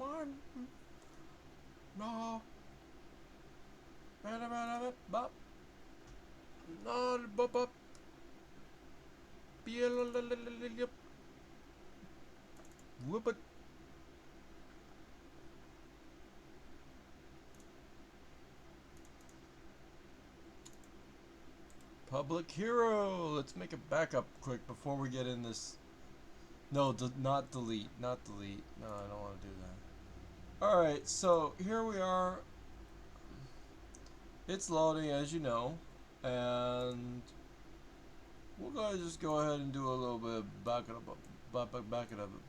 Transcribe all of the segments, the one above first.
on. No. No, bop up. Whoop it. Public hero. Let's make a backup quick before we get in this. No, not delete. Not delete. No, I don't want to do that. Alright, so here we are. It's loading, as you know. And we're going to just go ahead and do a little bit of back it up. Back it up. Back it up.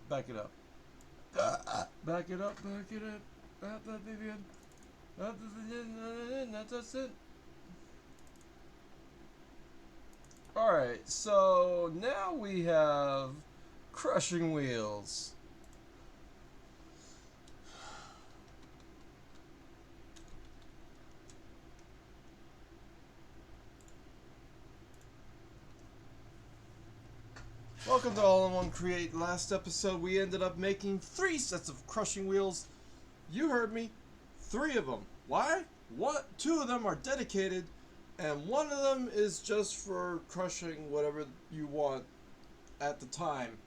Back it up. Back it up. That's it. Alright, so now we have crushing wheels. Welcome to All-in-One Create. Last episode we ended up making 3 sets of crushing wheels. You heard me. 3 of them. Why? 2 of them are dedicated, and 1 of them is just for crushing whatever you want at the time,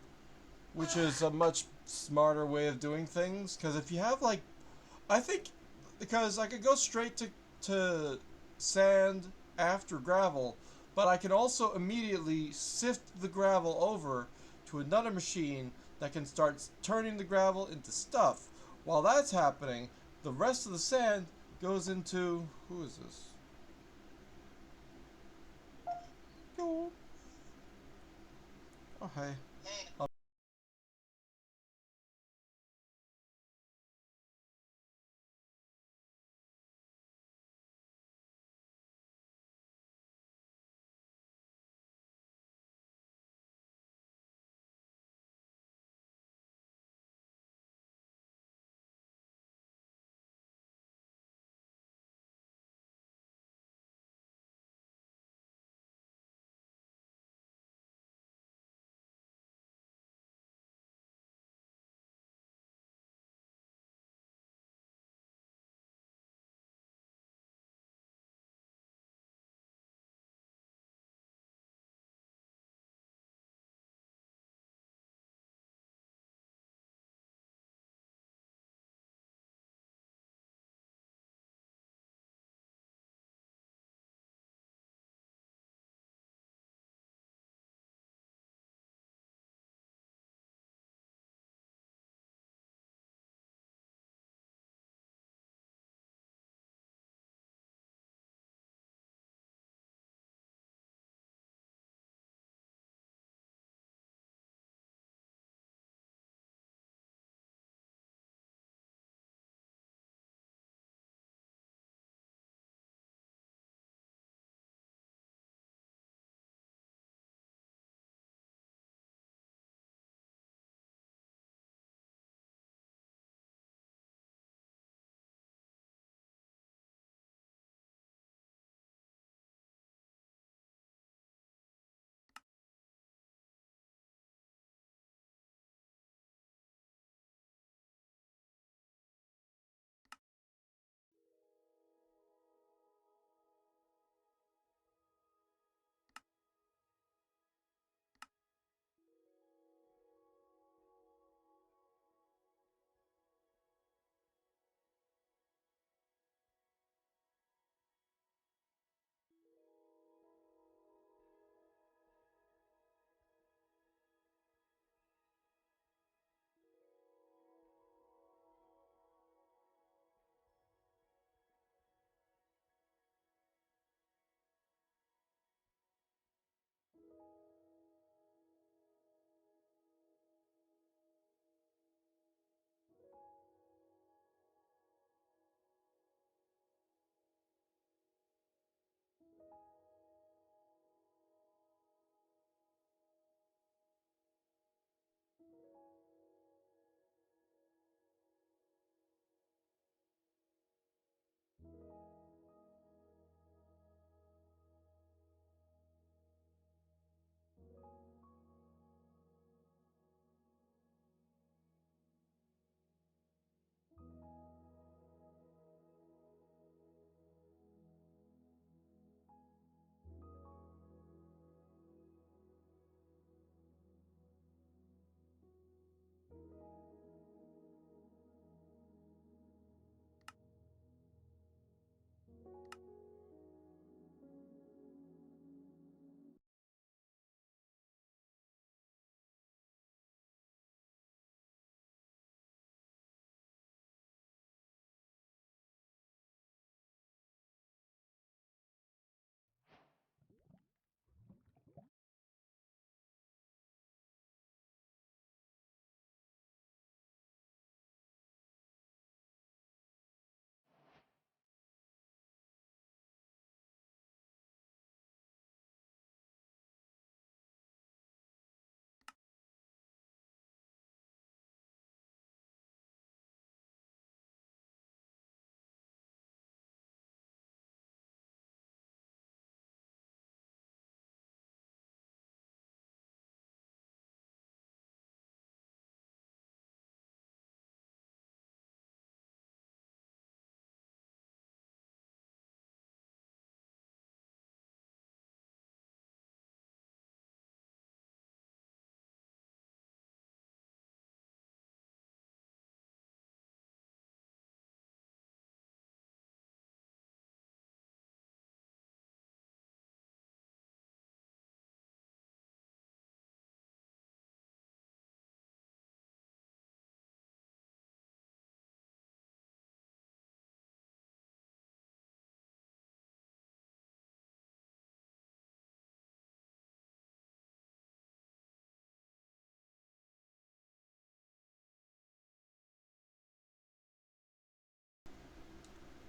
which is a much smarter way of doing things. Because if you have I think, because I could go straight to sand after gravel, but I can also immediately sift the gravel over to another machine that can start turning the gravel into stuff. While that's happening, the rest of the sand goes into... Who is this? Yo. Oh, hey.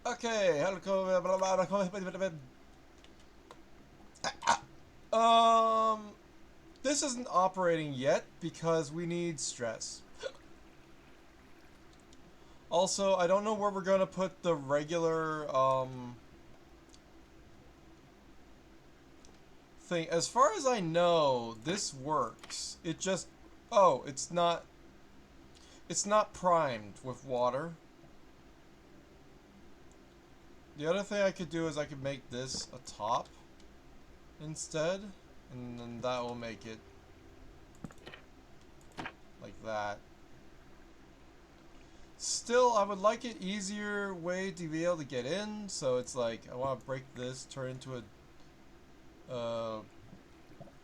Okay. This isn't operating yet because we need stress. Also, I don't know where we're gonna put the regular thing. As far as I know, this works. It just, oh, it's not primed with water. The other thing I could do is I could make this a top instead, and then that will make it like that. Still, I would like an easier way to be able to get in, so it's like, I want to break this, turn into a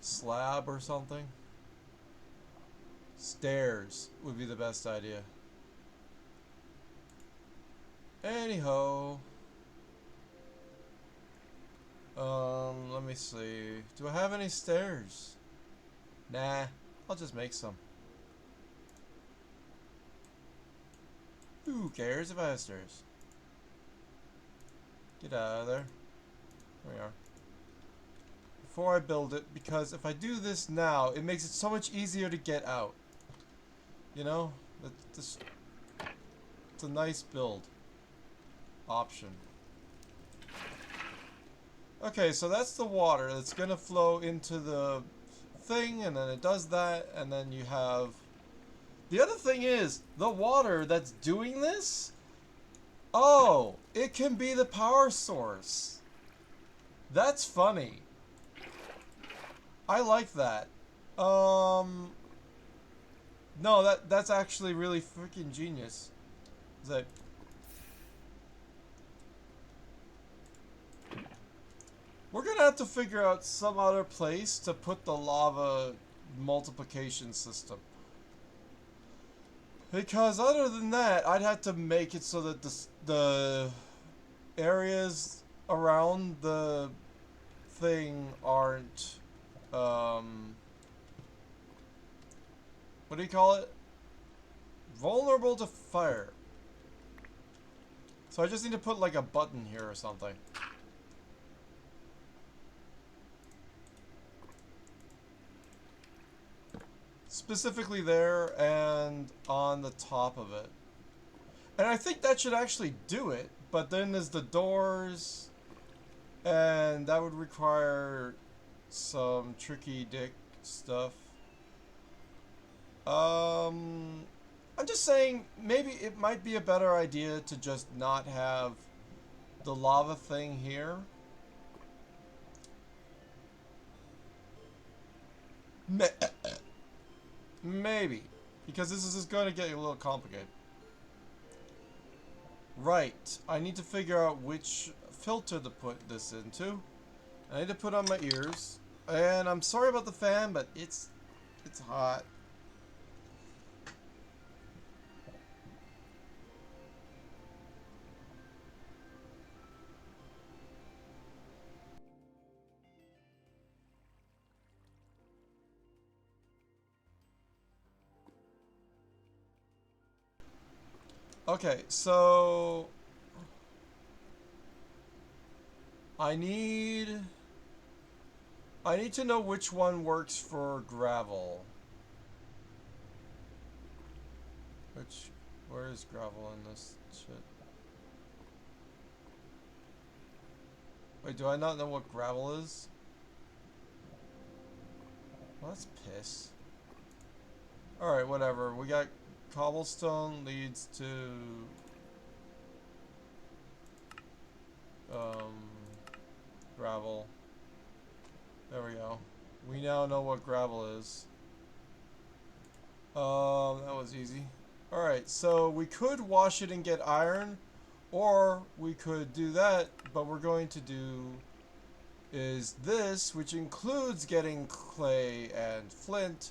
slab or something. Stairs would be the best idea. Anyhow. Let me see. Do I have any stairs? Nah, I'll just make some. Who cares if I have stairs? Get out of there. There we are. Before I build it, because if I do this now, it makes it so much easier to get out. You know? It's a nice build option. Okay, so that's the water that's gonna flow into the thing, and then it does that, and then you have... The other thing is, the water that's doing this, oh, it can be the power source. That's funny. I like that. No, that's actually really freaking genius. Is that... We're gonna have to figure out some other place to put the lava multiplication system. Because other than that, I'd have to make it so that the areas around the thing aren't, what do you call it? Vulnerable to fire. So I just need to put like a button here or something. Specifically there and on the top of it. And I think that should actually do it, but then there's the doors, and that would require some tricky dick stuff. I'm just saying, maybe it might be a better idea to just not have the lava thing here. Maybe. Because this is just going to get a little complicated. Right. I need to figure out which filter to put this into. I need to put on my ears. And I'm sorry about the fan, but it's hot. Okay, so I need to know which one works for gravel. Where is gravel in this shit? Wait, do I not know what gravel is? Well, that's piss. Alright, whatever. We got cobblestone leads to gravel. There we go. We now know what gravel is. That was easy. Alright, so we could wash it and get iron, or we could do that, but we're going to do is this, which includes getting clay and flint,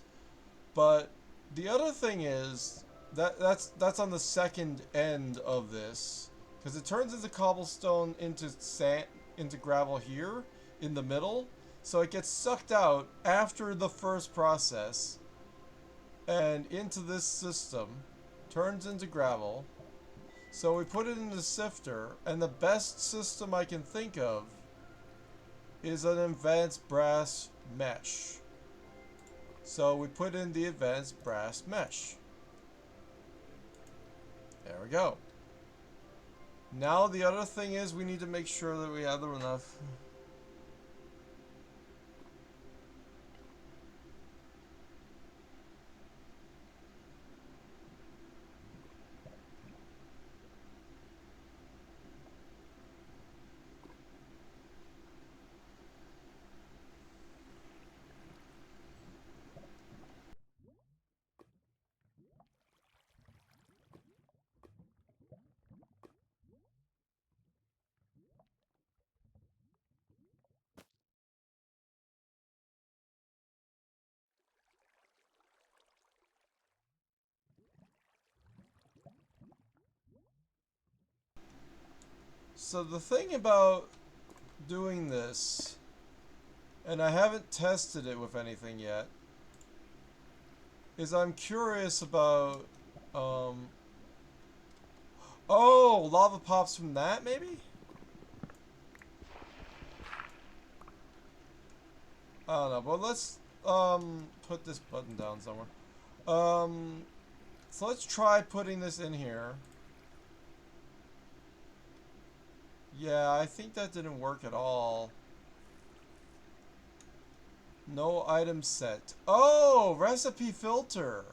but the other thing is that's on the second end of this, because it turns into cobblestone into sand, into gravel here in the middle, so it gets sucked out after the first process and into this system, turns into gravel. So we put it in the sifter, and the best system I can think of is an advanced brass mesh. So we put in the advanced brass mesh. There we go. Now the other thing is we need to make sure that we have enough. So the thing about doing this, and I haven't tested it with anything yet, is I'm curious about, oh, lava pops from that, maybe? I don't know, but let's, put this button down somewhere. So let's try putting this in here. Yeah, I think that didn't work at all. No item set. Oh, recipe filter.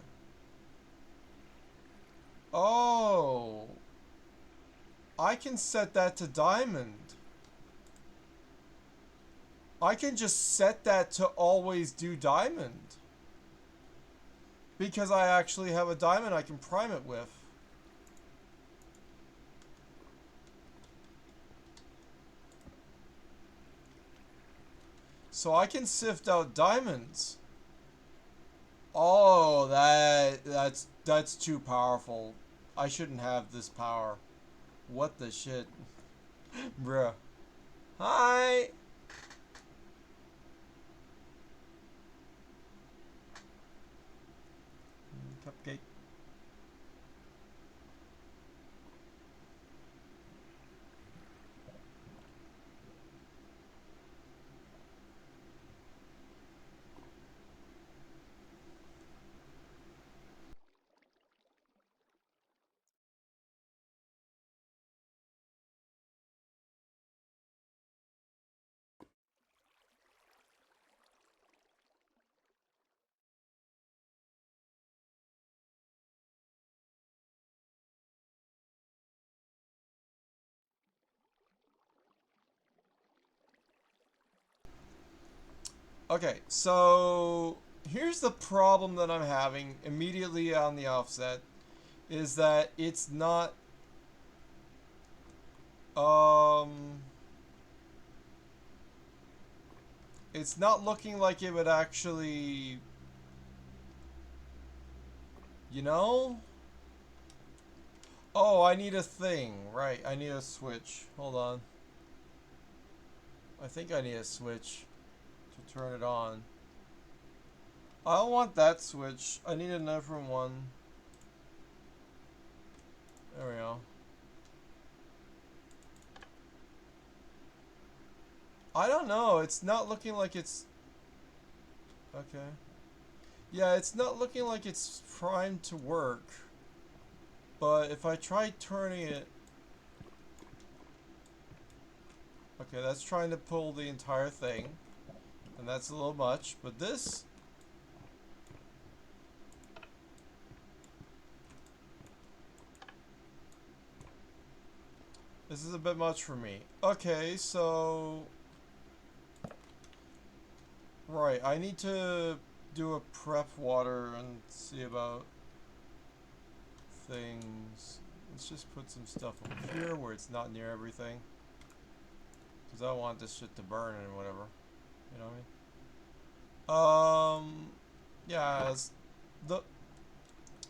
Oh. I can set that to diamond. I can just set that to always do diamond. Because I actually have a diamond I can prime it with. So I can sift out diamonds. Oh, that's too powerful. I shouldn't have this power. What the shit? Bruh. Hi! Cupcake. Okay, so here's the problem that I'm having immediately on the offset is that um it's not looking like it would actually, you know? Oh, I need a thing. Right, I need a switch. Hold on. I think I need a switch to turn it on. I don't want that switch. I need a different one. There we go. I don't know. It's not looking like it's... Okay. Yeah, it's not looking like it's primed to work. But if I try turning it... Okay, that's trying to pull the entire thing. And that's a little much. But this... This is a bit much for me. Okay, so... Right, I need to do a prep water and see about things. Let's just put some stuff over here where it's not near everything. Because I don't want this shit to burn and whatever. You know what I mean? Yeah,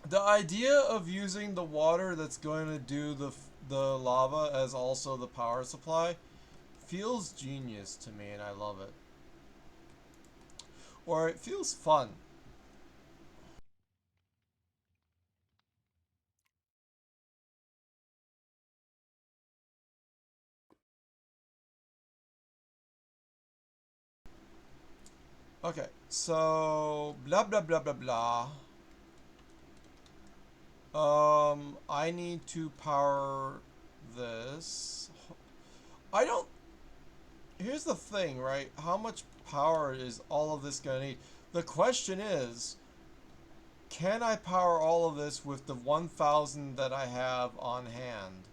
the idea of using the water that's going to do the lava as also the power supply feels genius to me, and I love it. Or it feels fun. Okay, so blah blah blah blah blah. I need to power this. I don't. Here's the thing, right? How much power is all of this gonna need? The question is, can I power all of this with the 1,000 that I have on hand?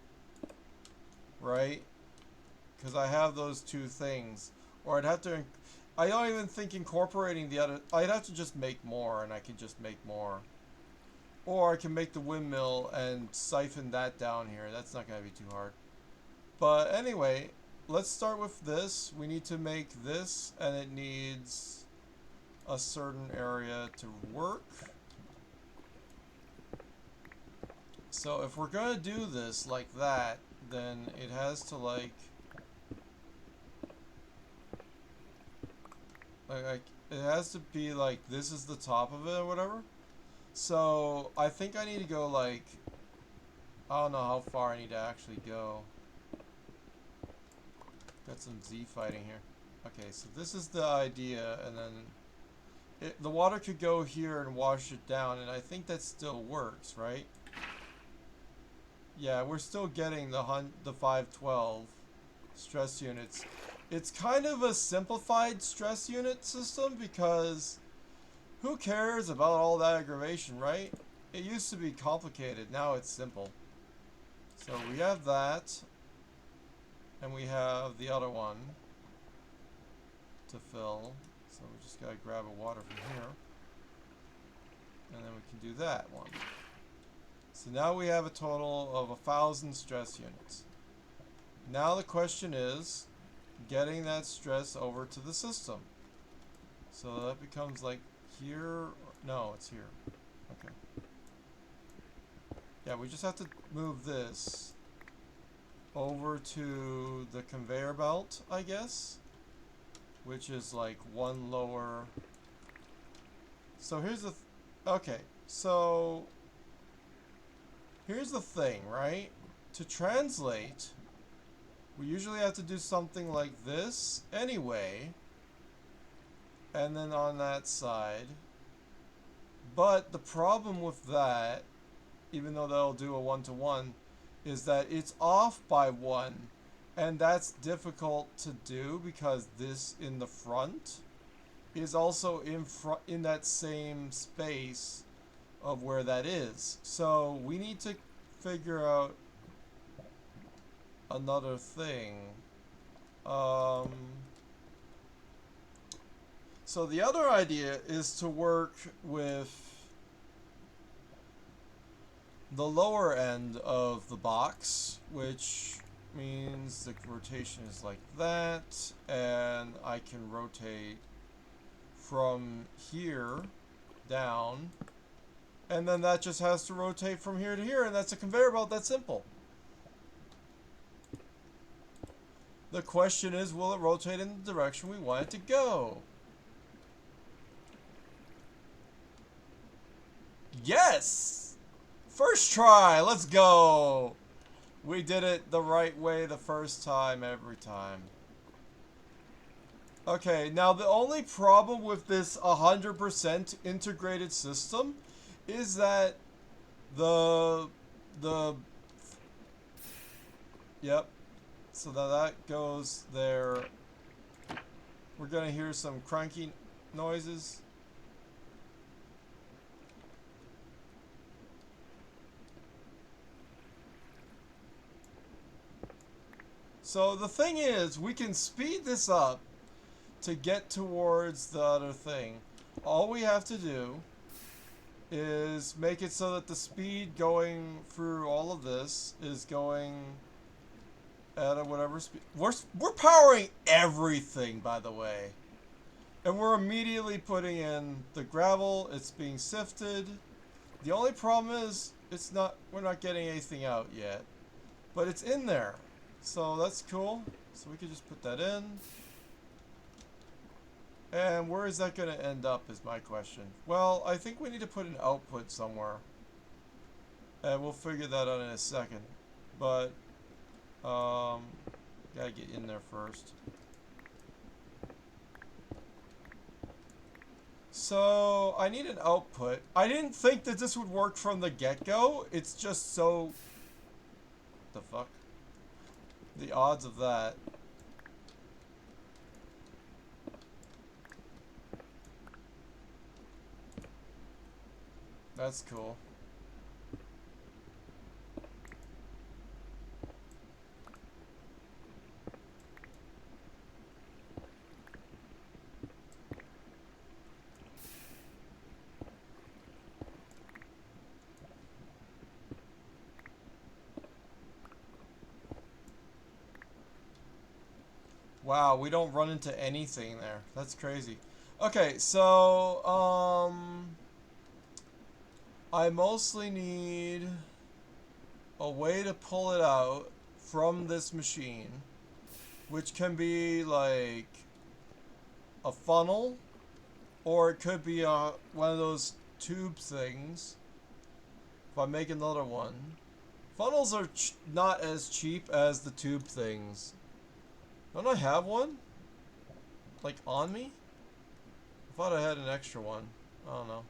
Right? Because I have those two things. Or I'd have to... I don't even think incorporating the other... I'd have to just make more, and I can just make more. Or I can make the windmill and siphon that down here. That's not going to be too hard. But anyway, let's start with this. We need to make this, and it needs a certain area to work. So if we're going to do this like that, then it has to like it has to be like this is the top of it or whatever. So I think I need to go like, I don't know how far I need to actually go. Got some Z fighting here. Okay, so this is the idea, and then the water could go here and wash it down, and I think that still works, right? Yeah, we're still getting the 512 stress units. It's kind of a simplified stress unit system because who cares about all that aggravation, right? It used to be complicated, now it's simple. So we have that, and we have the other one to fill. So we just gotta grab a water from here, and then we can do that one. So now we have a total of 1,000 stress units. Now the question is getting that stress over to the system. So that becomes like here. No, it's here. Okay. Yeah, we just have to move this over to the conveyor belt, I guess, which is like one lower. So here's the okay, so here's the thing, right? To translate, we usually have to do something like this anyway, and then on that side. But the problem with that, even though that'll do a one-to-one, is that it's off by one, and that's difficult to do because this in the front is also in that same space of where that is. So we need to figure out another thing. So the other idea is to work with the lower end of the box, which means the rotation is like that, and I can rotate from here down, and then that just has to rotate from here to here, and that's a conveyor belt. That's simple. The question is, will it rotate in the direction we want it to go? Yes! First try, let's go! We did it the right way the first time, every time. Okay, now the only problem with this 100% integrated system is that yep, so that goes there. We're gonna hear some cranky noises. So the thing is, we can speed this up to get towards the other thing. All we have to do is make it so that the speed going through all of this is going at a whatever speed. We're powering everything, by the way. And we're immediately putting in the gravel. It's being sifted. The only problem is we're not getting anything out yet. But it's in there. So that's cool. So we can just put that in. And where is that going to end up is my question. Well, I think we need to put an output somewhere. And we'll figure that out in a second. But, gotta get in there first. So I need an output. I didn't think that this would work from the get-go. It's just so... The fuck? The odds of that. That's cool. Wow, we don't run into anything there. That's crazy. Okay, so, I mostly need a way to pull it out from this machine, which can be like a funnel, or it could be one of those tube things. If I make another one. Funnels are not as cheap as the tube things. Don't I have one? Like on me? I thought I had an extra one. I don't know.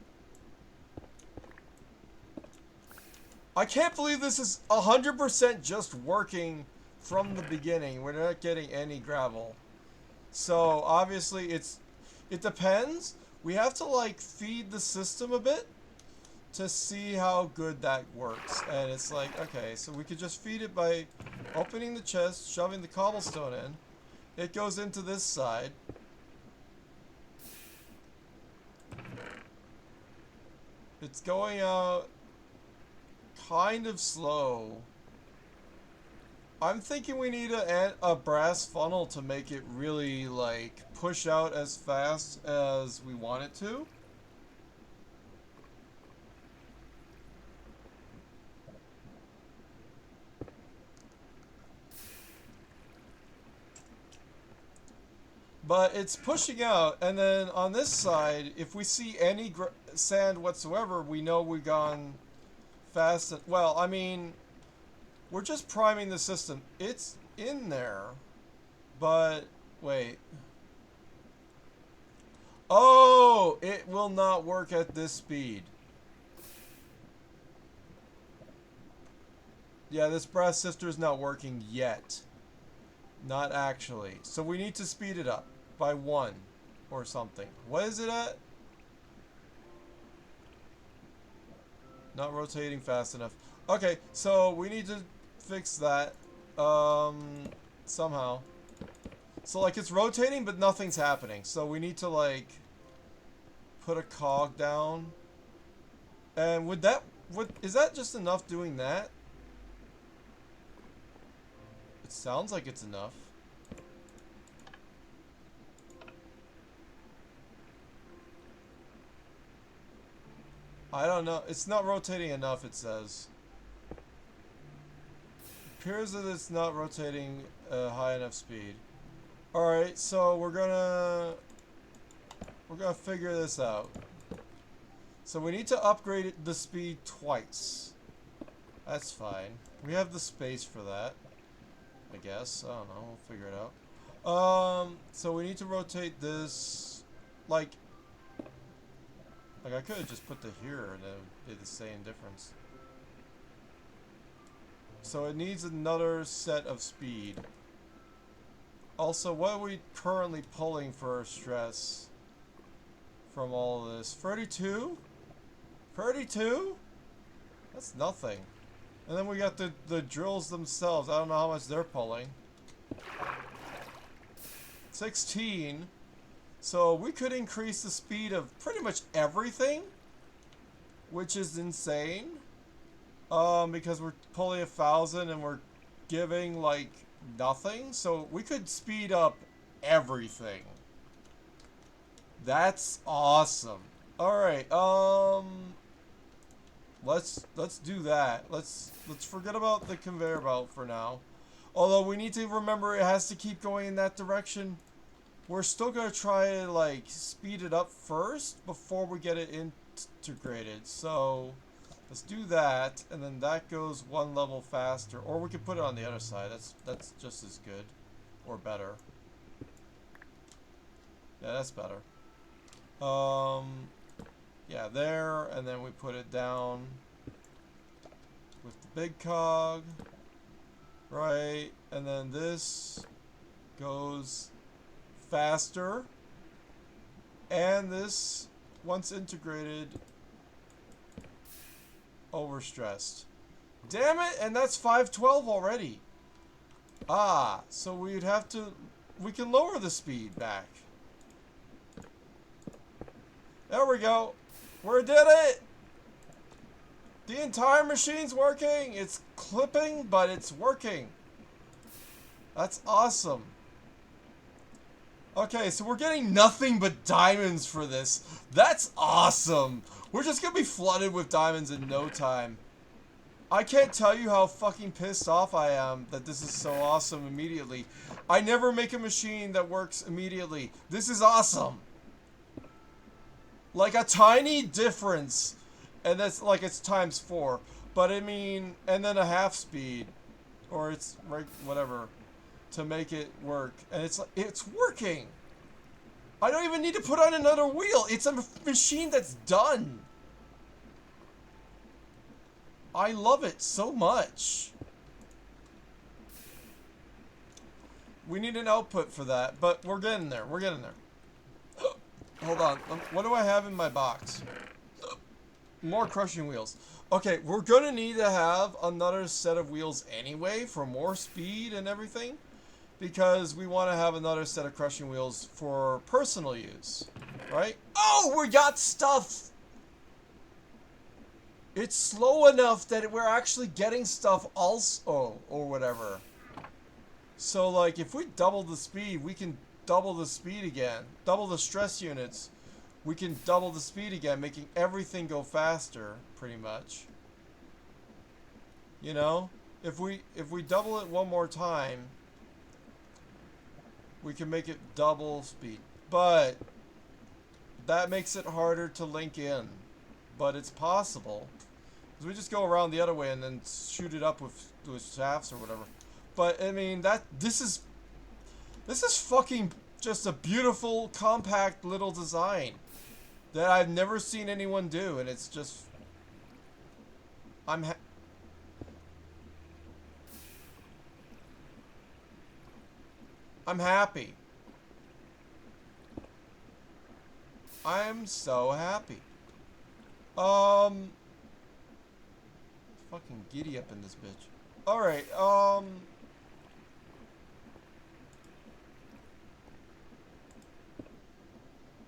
I can't believe this is 100% just working from the beginning. We're not getting any gravel. So obviously it depends. We have to like feed the system a bit to see how good that works. And it's like, okay, so we could just feed it by opening the chest, shoving the cobblestone in. It goes into this side. It's going out kind of slow. I'm thinking we need a brass funnel to make it really, like, push out as fast as we want it to. But it's pushing out, and then on this side, if we see any sand whatsoever, we know we've gone fast. Well, I mean, we're just priming the system. It's in there, but wait. Oh, it will not work at this speed. Yeah, this brass sifter is not working yet. Not actually. So we need to speed it up by 1 or something. What is it at? Not rotating fast enough. Okay, so we need to fix that somehow. So like it's rotating but nothing's happening. So we need to like put a cog down. And is that just enough doing that? It sounds like it's enough. I don't know. It's not rotating enough, it says. It appears that it's not rotating high enough speed. Alright, so we're gonna figure this out. So we need to upgrade the speed twice. That's fine. We have the space for that. I guess. I don't know. We'll figure it out. So we need to rotate this like I could have just put the here and it would be the same difference. So it needs another set of speed. Also, what are we currently pulling for stress from all of this? 32? 32? That's nothing. And then we got the drills themselves. I don't know how much they're pulling. 16. So we could increase the speed of pretty much everything, which is insane. Because we're pulling 1,000 and we're giving like nothing. So we could speed up everything. That's awesome. All right. Let's do that. Let's forget about the conveyor belt for now. Although we need to remember it has to keep going in that direction. We're still gonna try to like speed it up first before we get it integrated. So let's do that, and then that goes 1 level faster. Or we could put it on the other side. That's just as good, or better. Yeah, that's better. Yeah, there, and then we put it down with the big cog, right? And then this goes faster, and this, once integrated, overstressed. Damn it, and that's 512 already. Ah, so we'd have to, we can lower the speed back. There we go. We did it! The entire machine's working! It's clipping, but it's working. That's awesome. Okay, so we're getting nothing but diamonds for this. That's awesome! We're just gonna be flooded with diamonds in no time. I can't tell you how fucking pissed off I am that this is so awesome immediately. I never make a machine that works immediately. This is awesome. Like a tiny difference. And that's like it's times 4. But I mean, and then a half speed. Or it's right, whatever. To make it work. And it's like, it's working. I don't even need to put on another wheel. It's a machine that's done. I love it so much. We need an output for that, but we're getting there. We're getting there. Hold on. What do I have in my box? More crushing wheels. Okay, we're gonna need to have another set of wheels anyway for more speed and everything, because we want to have another set of crushing wheels for personal use, right? Oh, we got stuff! It's slow enough that we're actually getting stuff also, or whatever. So, like, if we double the speed, we can double the speed again. Double the stress units. We can double the speed again, making everything go faster, pretty much. You know? If we double it one more time, we can make it double speed. But that makes it harder to link in. But it's possible. Because we just go around the other way and then shoot it up with shafts or whatever. But I mean, this is fucking just a beautiful, compact little design that I've never seen anyone do, and it's just I'm happy. I'm so happy. Fucking giddy up in this bitch. Alright,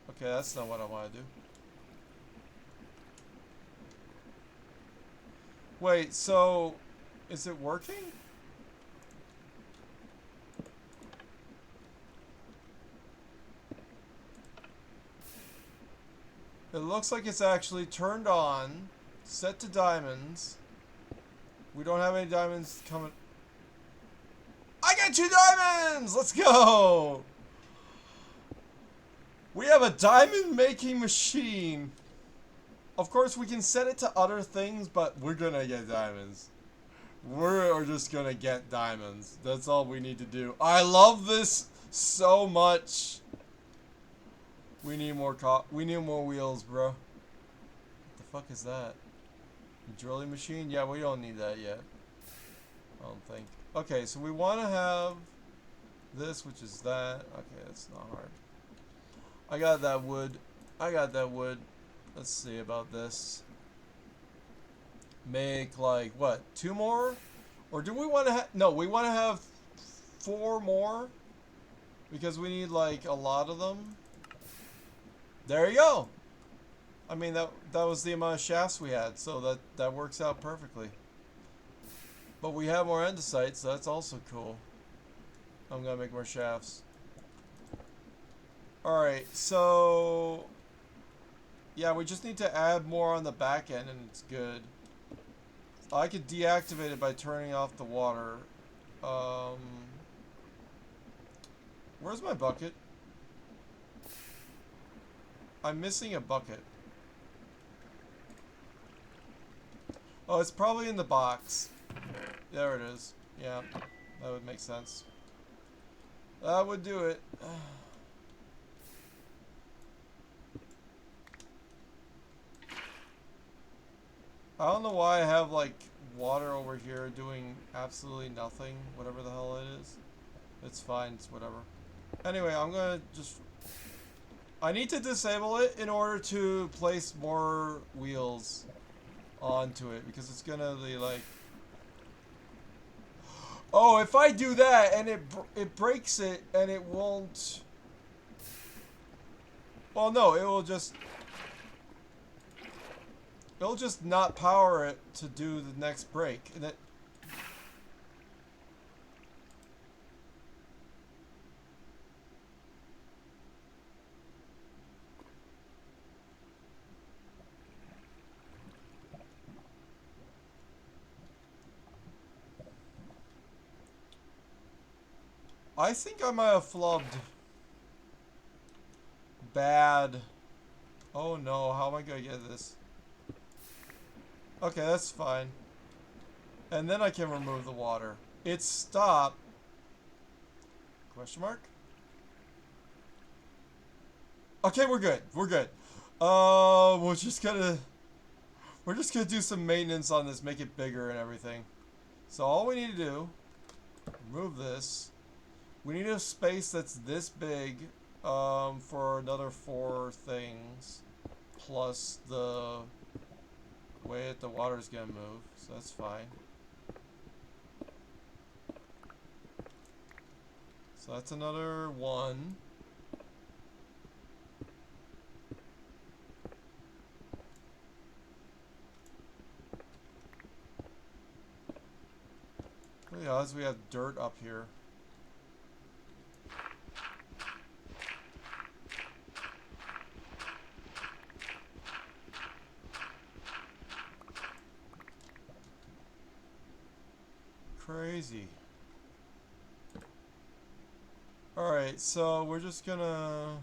okay, that's not what I want to do. Wait, so is it working? It looks like it's actually turned on, set to diamonds. We don't have any diamonds coming. I got 2 diamonds! Let's go! We have a diamond making machine. Of course, we can set it to other things, but we're gonna get diamonds. We're just gonna get diamonds. That's all we need to do. I love this so much. We need more wheels, bro. What the fuck is that? A drilling machine? Yeah, we don't need that yet. I don't think. Okay, so we want to have this, which is that. Okay, that's not hard. I got that wood. I got that wood. Let's see about this. Make like what? 2 more? Or do we want to have? No, we want to have 4 more because we need like a lot of them. There you go. I mean that was the amount of shafts we had, so that works out perfectly. But we have more andesites, so that's also cool. I'm gonna make more shafts. Alright, so yeah, we just need to add more on the back end and it's good. I could deactivate it by turning off the water. Where's my bucket? I'm missing a bucket. Oh, it's probably in the box. There it is. Yeah, that would make sense. That would do it. I don't know why I have like water over here doing absolutely nothing, whatever the hell it is. It's fine, it's whatever. Anyway, I'm gonna just... I need to disable it in order to place more wheels onto it, because it's gonna be like... Oh, if I do that and it breaks it and it won't... Well, no, it will just... It'll just not power it to do the next break. And it... I think I might have flubbed. Bad. Oh no, how am I gonna get this? Okay, that's fine. And then I can remove the water. It's stopped. Question mark? Okay, we're good. We're good. We're just gonna do some maintenance on this, make it bigger and everything. So all we need to do, remove this. We need a space that's this big, for another 4 things, plus the way that the water's gonna move. So that's fine. So that's another 1. Yeah, as we have dirt up here. Crazy. Alright, so we're just gonna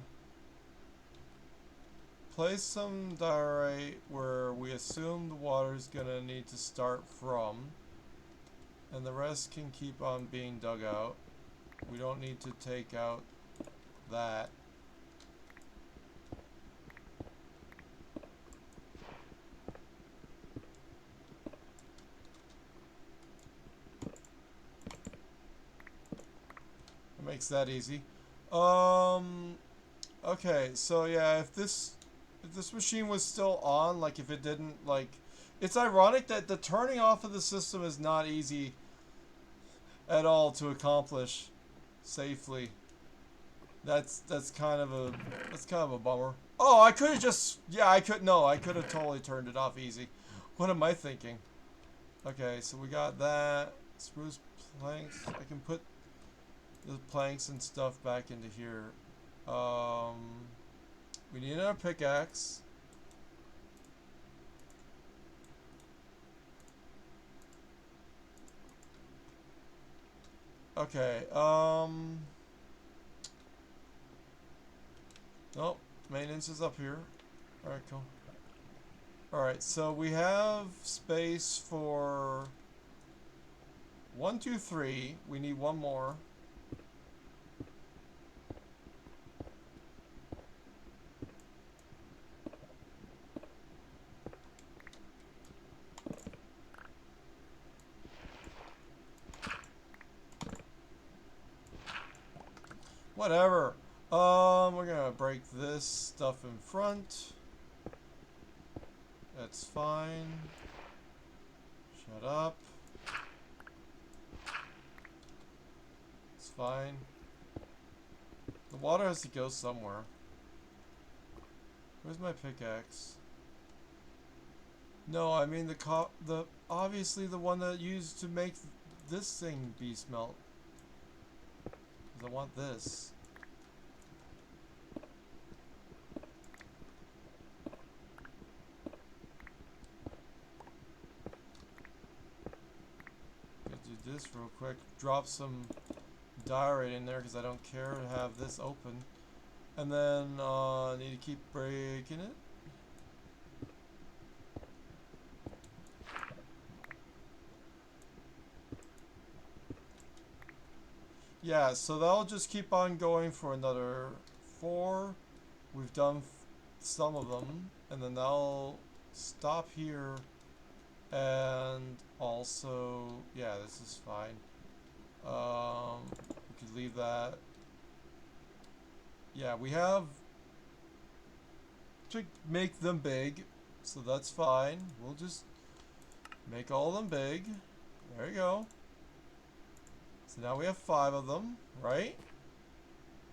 place some diorite where we assume the water's gonna need to start from, and the rest can keep on being dug out. We don't need to take out that. Makes that easy. Okay, so yeah, if this machine was still on, like if it didn't, like, it's ironic that the turning off of the system is not easy at all to accomplish safely. That's kind of a bummer. Oh, I could have just, yeah, I could have totally turned it off easy. What am I thinking? Okay, so we got that spruce planks. I can put the planks and stuff back into here. We need another pickaxe. Okay, nope, maintenance is up here. Alright, cool. Alright, so we have space for 1, 2, 3. We need 1 more. Whatever. We're gonna break this stuff in front. That's fine. Shut up. It's fine. The water has to go somewhere. Where's my pickaxe? No, I mean the obviously the one that used to make this thing be smelt. 'Cause I want this. Gonna do this real quick. Drop some diorite in there because I don't care to have this open. And then I need to keep breaking it. Yeah, so that'll just keep on going for another 4. We've done some of them, and then that'll stop here And also, yeah, this is fine. We could leave that. Yeah, we have to make them big, so that's fine. We'll just make all of them big. There you go. So now we have 5 of them, right?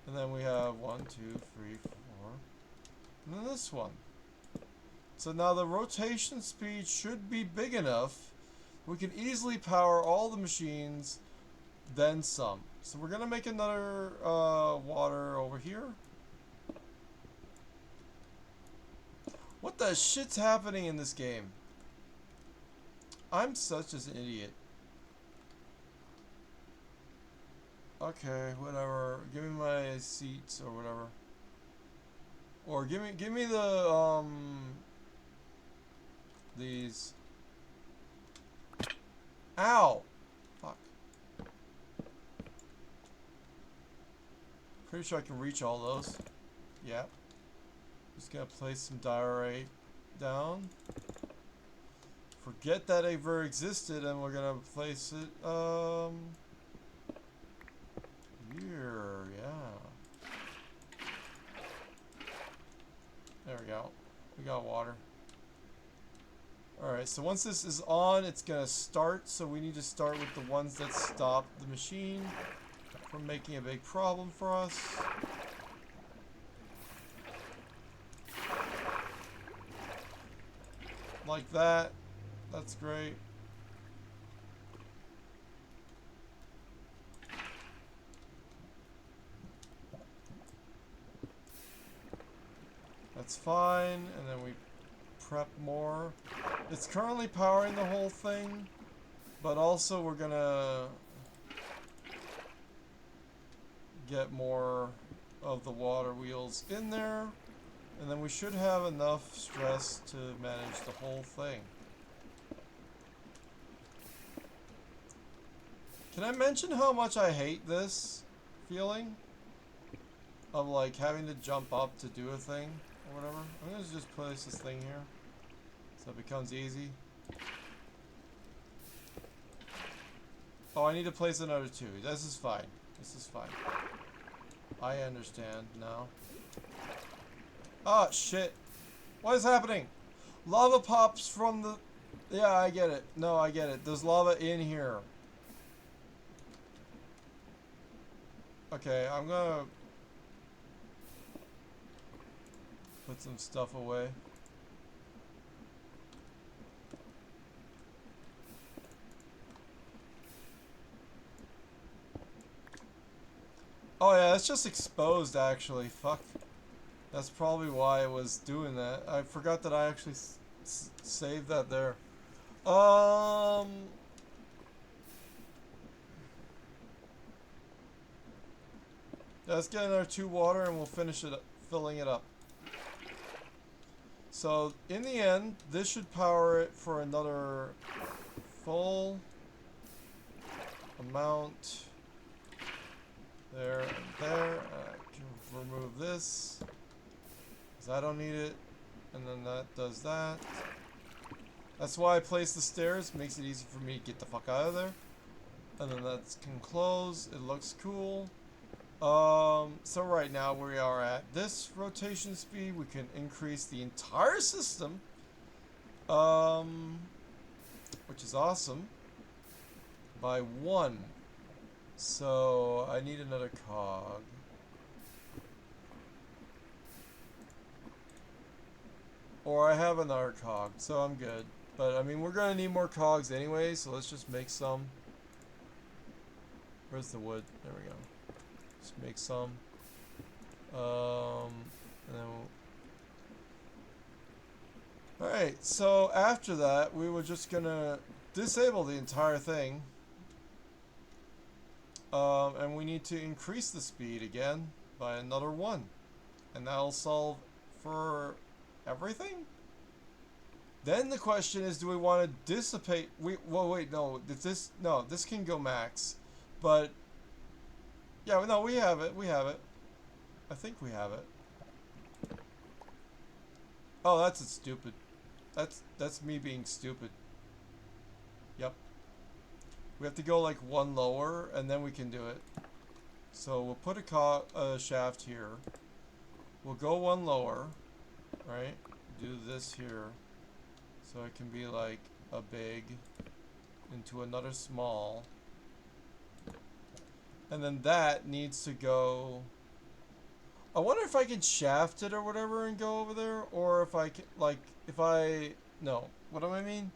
And then we have 1, 2, 3, 4. And then this one. So now the rotation speed should be big enough. We can easily power all the machines, then some. So we're gonna make another water over here. What the shit's happening in this game? I'm such an idiot. Okay, whatever. Give me my seats or whatever. Or give me the these. Ow! Fuck. Pretty sure I can reach all those. Yep. Just gonna place some diorite down. Forget that it ever existed, and we're gonna place it here. Yeah. There we go. We got water. Alright, so once this is on, it's gonna start, so we need to start with the ones that stop the machine from making a big problem for us. Like that. That's great. That's fine, and then we prep more. It's currently powering the whole thing, but also we're gonna get more of the water wheels in there, and then we should have enough stress to manage the whole thing. Can I mention how much I hate this feeling of like having to jump up to do a thing or whatever? I'm gonna just place this thing here so it becomes easy. Oh, I need to place another 2. This is fine. This is fine. I understand now. Oh, shit. What is happening? Lava pops from the... Yeah, I get it. No, I get it. There's lava in here. Okay, I'm gonna put some stuff away. Oh yeah, it's just exposed actually. Fuck. That's probably why it was doing that. I forgot that I actually saved that there. Yeah, let's get another 2 water and we'll finish it up, filling it up. So in the end, this should power it for another full amount. There and there. I can remove this, because I don't need it. And then that does that. That's why I place the stairs. Makes it easy for me to get the fuck out of there. And then that can close. It looks cool. So right now we are at this rotation speed. We can increase the entire system. Which is awesome. By 1. So I need another cog. Or I have another cog, so I'm good. But I mean, we're gonna need more cogs anyway, so let's just make some. Where's the wood? There we go. Just make some. And then we'll... Alright, so after that, we were just gonna disable the entire thing. And we need to increase the speed again by another 1. And that'll solve for everything? Then the question is, do we want to dissipate... Well, wait, no. This can go max. But... Yeah, no, we have it. We have it. I think we have it. Oh, that's stupid. That's me being stupid. We have to go like one lower, and then we can do it. So we'll put a shaft here. We'll go one lower, right? Do this here. So it can be like a big into another small. And then that needs to go... I wonder if I can shaft it or whatever and go over there, or if I can, like, no, what do I mean?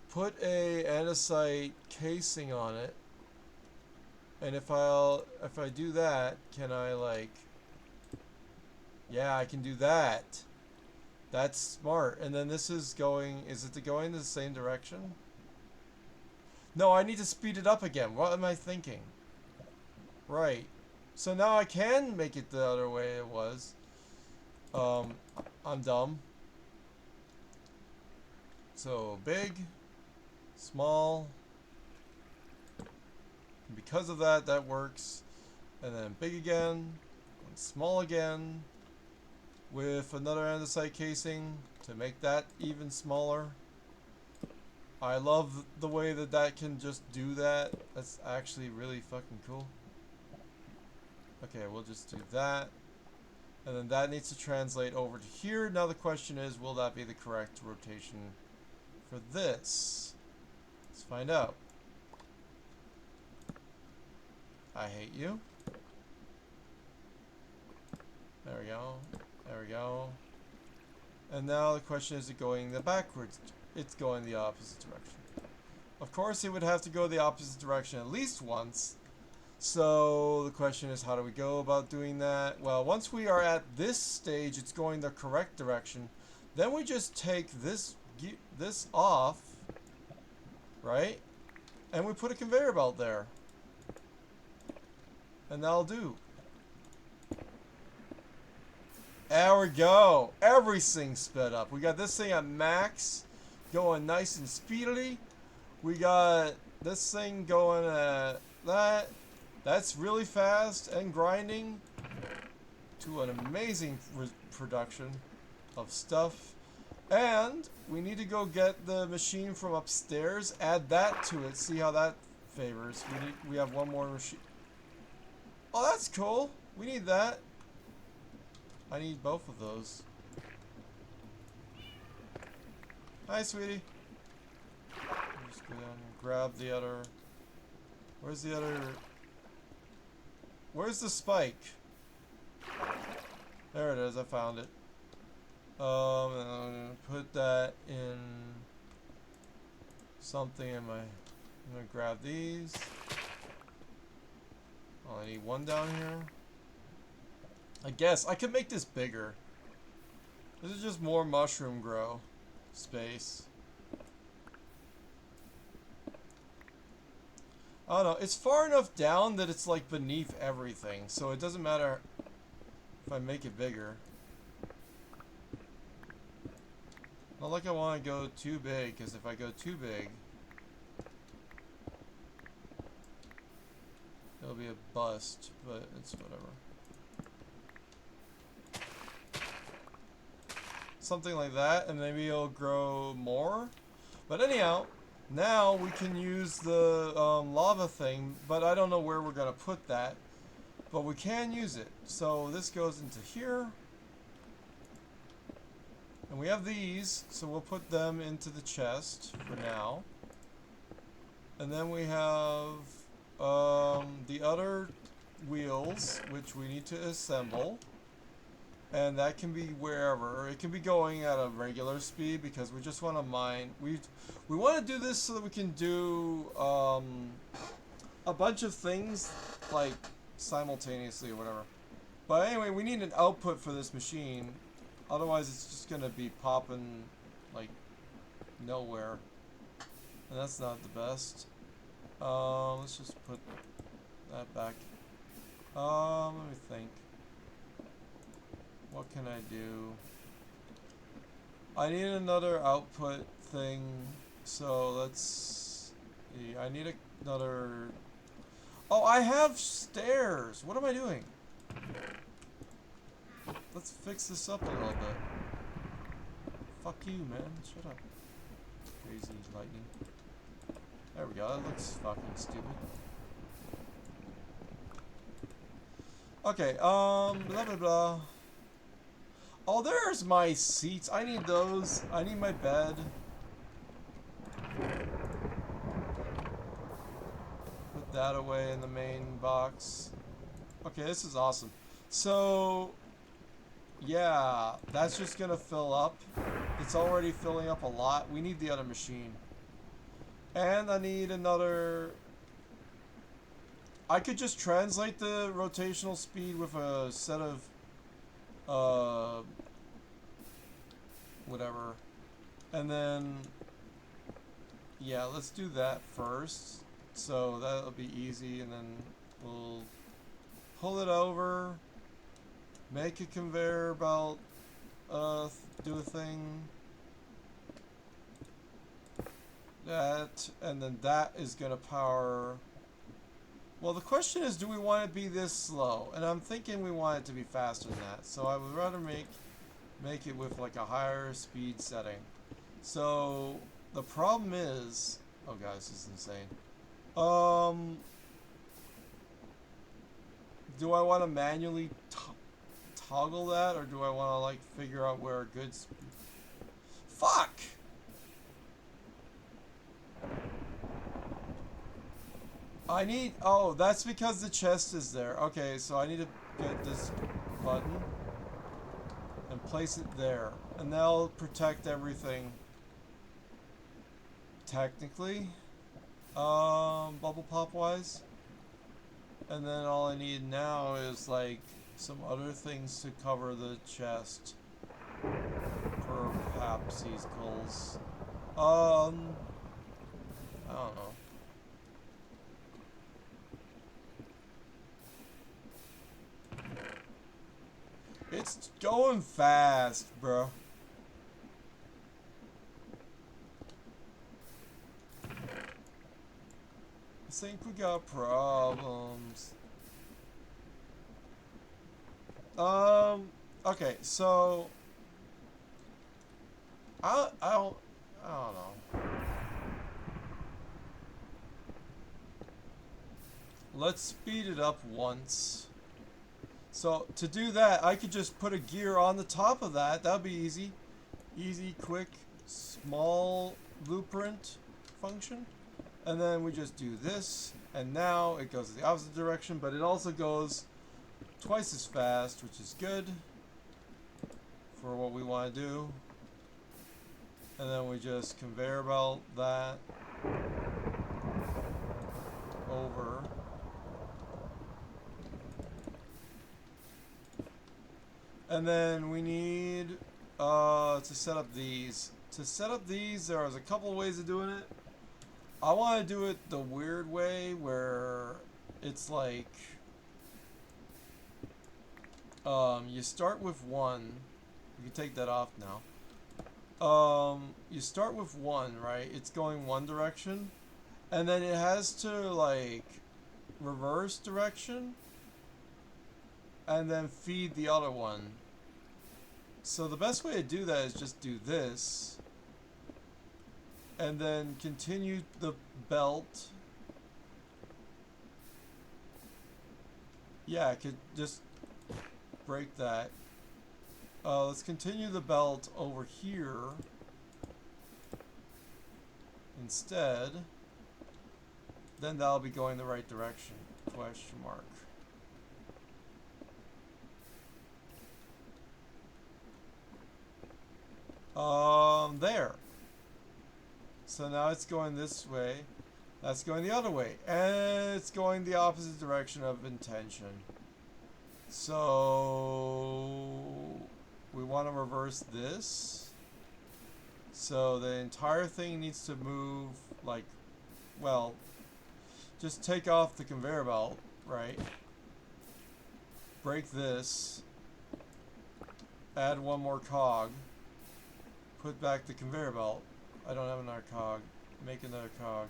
Put a andesite casing on it, and if I do that, can I, like, yeah, I can do that. That's smart. And then this is going, is it going in the same direction? No, I need to speed it up again. What am I thinking? Right. So now I can make it the other way it was. I'm dumb. So big, small. And because of that, that works. And then big again, and small again, with another andesite casing to make that even smaller. I love the way that that can just do that. That's actually really fucking cool. Okay, we'll just do that. And then that needs to translate over to here. Now the question is, will that be the correct rotation for this? Let's find out. I hate you. There we go. There we go. And now the question is, it going the backwards? It's going the opposite direction. Of course, it would have to go the opposite direction at least once. So the question is, how do we go about doing that? Well, once we are at this stage, it's going the correct direction. Then we just take this off, right? And we put a conveyor belt there. And that'll do. There we go. Everything's sped up. We got this thing at max, going nice and speedily. We got this thing going at that. That's really fast and grinding to an amazing production of stuff. And we need to go get the machine from upstairs, add that to it, see how that favors. We have one more machine. Oh, that's cool. We need that. I need both of those. Hi, sweetie. Just go down and grab the other. Where's the other? Where's the spike? There it is. I found it. And I'm gonna put that in something in my. I'm gonna grab these. Oh, I need one down here. I guess I could make this bigger. This is just more mushroom grow space. I don't know. It's far enough down that it's like beneath everything, so it doesn't matter if I make it bigger. Not like I want to go too big, because if I go too big, it'll be a bust, but it's whatever. Something like that, and maybe it'll grow more. But anyhow, now we can use the lava thing, but I don't know where we're going to put that. But we can use it. So this goes into here. And we have these, so we'll put them into the chest for now. And then we have the other wheels, which we need to assemble. And that can be wherever. It can be going at a regular speed because we just want to mine. We want to do this so that we can do a bunch of things like simultaneously or whatever. But anyway, we need an output for this machine. Otherwise, it's just going to be popping like nowhere. And that's not the best. Let's just put that back. Let me think. What can I do? I need another output thing, so let's see. I need another... Oh, I have stairs! What am I doing? Let's fix this up a little bit. Fuck you, man. Shut up. Crazy lightning. There we go. That looks fucking stupid. Okay, blah blah blah. Oh, there's my seats. I need those. I need my bed. Put that away in the main box. Okay, this is awesome. So, yeah, that's just gonna fill up. It's already filling up a lot. We need the other machine. And I need another... I could just translate the rotational speed with a set of... whatever. And then... yeah, let's do that first. So that'll be easy, and then we'll pull it over, make a conveyor belt, do a thing. That, and then that is gonna power... well, the question is, do we want it to be this slow? And I'm thinking we want it to be faster than that. So I would rather make it with like a higher speed setting. So the problem is... oh god, this is insane. Do I want to manually toggle that, or do I want to like figure out where a good speed... fuck! I need... oh, that's because the chest is there. Okay, so I need to get this button and place it there. And that'll protect everything. Technically. Bubble pop wise. And then all I need now is like some other things to cover the chest. Perhapsicles. I don't know. It's going fast, bro. I think we got problems. Okay, so I don't know. Let's speed it up once. So to do that, I could just put a gear on the top of that. That'd be easy. Easy, quick, small blueprint function. And then we just do this. And now it goes the opposite direction, but it also goes twice as fast, which is good for what we want to do. And then we just conveyor belt that over. And then we need to set up these. To set up these, there's a couple of ways of doing it. I want to do it the weird way where it's like you start with one. You can take that off now. You start with one, right? It's going one direction, and then it has to like reverse direction and then feed the other one. So the best way to do that is just do this and then continue the belt. Yeah, I could just break that. Let's continue the belt over here instead. Then that'll be going the right direction. Question mark. There. So now it's going this way. That's going the other way. And it's going the opposite direction of intention. So we want to reverse this. So the entire thing needs to move like, well, just take off the conveyor belt, right? Break this. Add one more cog. Put back the conveyor belt. I don't have another cog. Make another cog.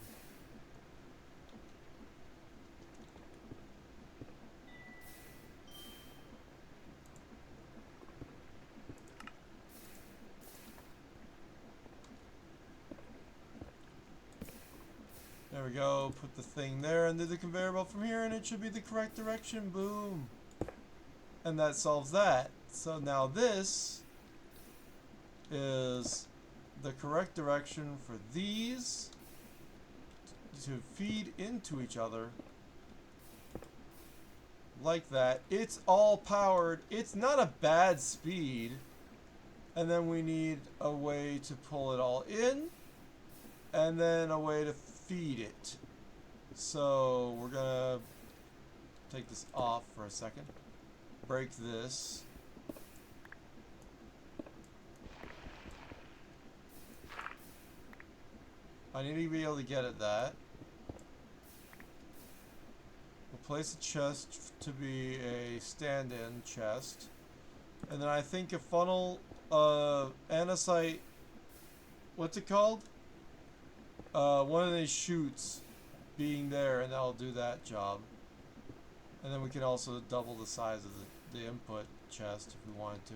There go. Put the thing there and do the conveyor belt from here, and it should be the correct direction. Boom. And that solves that. So now this is the correct direction for these to feed into each other. Like that. It's all powered. It's not a bad speed. And then we need a way to pull it all in. And then a way to feed it. So we're gonna take this off for a second. Break this. I need to be able to get at that. We'll place a chest to be a stand-in chest. And then I think a funnel, andesite, what's it called? One of these chutes being there, and that'll do that job. And then we can also double the size of the input chest if we wanted to.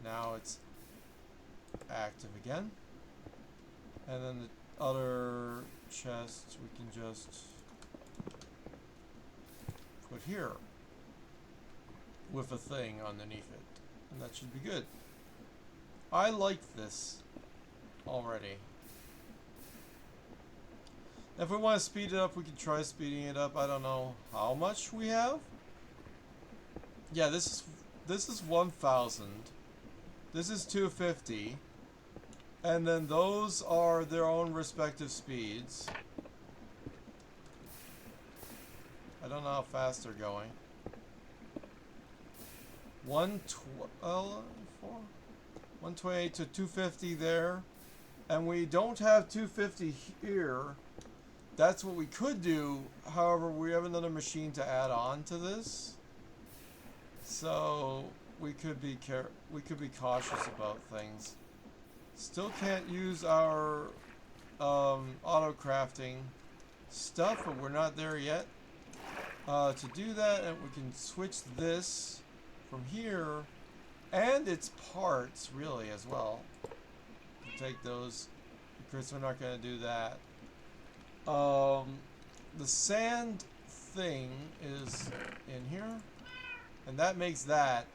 Now it's active again. And then the other chest we can just put here with a thing underneath it. And that should be good. I like this already. If we want to speed it up, we can try speeding it up. I don't know how much we have. Yeah, this is 1,000. This is 250. And then those are their own respective speeds. I don't know how fast they're going. 128 to 250 there. And we don't have 250 here. That's what we could do. However, we have another machine to add on to this. So we could be cautious about things. Still can't use our auto crafting stuff, but we're not there yet. To do that, and we can switch this from here and its parts really as well. We'll take those because we're not going to do that. The sand thing is in here, and that makes that,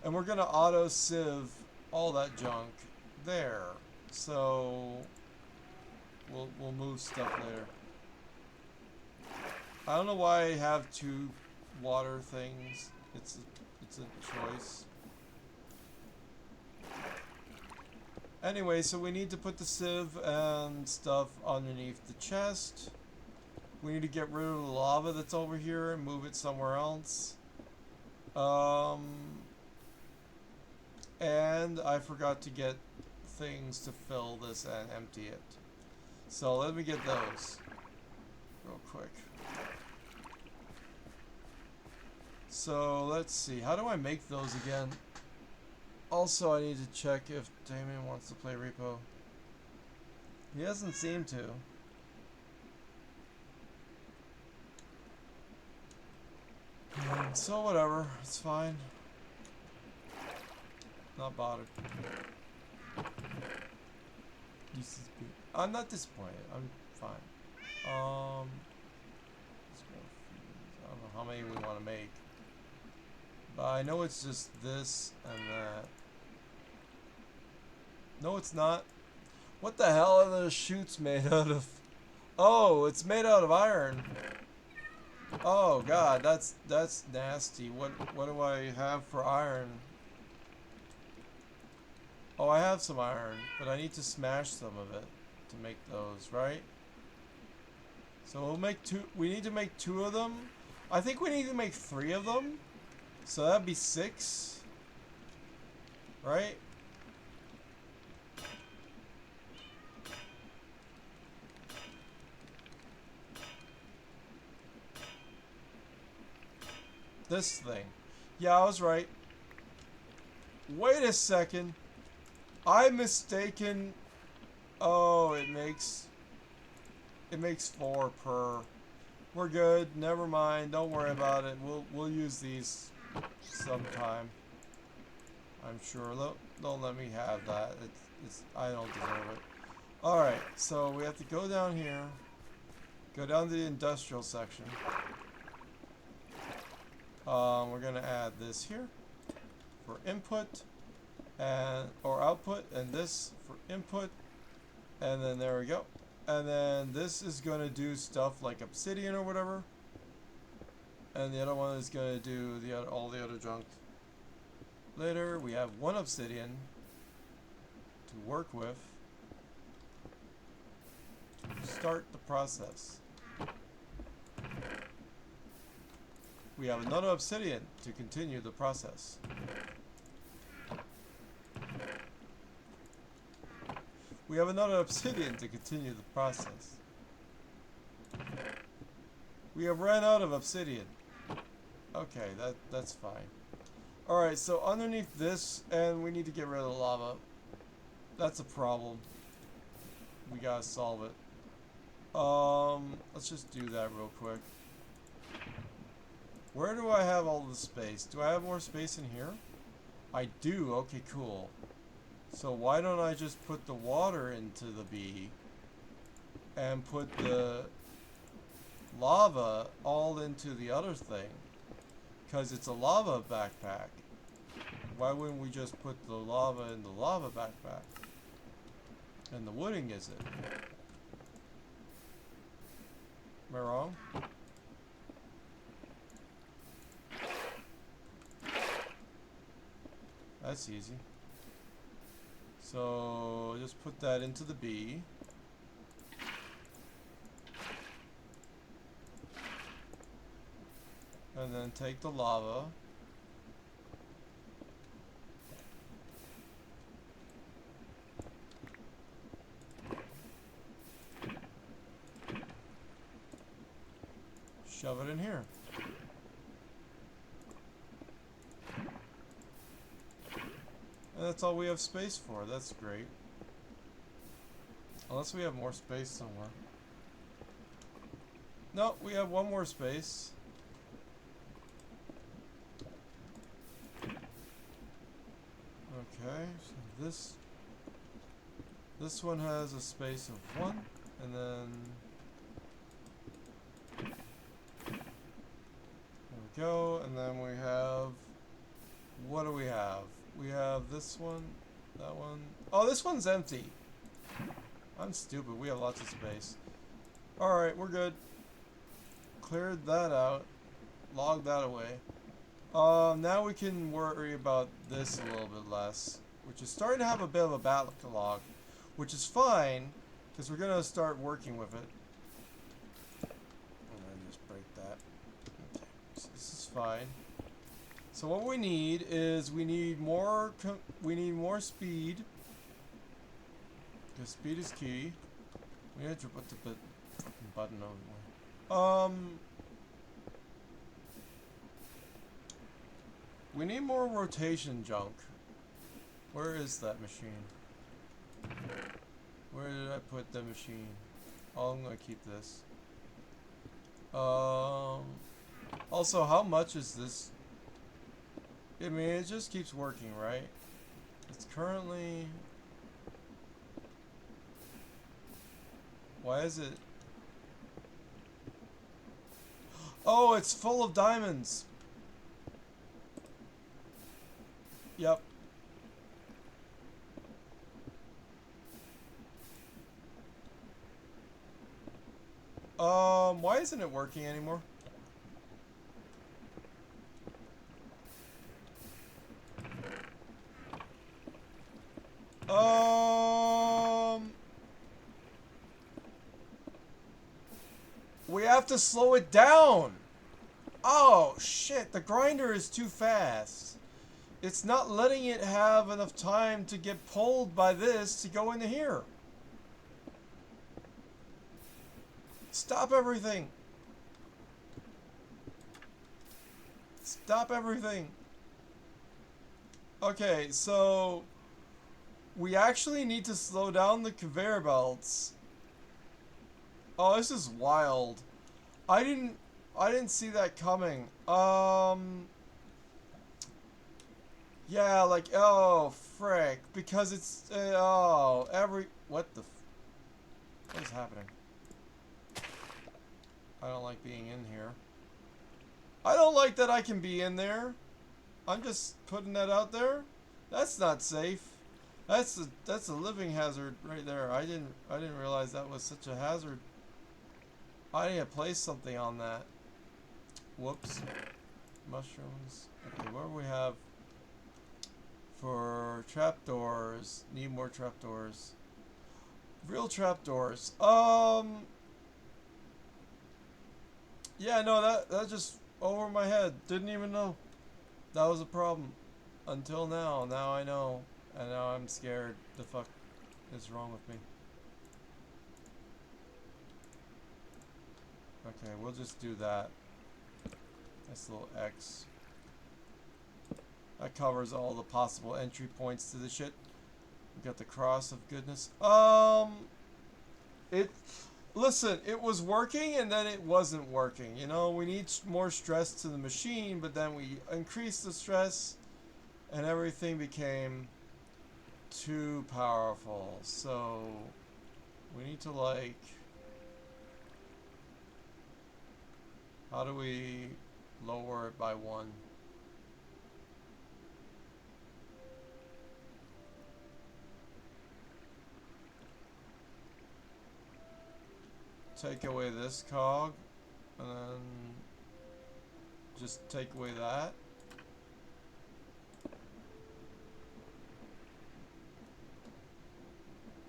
and we're gonna auto sieve all that junk there. So we'll move stuff later. I don't know why I have two water things. It's a choice. Anyway, so we need to put the sieve and stuff underneath the chest. We need to get rid of the lava that's over here and move it somewhere else. And I forgot to get things to fill this and empty it. So let me get those real quick. So let's see, how do I make those again? Also, I need to check if Damien wants to play Repo. He doesn't seem to. So whatever, it's fine. Not bothered. I'm not disappointed. I'm fine. I don't know how many we want to make. But I know it's just this and that. No, it's not. What the hell are those chutes made out of? Oh, it's made out of iron. Oh god, that's nasty. What do I have for iron? Oh, I have some iron, but I need to smash some of it to make those, right? So we'll make two. We need to make 2 of them. I think we need to make 3 of them. So that'd be 6. Right? This thing. Yeah, I was right. Wait a second. I'm mistaken. Oh, it makes 4 per. We're good. Never mind. Don't worry about it. We'll use these sometime. I'm sure. Don't let me have that. It's I don't deserve it. All right. So we have to go down here. Go down to the industrial section. We're gonna add this here for input and or output, and this for input, and then there we go. And then this is gonna do stuff like obsidian or whatever, and the other one is gonna do all the other junk. Later we have one obsidian to work with to start the process. We have another obsidian to continue the process. We have another obsidian to continue the process. We have ran out of obsidian. Okay, that's fine. Alright, so underneath this, and we need to get rid of the lava. That's a problem. We gotta solve it. Let's just do that real quick. Where do I have all the space? Do I have more space in here? I do. Okay, cool. So why don't I just put the water into the bee and put the lava all into the other thing? Because it's a lava backpack. Why wouldn't we just put the lava in the lava backpack? And the wooding is it? Am I wrong? That's easy. So just put that into the bee. And then take the lava. Shove it in here. And that's all we have space for. That's great. Unless we have more space somewhere. No, we have one more space. Okay, so this one has a space of 1, and then there we go, and then we have, what do we have? We have this one, that one. Oh, this one's empty. I'm stupid. We have lots of space. Alright, we're good. Cleared that out. Logged that away. Now we can worry about this a little bit less. Which is starting to have a bit of a backlog. Which is fine, because we're going to start working with it. I'm going to just break that. Okay, so this is fine. So what we need is we need more speed. Because speed is key. We have to put the button over there. We need more rotation junk. Where is that machine? Where did I put the machine? Oh, I'm gonna keep this. Also, how much is this? I mean, it just keeps working, right? It's currently... Why is it... Oh, it's full of diamonds! Yep. Why isn't it working anymore? We have to slow it down. Oh, shit. The grinder is too fast. It's not letting it have enough time to get pulled by this to go into here. Stop everything. Stop everything. Okay, so we actually need to slow down the conveyor belts. Oh, this is wild. I didn't see that coming. Yeah, like, oh, frick. Because it's, what is happening? I don't like being in here. I don't like that I can be in there. I'm just putting that out there. That's not safe. That's a living hazard right there. I didn't realize that was such a hazard. I need to place something on that. Whoops. Mushrooms. Okay, what do we have for trapdoors? Need more trapdoors. Real trapdoors. Yeah, no, that just over my head. Didn't even know that was a problem until now. Now I know, and now I'm scared. The fuck is wrong with me? Okay, we'll just do that. Nice little X. That covers all the possible entry points to the shit. We got the cross of goodness. Listen, it was working and then it wasn't working. You know, we need more stress to the machine, but then we increased the stress and everything became too powerful. So we need to, like, how do we lower it by 1? Take away this cog, and then just take away that.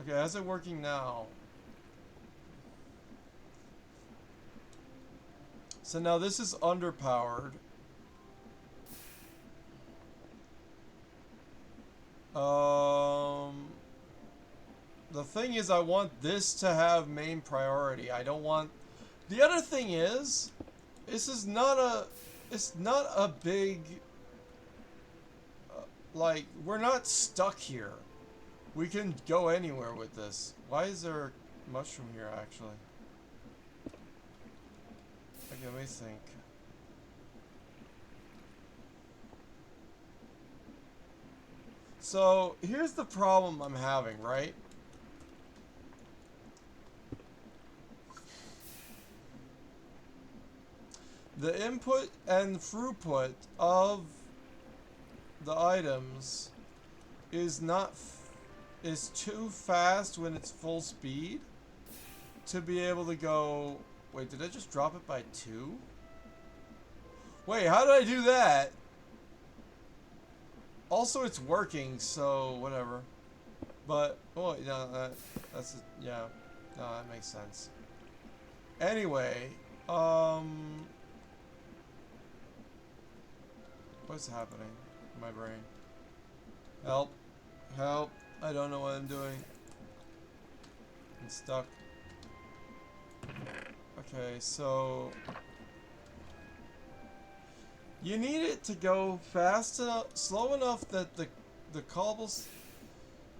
Okay, how's it working now? So now this is underpowered. The thing is, I want this to have main priority. I don't want... The other thing is, this is not a... It's not a big... like, we're not stuck here. We can go anywhere with this. Why is there a mushroom here, actually? Okay, let me think. So, here's the problem I'm having, right? The input and throughput of the items is too fast when it's full speed to be able to go... Wait, did I just drop it by 2? Wait, how did I do that? Also, it's working, so whatever. But, oh, no, that's... Yeah, no, that makes sense. Anyway, what's happening in my brain? Help. Help. I don't know what I'm doing. I'm stuck. Okay, so... You need it to go fast enough, slow enough that the cobbles...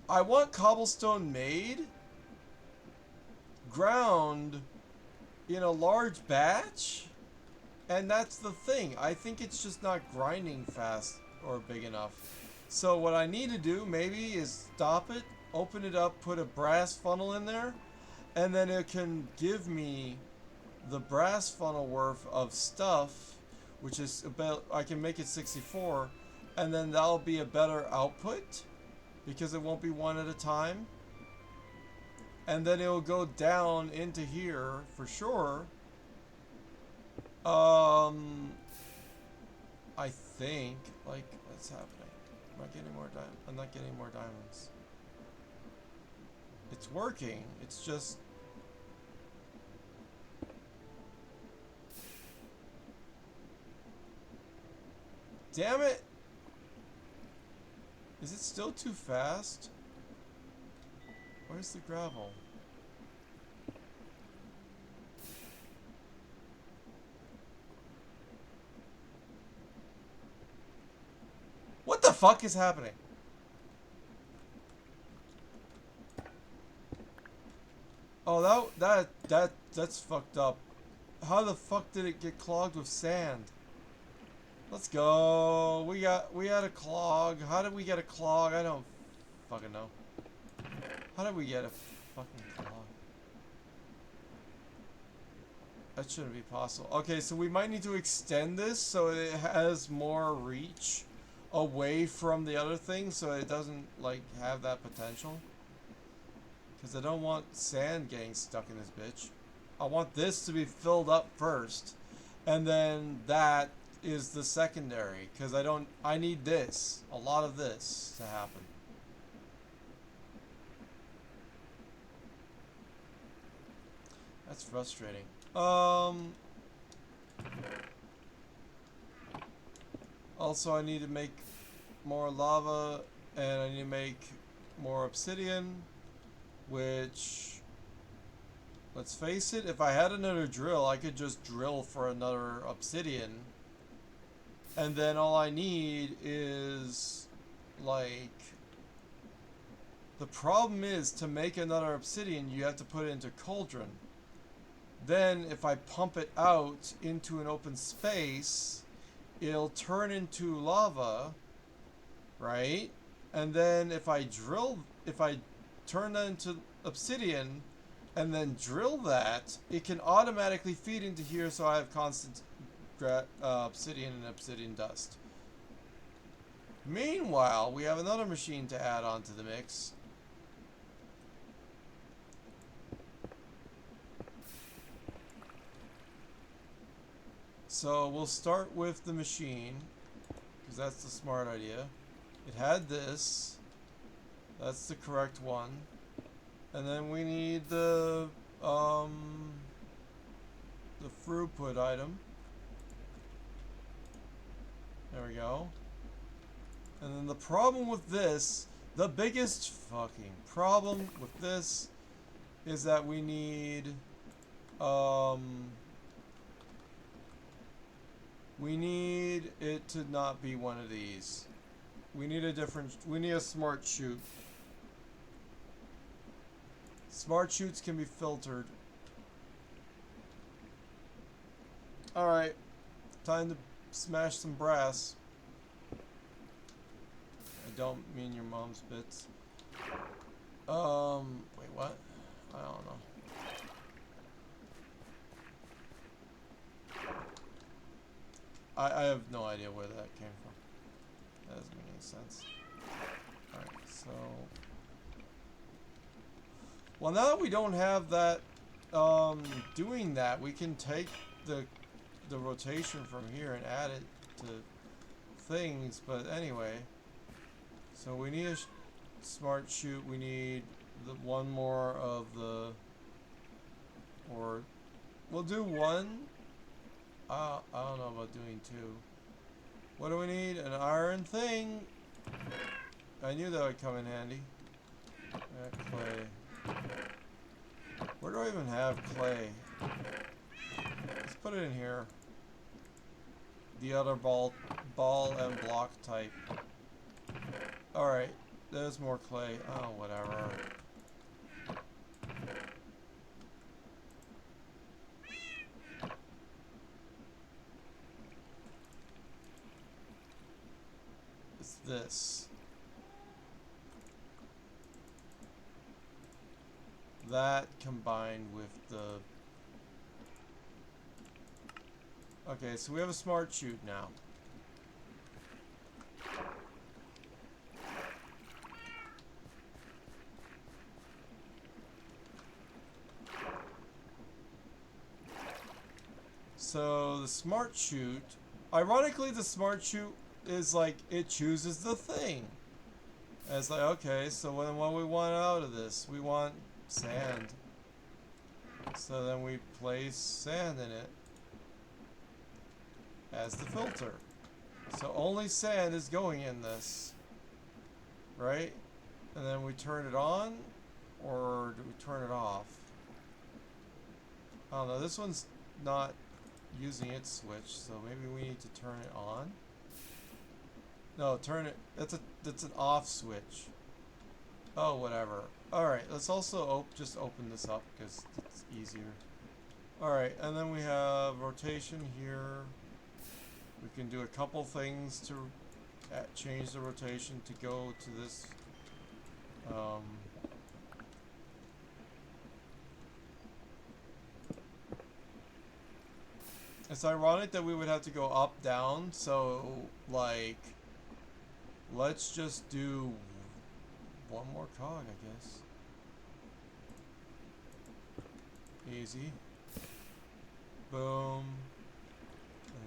I want cobblestone made, ground in a large batch, and that's the thing. I think it's just not grinding fast or big enough. So what I need to do maybe is stop it, open it up, put a brass funnel in there, and then it can give me the brass funnel worth of stuff, which is about, I can make it 64, and then that'll be a better output because it won't be one at a time. And then it'll go down into here for sure. I think, like, what's happening? Am I getting more diamonds? I'm not getting more diamonds. It's working. It's just... Damn it! Is it still too fast? Where's the gravel? What the fuck is happening? Oh, that's fucked up. How the fuck did it get clogged with sand? Let's go. We had a clog. How did we get a clog? I don't fucking know. How did we get a fucking clog? That shouldn't be possible. Okay, so we might need to extend this so it has more reach away from the other thing so it doesn't, like, have that potential. Because I don't want sand getting stuck in this bitch. I want this to be filled up first. And then that is the secondary. Because I need this. A lot of this to happen. That's frustrating. Also, I need to make more lava, and I need to make more obsidian, which, let's face it, if I had another drill, I could just drill for another obsidian, and then all I need is, like, the problem is, to make another obsidian, you have to put it into cauldron. Then, if I pump it out into an open space, it'll turn into lava, right? And then if I turn that into obsidian, and then drill that, it can automatically feed into here, so I have constant obsidian and obsidian dust. Meanwhile, we have another machine to add on to the mix. So we'll start with the machine, because that's the smart idea. It had this. That's the correct one. And then we need the throughput item. There we go. And then the problem with this, the biggest fucking problem with this, is that we need it to not be one of these. We need a smart chute. Smart chutes can be filtered. Alright. Time to smash some brass. I don't mean your mom's bits. Wait, what? I don't know. I have no idea where that came from. That doesn't make any sense. Alright, so... Well, now that we don't have that, doing that, we can take the rotation from here and add it to things, but anyway. So we need a smart chute, we need one more of the... Or... We'll do one. I don't know about doing two. What do we need? An iron thing. I knew that would come in handy. Clay. Where do I even have clay? Let's put it in here. The other ball and block type. Alright, there's more clay. Oh, whatever. This. That combined with the... Okay, so we have a smart chute now. So the smart chute, ironically the smart chute is like, it chooses the thing. And it's like, okay, so what do we want out of this? We want sand. So then we place sand in it as the filter. So only sand is going in this. Right? And then we turn it on, or do we turn it off? I don't know, this one's not using its switch, so maybe we need to turn it on. No, turn it. That's an off switch. Oh, whatever. All right, let's also just open this up because it's easier. All right, and then we have rotation here. We can do a couple things to change the rotation to go to this. It's ironic that we would have to go up, down, so, like, let's just do one more cog, I guess. Easy. Boom.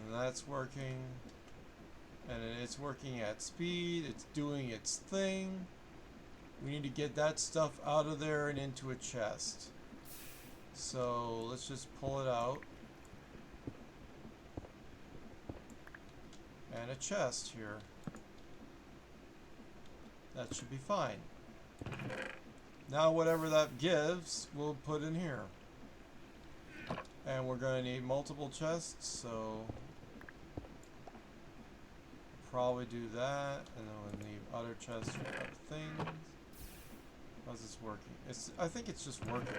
And that's working. And it's working at speed. It's doing its thing. We need to get that stuff out of there and into a chest. So let's just pull it out. And a chest here. That should be fine. Now whatever that gives, we'll put in here. And we're going to need multiple chests, so probably do that, and then we'll need other chests for other things. How's this working? I think it's just working.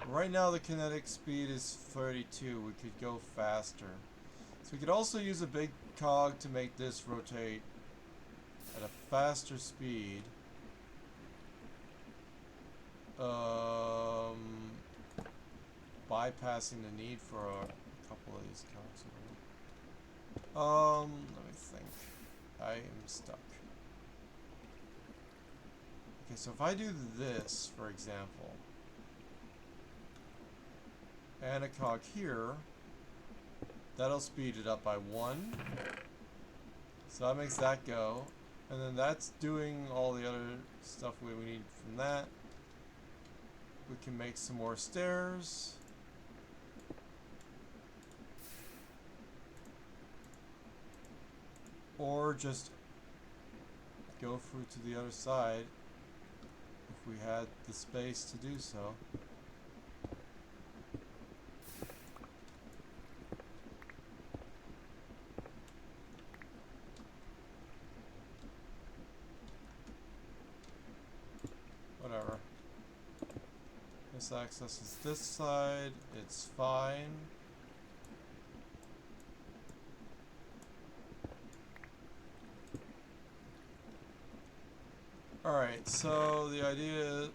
Right now the kinetic speed is 32. We could go faster. So we could also use a big cog to make this rotate at a faster speed. Bypassing the need for a couple of these cogs. Let me think. I am stuck. Okay, so if I do this, for example, and a cog here, that'll speed it up by 1. So that makes that go. And then that's doing all the other stuff we need from that. We can make some more stairs. Or just go through to the other side if we had the space to do so. Whatever. This accesses this side, it's fine. Alright, so the idea is...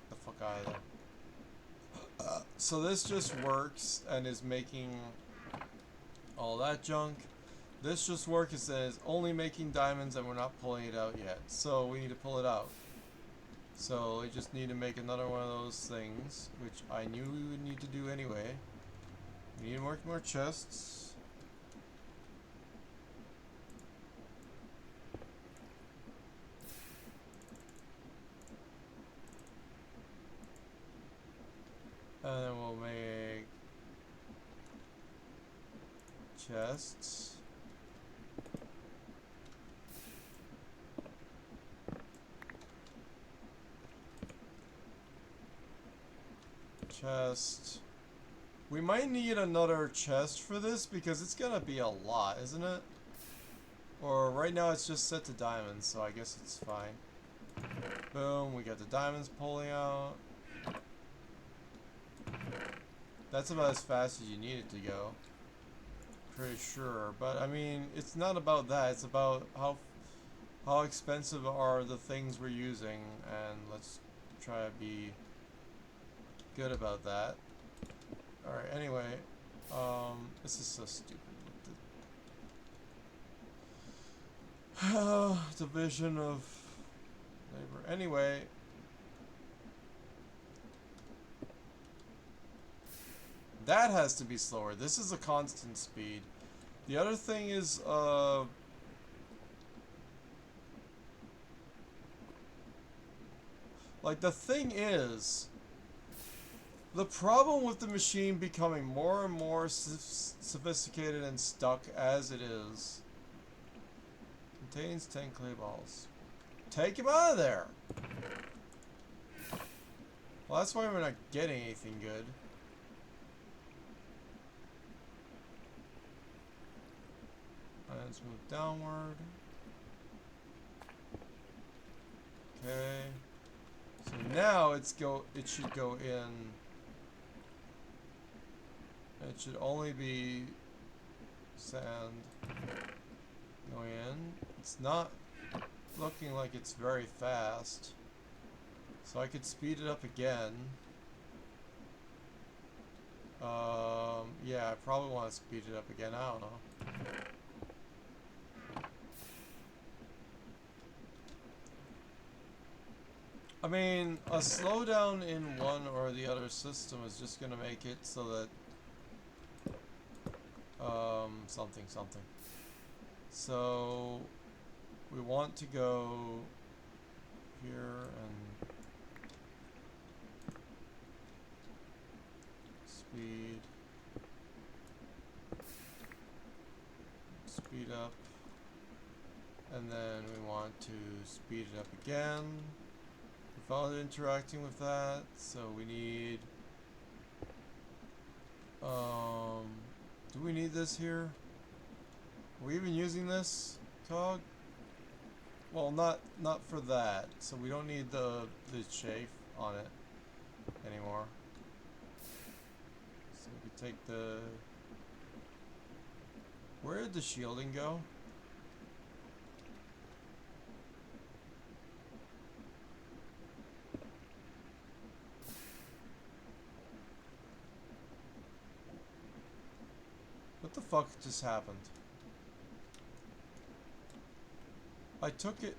the fuck out of there. So this just works and is making all that junk. This just works and is only making diamonds and we're not pulling it out yet. So we need to pull it out. So we just need to make another one of those things, which I knew we would need to do anyway. We need to work more chests. And then we'll make chests. Chest. We might need another chest for this because it's gonna be a lot, isn't it? Or right now it's just set to diamonds, so I guess it's fine. Boom, we got the diamonds pulling out. That's about as fast as you need it to go. Pretty sure, but I mean, it's not about that. It's about how expensive are the things we're using, and let's try to be good about that. All right. Anyway, this is so stupid. Division of labor. Anyway. That has to be slower. This is a constant speed. The other thing is, like, the thing is, the problem with the machine becoming more and more sophisticated and stuck as it is. Contains 10 clay balls. Take him out of there! Well, that's why we're not getting anything good. Let's move downward. Okay. So now it should go in. It should only be sand going in. It's not looking like it's very fast. So I could speed it up again. Yeah, I probably want to speed it up again. I don't know. I mean, a slowdown in one or the other system is just gonna make it so that something. So we want to go here and speed up, and then we want to speed it up again without interacting with that. So we need do we need this here? Are we even using this cog? Well, not for that. So we don't need the chafe on it anymore. So we could take the... Where did the shielding go? What the fuck just happened? I took the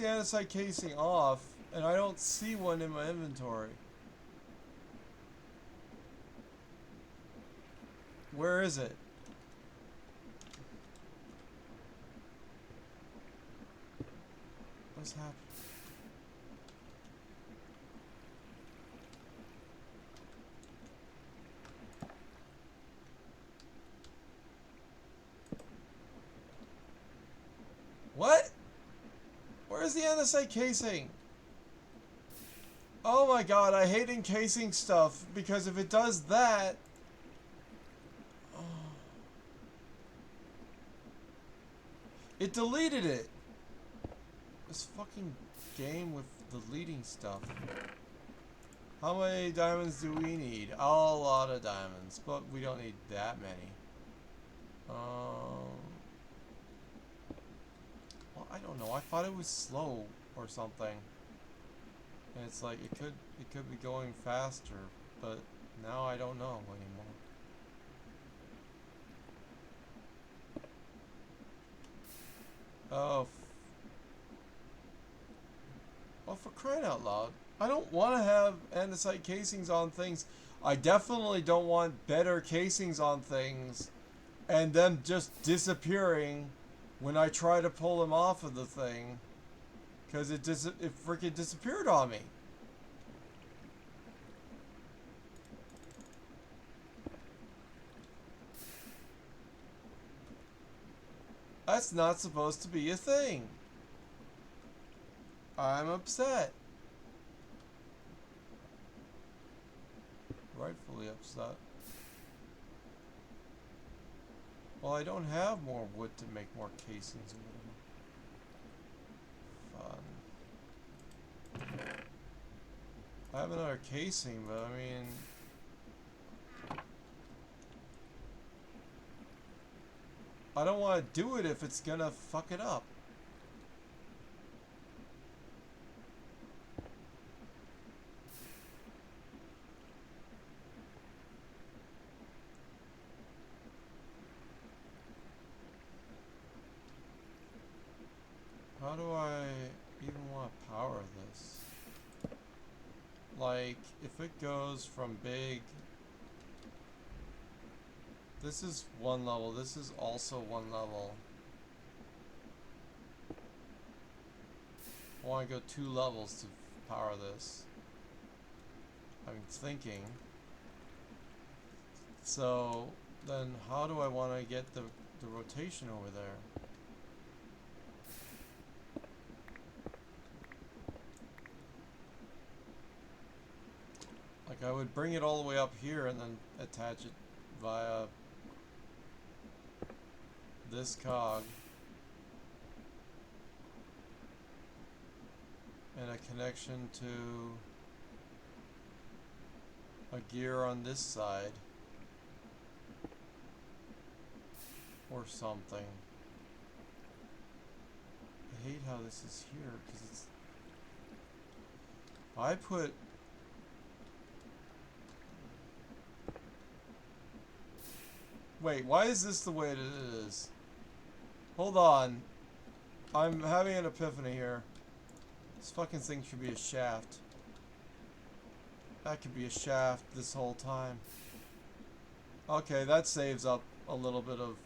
andesite casing off, and I don't see one in my inventory. Where is it? What's happening? What? Where's the andesite casing? Oh my god, I hate encasing stuff, because if it does that... Oh. It deleted it! This fucking game with deleting stuff. How many diamonds do we need? A lot of diamonds, but we don't need that many. Well, I don't know. I thought it was slow or something. And it's like it could be going faster, but now I don't know anymore. Oh. Well, for crying out loud. I don't want to have andesite casings on things. I definitely don't want better casings on things and them just disappearing when I try to pull them off of the thing, because it freaking disappeared on me. That's not supposed to be a thing. I'm upset. Rightfully upset. Well, I don't have more wood to make more casings or whatever. Fun. I have another casing, but I mean... I don't want to do it if it's gonna fuck it up. How do I even want to power this? Like, if it goes from big... This is one level, this is also one level. I want to go 2 levels to power this. I'm thinking. So, then how do I want to get the rotation over there? Like, I would bring it all the way up here and then attach it via this cog and a connection to a gear on this side or something. I hate how this is here because it's... I put... Wait, why is this the way it is? Hold on. I'm having an epiphany here. This fucking thing should be a shaft. That could be a shaft this whole time. Okay, that saves up a little bit of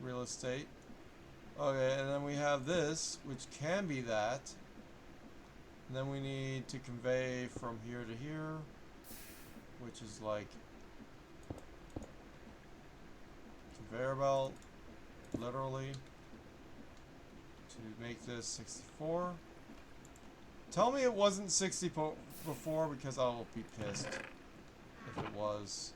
real estate. Okay, and then we have this, which can be that. And then we need to convey from here to here, which is like conveyor belt, literally, to make this 64. Tell me it wasn't 60 before, because I'll be pissed if it was.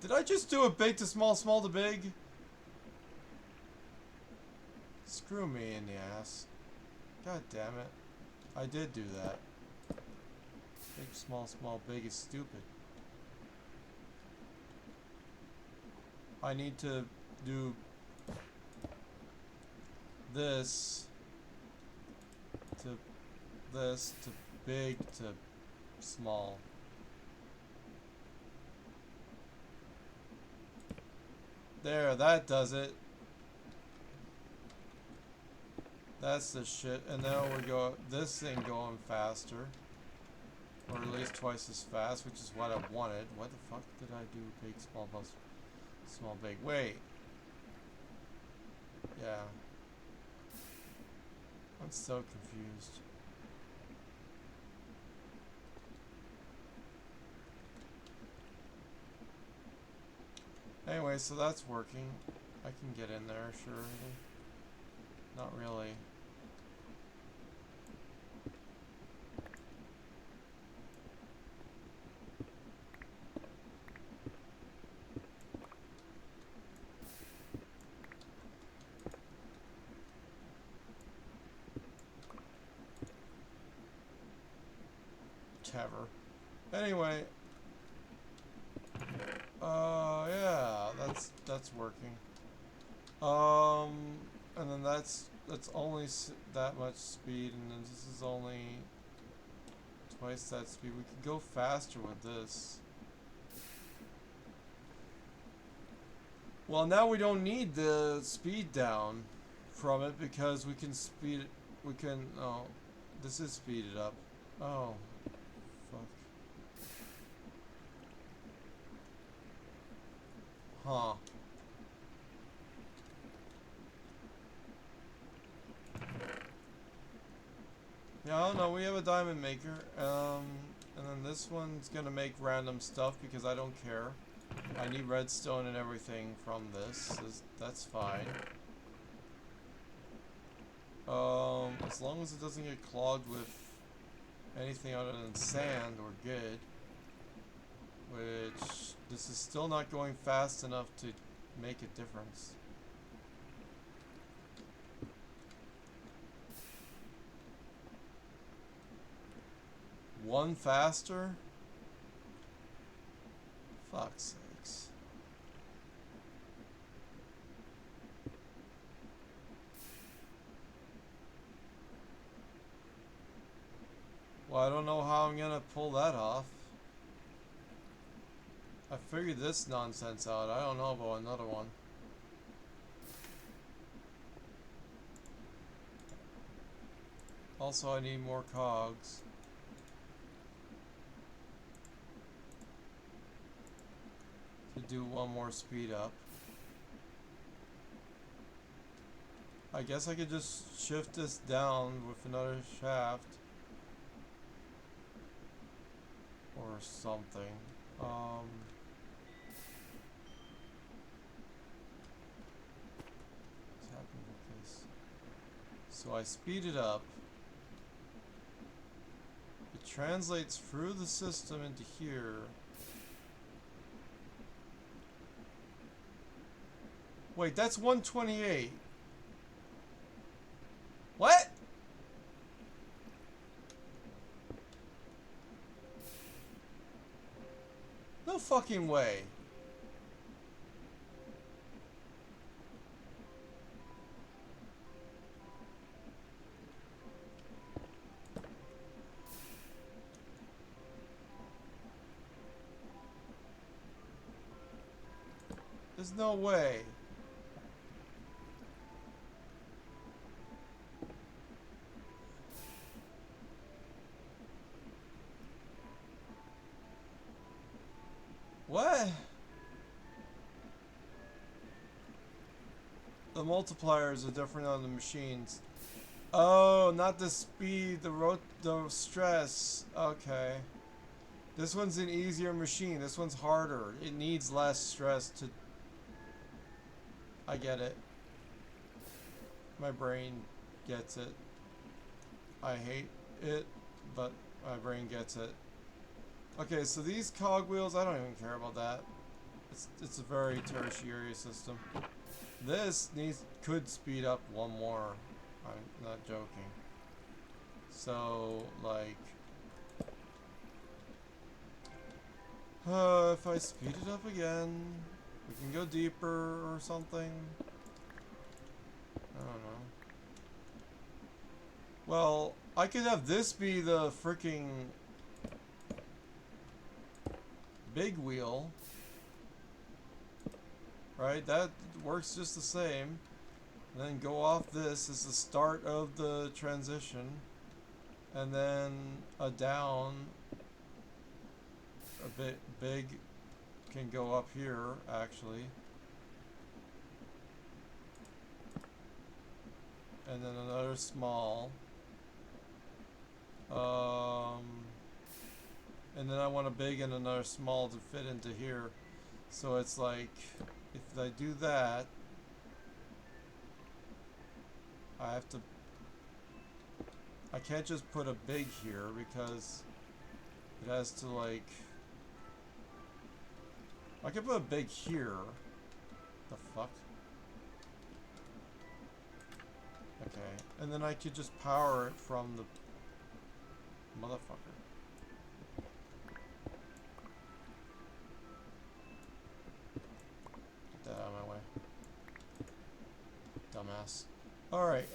Did I just do a big to small, small to big? Screw me in the ass. God damn it. I did do that. Big, small, small, big is stupid. I need to do this to this to big to small. There, that does it. That's the shit. And now we go this thing going faster. Or at least twice as fast, which is what I wanted. What the fuck did I do? Big, small, plus small, big. Wait. Yeah. I'm so confused. Anyway, so that's working. I can get in there, surely. Not really. Whatever. Anyway. Yeah, that's working. And then that's only that much speed, and then this is only twice that speed. We could go faster with this. Well, now we don't need the speed down from it because we can speed it. We can. Oh, this is speeded up. Oh, fuck. Huh. Yeah, I don't know. We have a diamond maker. And then this one's gonna make random stuff because I don't care. I need redstone and everything from this. That's fine. As long as it doesn't get clogged with anything other than sand, we're good. Which, this is still not going fast enough to make a difference. One faster? Fuck's sakes. Well, I don't know how I'm gonna pull that off. I figured this nonsense out. I don't know about another one. Also, I need more cogs. To do one more speed up. I guess I could just shift this down with another shaft. Or something. What's happening with this? So I speed it up. It translates through the system into here. Wait, that's 128. What? No fucking way. There's no way. What? The multipliers are different on the machines. Oh, not the speed, the stress. Okay. This one's an easier machine. This one's harder. It needs less stress to... I get it. My brain gets it. I hate it, but my brain gets it. Okay, so these cogwheels, I don't even care about that. It's a very tertiary system. This could speed up one more. I'm not joking. So, like... if I speed it up again, we can go deeper or something. I don't know. Well, I could have this be the freaking big wheel. Right? That works just the same. And then go off this as the start of the transition. And then a down, a bit big, can go up here, actually. And then another small. And then I want a big and another small to fit into here. So it's like, if I do that, I can't just put a big here because it has to, like, I could put a big here. The fuck? Okay, and then I could just power it from the motherfucker. Get that out of my way. Dumbass. Alright,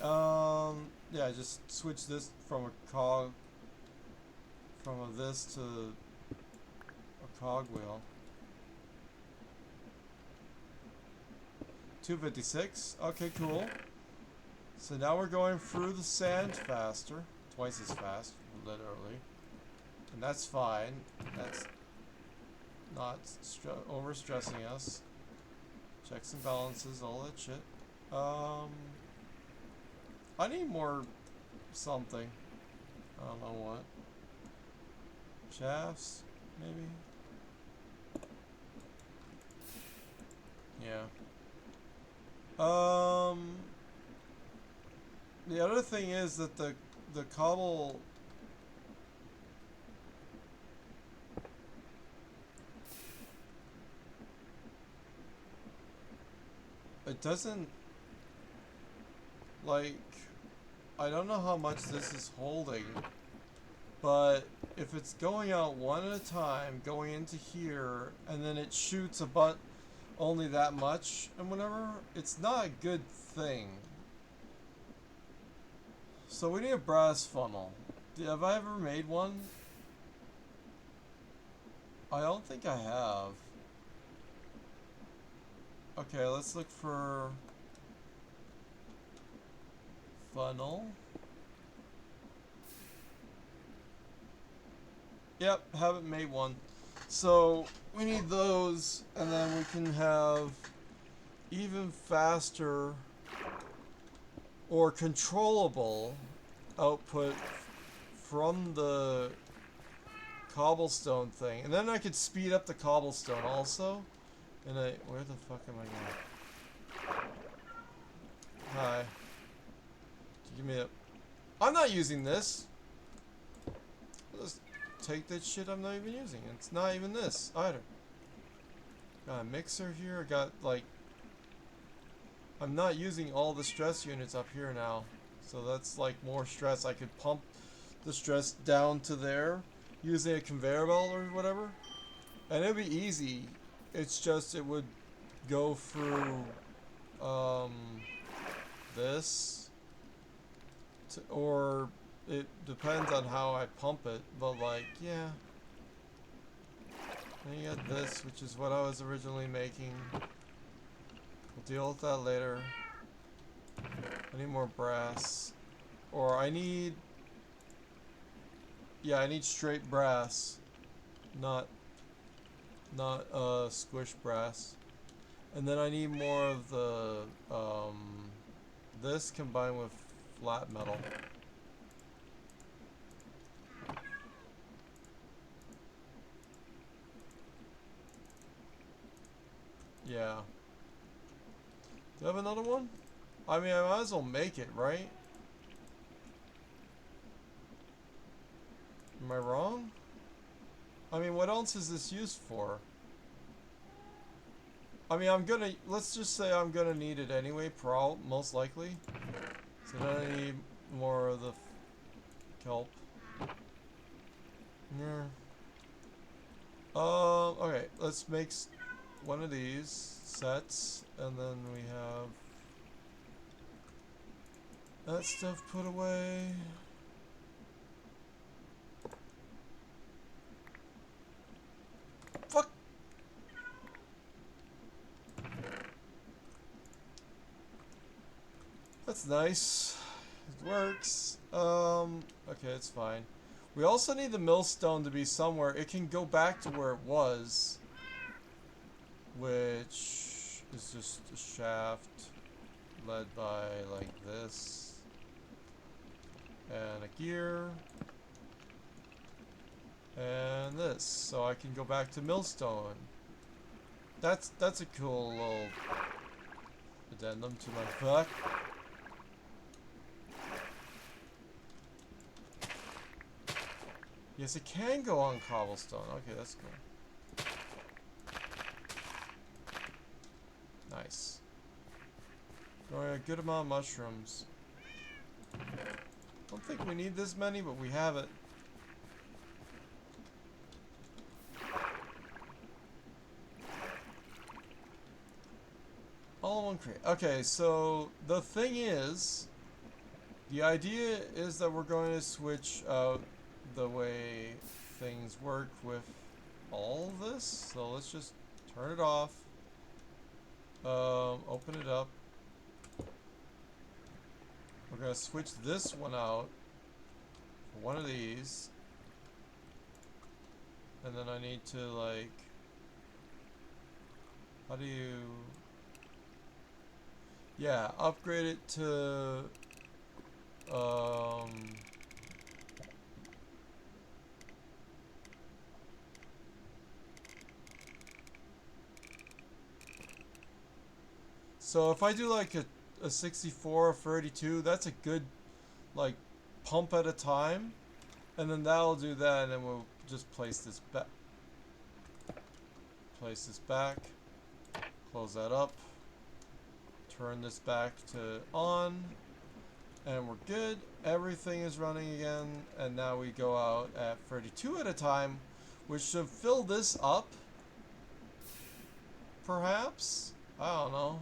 yeah, just switch this from a cog, from this to a cog wheel. 256, okay, cool. So now we're going through the sand faster, twice as fast, literally. And that's fine, that's not over-stressing us. Checks and balances, all that shit. I need more something. I don't know what. Shafts, maybe? Yeah. The other thing is that the cobble... It doesn't... Like... I don't know how much this is holding, but if it's going out one at a time, going into here, and then it shoots only that much and whatever, it's not a good thing. So we need a brass funnel. Have I ever made one? I don't think I have. Okay, let's look for funnel. Yep, haven't made one. So we need those, and then we can have even faster or controllable output from the cobblestone thing. And then I could speed up the cobblestone also. And where the fuck am I going? Hi. Give me a... I'm not using this. Let's take that shit I'm not even using. It's not even this either. Got a mixer here. I got, like... I'm not using all the stress units up here now. So that's like more stress. I could pump the stress down to there using a conveyor belt or whatever. And it'd be easy. It's just it would go through this. Or it depends on how I pump it. But like, yeah. Then you got this, which is what I was originally making. We'll deal with that later. I need more brass. Or I need... Yeah, I need straight brass. Not squish brass. And then I need more of the, this combined with flat metal. Yeah. Do I have another one? I mean, I might as well make it, right? Am I wrong? I mean, what else is this used for? I mean, let's just say I'm gonna need it anyway, most likely. So then I need more of the kelp. Yeah. Okay, let's make one of these sets, and then we have that stuff put away. Fuck! That's nice. It works. Okay, it's fine. We also need the millstone to be somewhere. It can go back to where it was, which is just a shaft led by like this, and a gear, and this, so I can go back to millstone. That's a cool little addendum to my fuck. Yes, it can go on cobblestone. Okay, that's cool. Nice. Growing a good amount of mushrooms. Don't think we need this many, but we have it. All in one crate. Okay, so the thing is, the idea is that we're going to switch out the way things work with all of this. So let's just turn it off. Open it up. We're gonna switch this one out for one of these, and then I need to like, how do you, yeah, upgrade it to so if I do like a 64 or 32, that's a good like pump at a time, and then that'll do that, and then we'll just place this back, close that up, turn this back to on, and we're good. Everything is running again, and now we go out at 32 at a time, which should fill this up, perhaps. I don't know.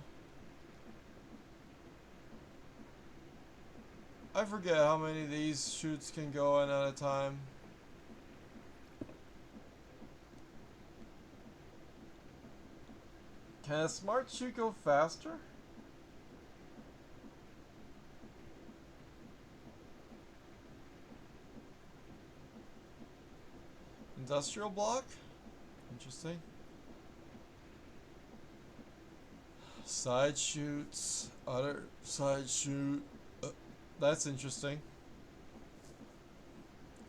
I forget how many of these chutes can go in at a time. Can a smart chute go faster? Industrial block? Interesting. Side chutes, other side chute. That's interesting.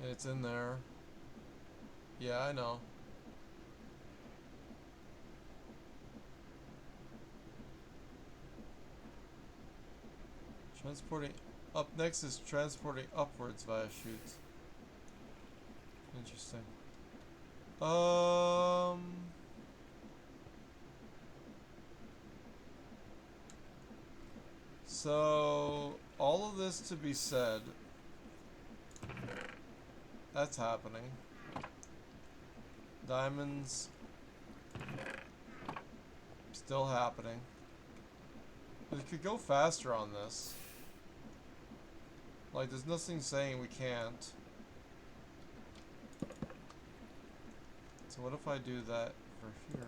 It's in there. Yeah, I know. Transporting up next is transporting upwards via chutes. Interesting. So all of this to be said, that's happening. Diamonds still happening. But it could go faster on this. Like, there's nothing saying we can't. So what if I do that for here?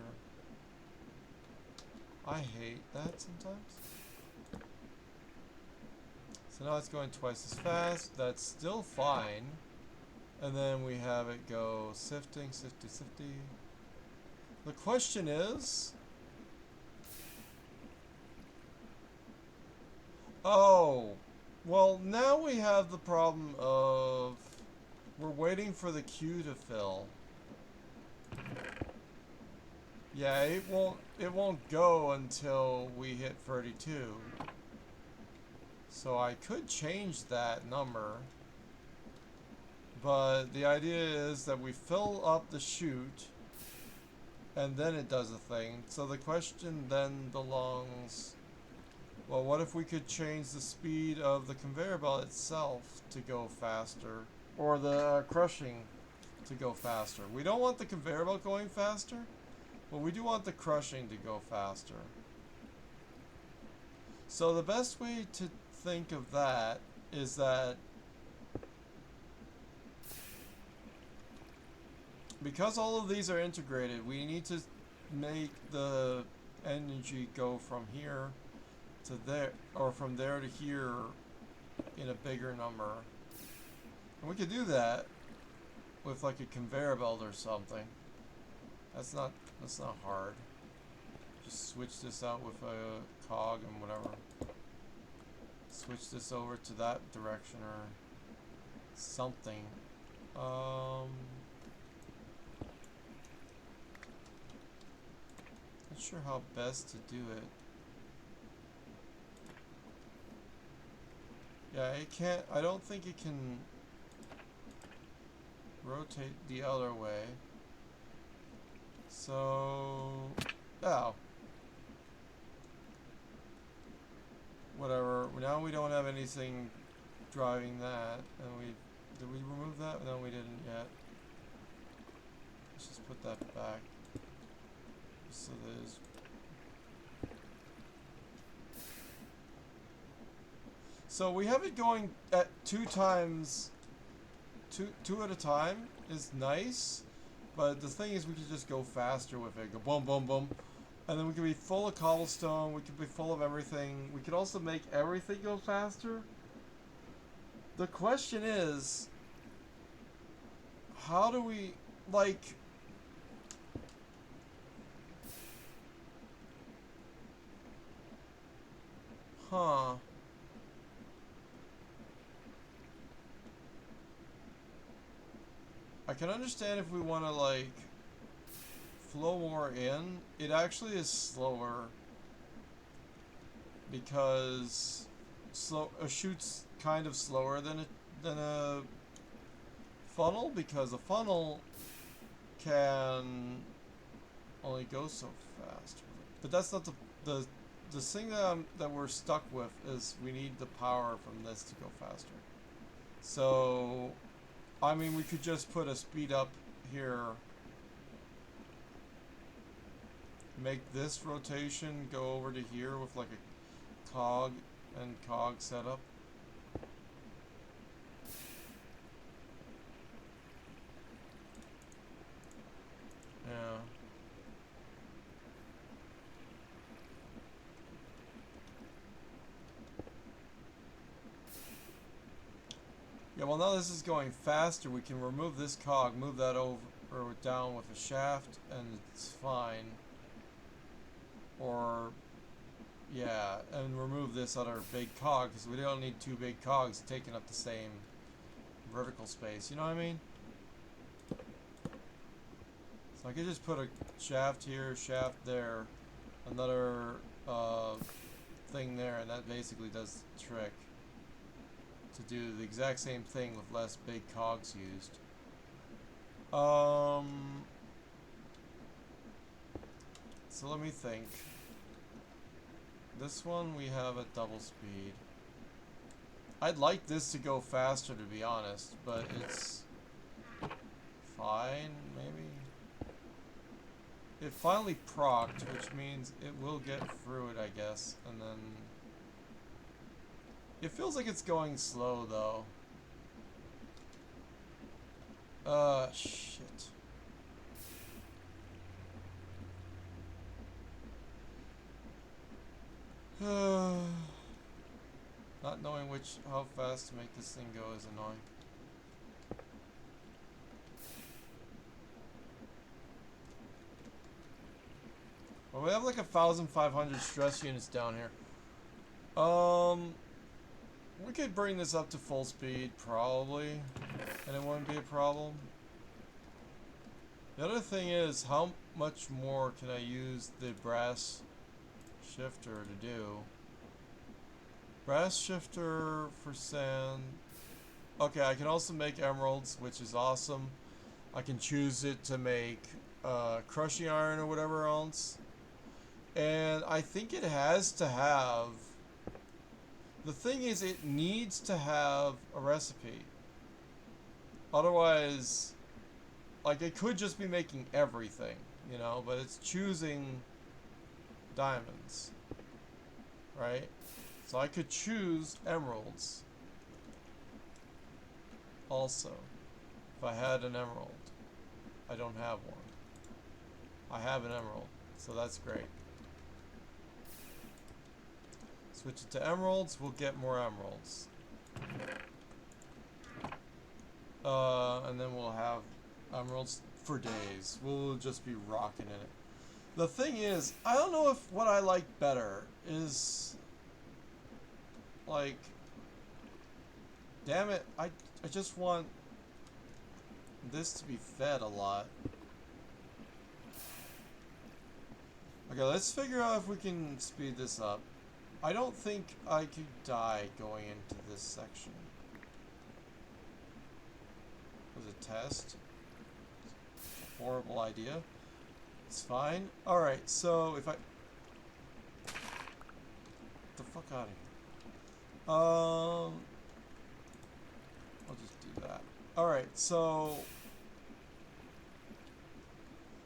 I hate that sometimes. So now it's going twice as fast. That's still fine. And then we have it go sifting, sifty, sifty. The question is... Oh, well, now we have the problem of we're waiting for the queue to fill. Yeah, it won't go until we hit 32. So I could change that number. But the idea is that we fill up the chute and then it does a thing. So the question then belongs, well, what if we could change the speed of the conveyor belt itself to go faster? Or the crushing to go faster? We don't want the conveyor belt going faster, but we do want the crushing to go faster. So the best way to think of that is that because all of these are integrated, we need to make the energy go from here to there, or from there to here in a bigger number. And we could do that with like a conveyor belt or something. That's not hard. Just switch this out with a cog and whatever. Switch this over to that direction or something. Not sure how best to do it. Yeah, it can't, I don't think it can rotate the other way. So, oh. Whatever, now we don't have anything driving that, and did we remove that? No, we didn't yet. Let's just put that back. So there's... So we have it going at two at a time is nice, but the thing is we could just go faster with it. Go boom, boom, boom. And then we could be full of cobblestone, we could be full of everything. We could also make everything go faster. The question is, how do we, like... Huh. I can understand if we want to, like, flow more in. It actually is slower because a chute's kind of slower than a funnel, because a funnel can only go so fast. But that's not the thing that we're stuck with is we need the power from this to go faster. So, I mean, we could just put a speed up here. Make this rotation go over to here with like a cog and cog setup. Yeah. Yeah, well now this is going faster, we can remove this cog, move that over or down with a shaft, and it's fine. Or, yeah, and remove this other big cog, because we don't need two big cogs taking up the same vertical space, you know what I mean? So I could just put a shaft here, shaft there, another thing there, and that basically does the trick. To do the exact same thing with less big cogs used. So let me think. This one we have at double speed. I'd like this to go faster, to be honest, but it's fine, maybe. It finally procced, which means it will get through it, I guess, and then... It feels like it's going slow, though. Shit. Not knowing how fast to make this thing go is annoying. Well, we have like 1,500 stress units down here. We could bring this up to full speed, probably, and it wouldn't be a problem. The other thing is, how much more can I use the brass shifter to do? Brass shifter for sand. Okay, I can also make emeralds, which is awesome. I can choose it to make crushing iron or whatever else. And I think it has to have... The thing is, it needs to have a recipe. Otherwise, like, it could just be making everything, you know, but it's choosing diamonds, right? So I could choose emeralds also, if I had an emerald. I don't have one. I have an emerald, so that's great. Switch it to emeralds, we'll get more emeralds. And then we'll have emeralds for days. We'll just be rocking in it. The thing is, I don't know if what I like better is... Like... Damn it, I just want this to be fed a lot. Okay, let's figure out if we can speed this up. I don't think I could die going into this section. Was it test? Horrible idea. It's fine. Alright, so if I... Get the fuck out of here. I'll just do that. Alright, so...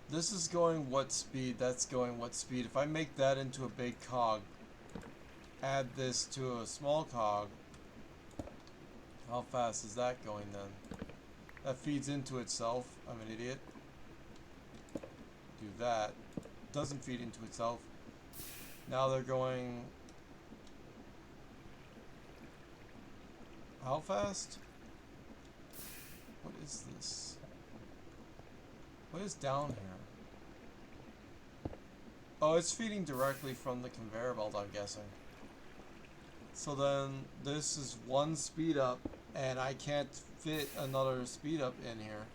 This is going what speed, that's going what speed. If I make that into a big cog, add this to a small cog, how fast is that going then? That feeds into itself. I'm an idiot. Do that. Doesn't feed into itself. Now they're going... How fast? What is this? What is down here? Oh, it's feeding directly from the conveyor belt, I'm guessing. So then, this is one speed up, and I can't fit another speed up in here.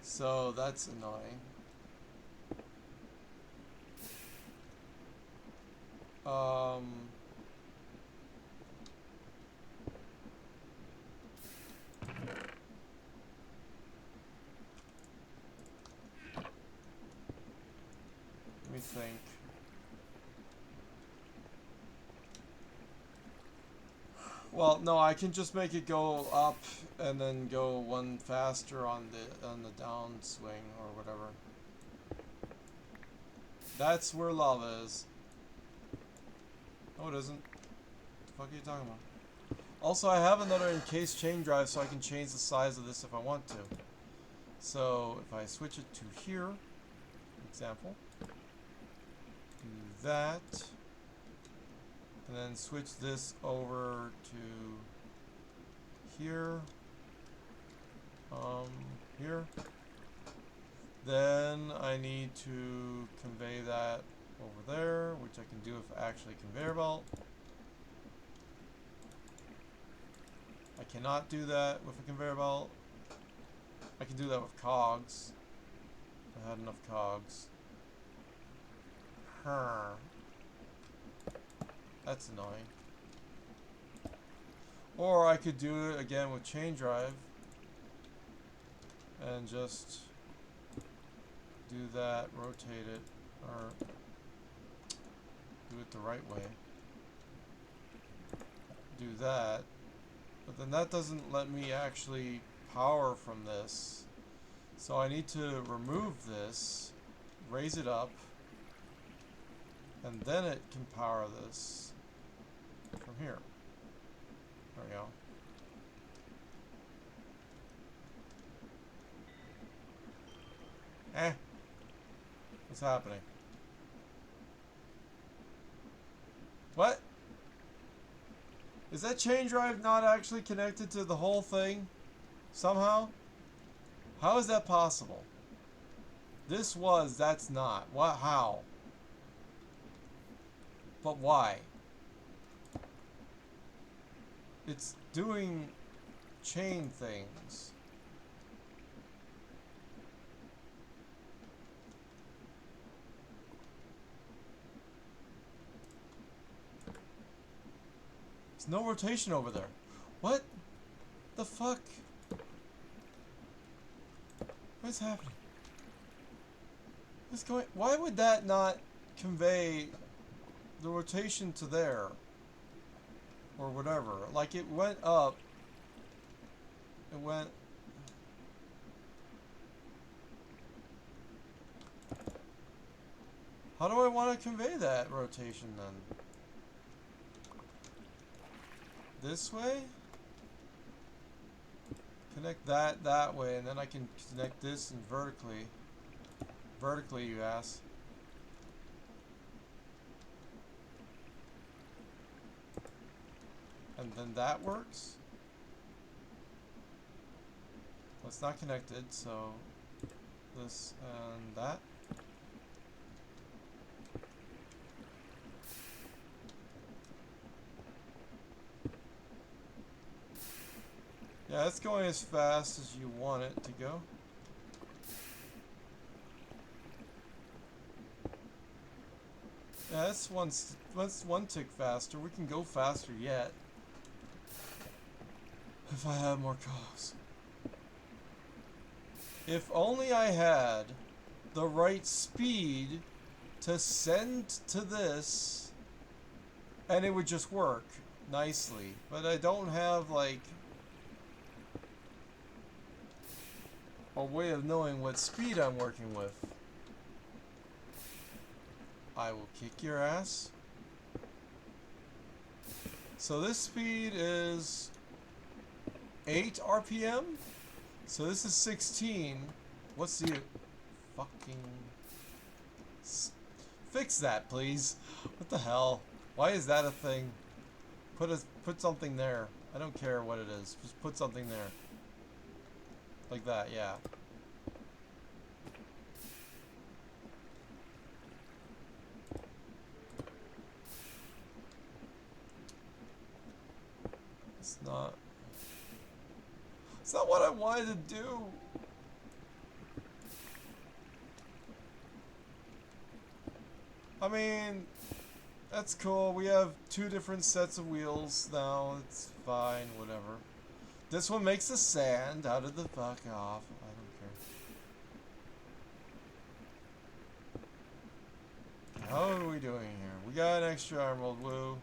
So that's annoying. Let me think. Well, no, I can just make it go up and then go one faster on the downswing or whatever. That's where lava is. No, it isn't. What the fuck are you talking about? Also, I have another encased chain drive, so I can change the size of this if I want to. So, if I switch it to here, example, do that, and then switch this over to here, here. Then I need to convey that over there, which I can do with actually conveyor belt. I cannot do that with a conveyor belt. I can do that with cogs. If I had enough cogs. That's annoying. Or I could do it again with chain drive and just do that, rotate it, or do it the right way. Do that. But then that doesn't let me actually power from this. So I need to remove this, raise it up, and then it can power this from here. There we go. What's happening? What? Is that chain drive not actually connected to the whole thing? Somehow? How is that possible? This was, that's not. What? How? But why? It's doing chain things. There's no rotation over there. What the fuck? What's happening? What's going? Why would that not convey the rotation to there? Or whatever. Like it went up. It went. How do I want to convey that rotation then? This way? Connect that way, and then I can connect this and vertically. Vertically, you ass. And then that works. Well, it's not connected, so this and that. Yeah, it's going as fast as you want it to go. Yeah, that's one tick faster. We can go faster yet. If I had more cogs. If only I had the right speed to send to this, and it would just work nicely. But I don't have, like, a way of knowing what speed I'm working with. I will kick your ass. So this speed is 8 RPM. So this is 16. What's the fucking... Fix that, please. What the hell? Why is that a thing? Put something there. I don't care what it is. Just put something there. Like that, yeah. It's not what I wanted to do. I mean, that's cool. We have 2 different sets of wheels now. It's fine, whatever. This one makes the sand out of the fuck off. I don't care. How are we doing here? We got an extra emerald, woo.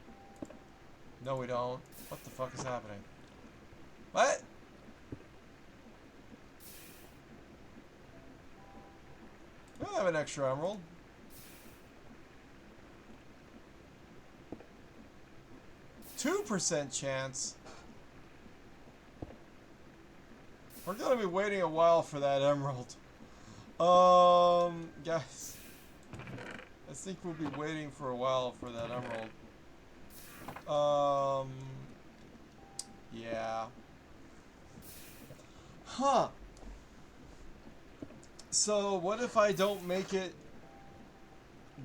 No, we don't. What the fuck is happening? What? We don't have an extra emerald. %2 chance. We're gonna be waiting a while for that emerald. Guys, I think we'll be waiting for a while for that emerald. Yeah. Huh. So what if I don't make it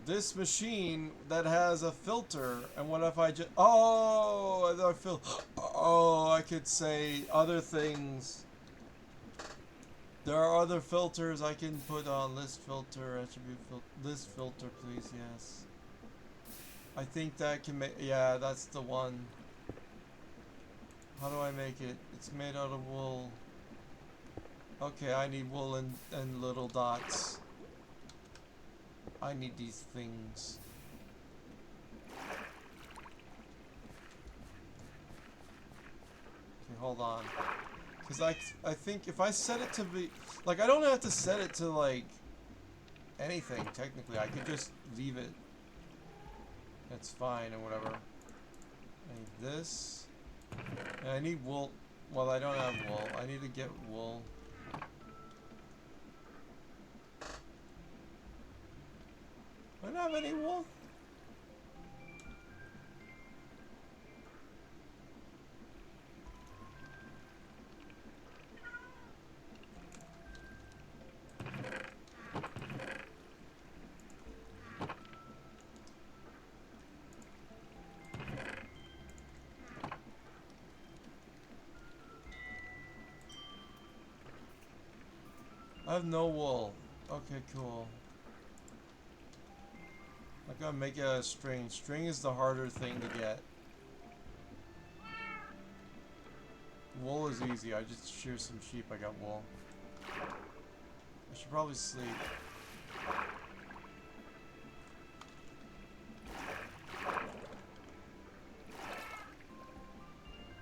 this machine that has a filter, and what if I just... I could say other things. There are other filters I can put on. List filter, attribute filter, list filter, please, yes. I think that can make... Yeah, that's the one. How do I make it? It's made out of wool. Okay, I need wool and little dots. I need these things. Okay, hold on. Because I think if I set it to be... Like, I don't have to set it to, like, anything, technically. I could just leave it. It's fine or whatever. I need this. And I need wool. Well, I don't have wool. I need to get wool. I don't have any wool. I have no wool. Okay, cool. I'm gonna make it a string. String is the harder thing to get. Wool is easy. I just shear some sheep. I got wool. I should probably sleep.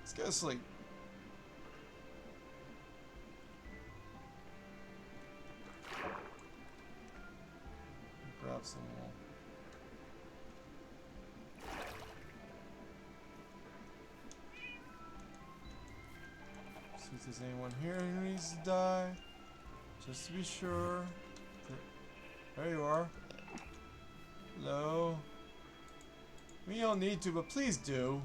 Let's go to sleep. Grab some wool. See if there's anyone here who needs to die. Just to be sure. There you are. Hello. We don't need to, but please do.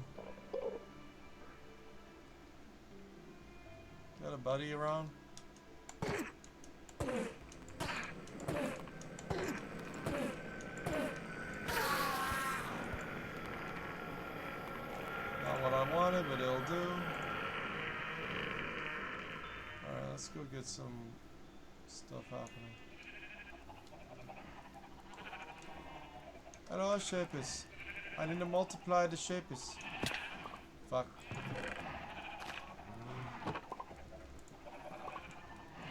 Got a buddy around? Not what I wanted, but it'll do. Alright, let's go get some stuff happening. I know what shape is. I need to multiply the shapes. Fuck.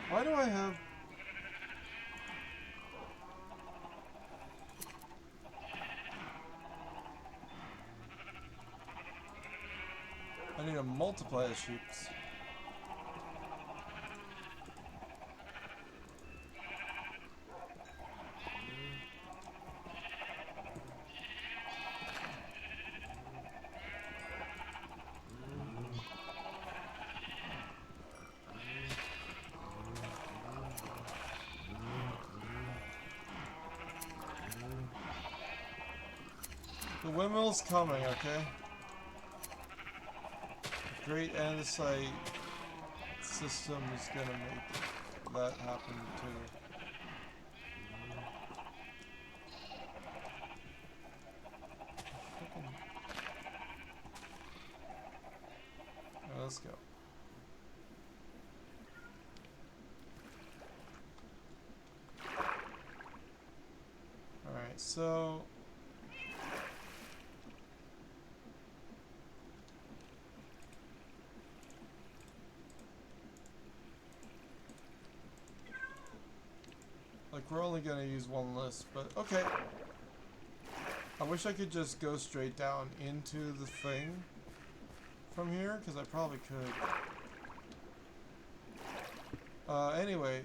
Why do I have... I need to multiply the sheeps. The windmill's coming, okay? The great andesite system is gonna make that happen too. Alright, let's go. Alright, so... like, we're only gonna use one list, but okay. I wish I could just go straight down into the thing from here, because I probably could. Anyway.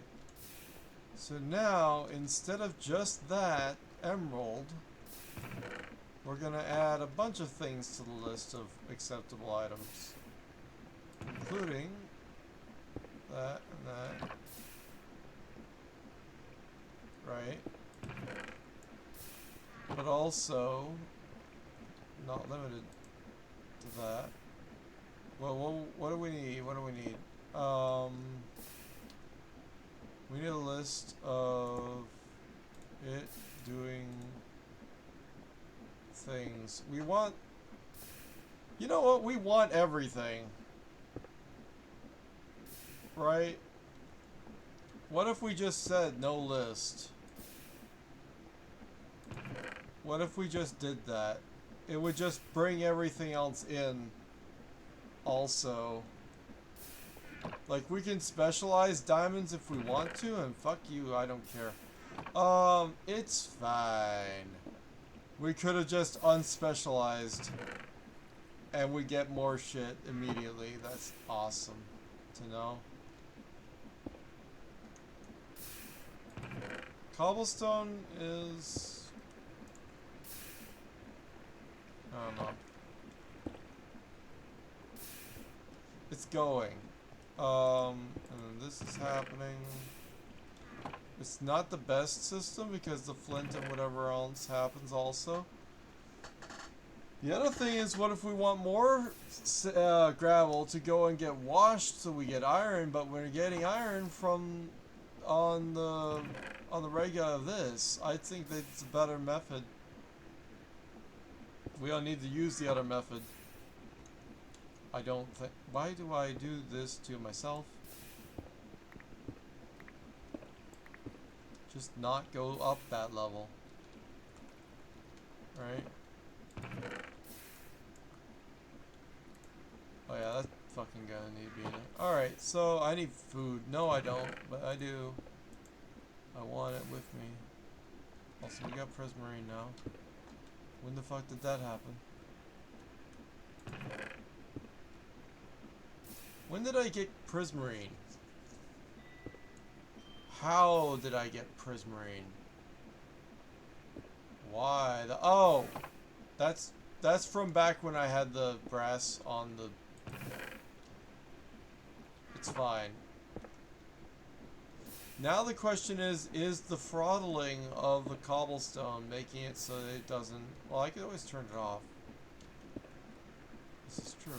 So now, instead of just that emerald, we're gonna add a bunch of things to the list of acceptable items. Including that and that. Right. But also not limited to that. Well, what do we need? What do we need? We need a list of it doing things. We want... You know what? We want everything. Right? What if we just said no list? What if we just did that? It would just bring everything else in also. Like, we can specialize diamonds if we want to, and fuck you, I don't care. It's fine. We could have just unspecialized and we get more shit immediately. That's awesome to know. Cobblestone is... I don't know. It's going. And then this is happening. It's not the best system because the flint and whatever else happens also. The other thing is, what if we want more gravel to go and get washed so we get iron, but we're getting iron from on the regular of this. I think that's a better method. We don't need to use the other method. I don't think... Why do I do this to myself? just not go up that level. Right? Oh yeah, that's fucking gonna need to be in it. Alright, so I need food. No, I don't, but I do. I want it with me. Also, we got Prismarine now. When the fuck did that happen? When did I get Prismarine? How did I get Prismarine? Why? Oh! That's from back when I had the brass on the... It's fine. Now the question is the throttling of the cobblestone making it so that it doesn't... Well, I could always turn it off. This is true.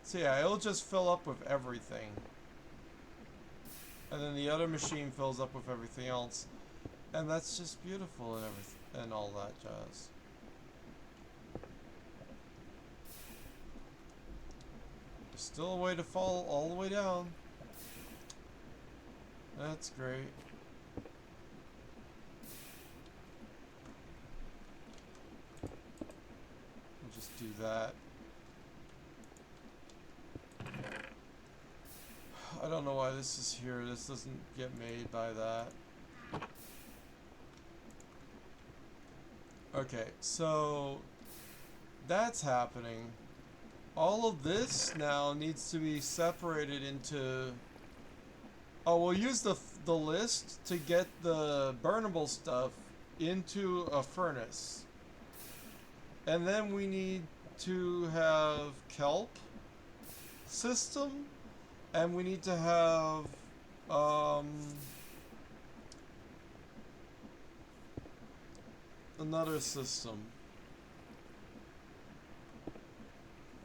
So yeah, it'll just fill up with everything. And then the other machine fills up with everything else. And that's just beautiful and everything and all that jazz. There's still a way to fall all the way down. That's great. We'll just do that. I don't know why this is here. This doesn't get made by that. Okay, so that's happening. All of this now needs to be separated into... Oh, we'll use the list to get the burnable stuff into a furnace. And then we need to have kelp system. And we need to have, another system.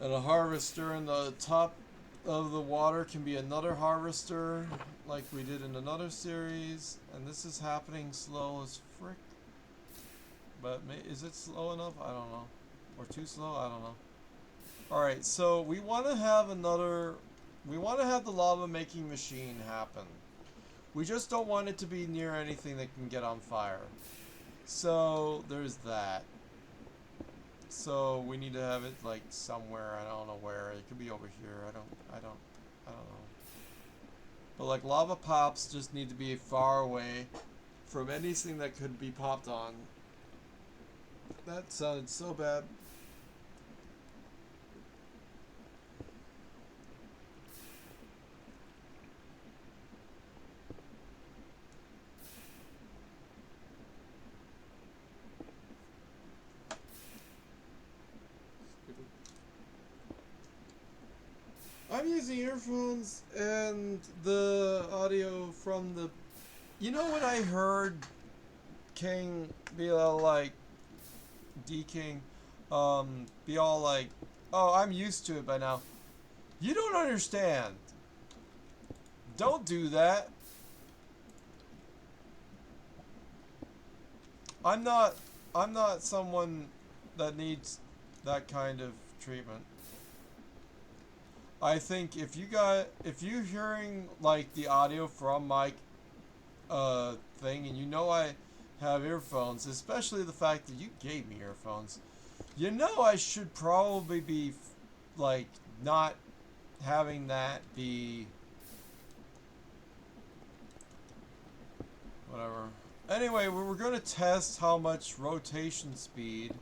And a harvester in the top of the water can be another harvester, like we did in another series. And this is happening slow as frick. But is it slow enough? I don't know. Or too slow? I don't know. Alright, so we want to have another... We want to have the lava making machine happen. We just don't want it to be near anything that can get on fire. So there's that. So we need to have it like somewhere. I don't know where. It could be over here. I don't know. But like lava pops just need to be far away from anything that could be popped on. That sounded so bad. I'm using earphones and the audio from the... You know what I heard King be all like... D-King be all like, oh, I'm used to it by now. You don't understand. Don't do that. I'm not someone that needs that kind of treatment. I think if you're hearing like the audio from my thing, and you know I have earphones, especially the fact that you gave me earphones, you know I should probably be like not having that be whatever. Anyway, we're going to test how much rotation speed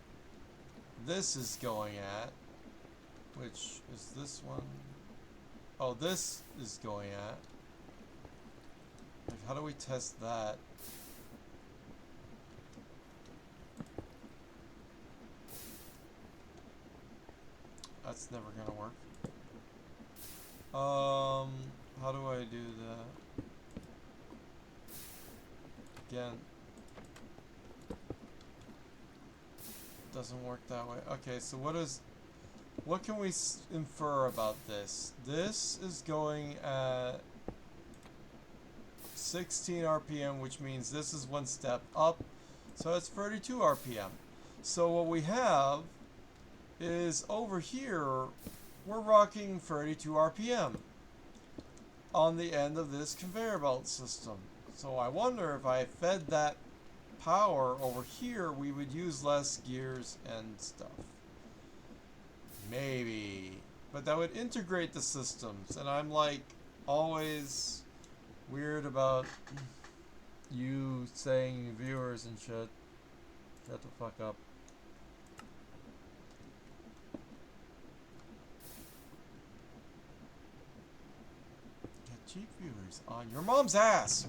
this is going at, which is this one. Oh, this is going at. Like, how do we test that? That's never gonna work. How do I do that? Again. Doesn't work that way. Okay, so what can we infer about this? This is going at 16 RPM, which means this is one step up. So it's 32 RPM. So what we have is over here, we're rocking 32 RPM. on the end of this conveyor belt system. So I wonder if I fed that power over here, we would use less gears and stuff. Maybe. But that would integrate the systems. And I'm like always weird about you saying viewers and shit. Shut the fuck up. Get cheap viewers on your mom's ass.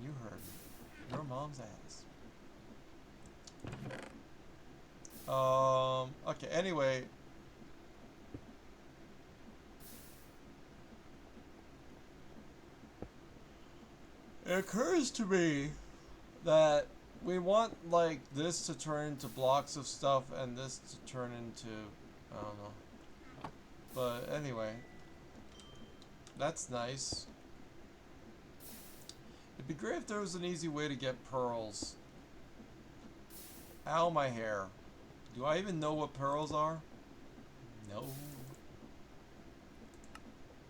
You heard me. Your mom's ass. Okay, anyway. It occurs to me that we want, like, this to turn into blocks of stuff and this to turn into, I don't know. But anyway. That's nice. It'd be great if there was an easy way to get pearls. Ow, my hair. Do I even know what pearls are? No.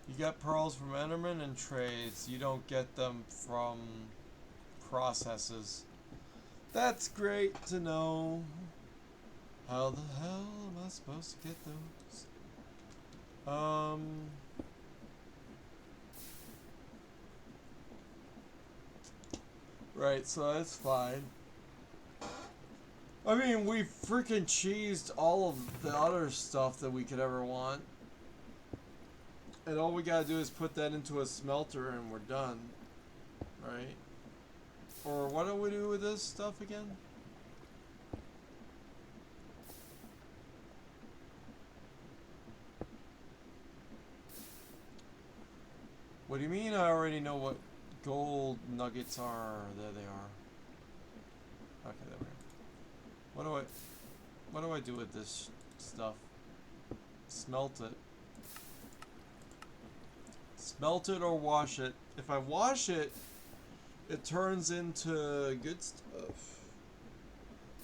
You get pearls from Enderman and trades. You don't get them from processes. That's great to know. How the hell am I supposed to get those? Right, so that's fine. I mean, we freaking cheesed all of the other stuff that we could ever want. And all we gotta do is put that into a smelter and we're done. Right? Or what do we do with this stuff again? What do you mean I already know what gold nuggets are? There they are. Okay, there we go. What do I do with this stuff? Smelt it. Smelt it or wash it. If I wash it, it turns into good stuff.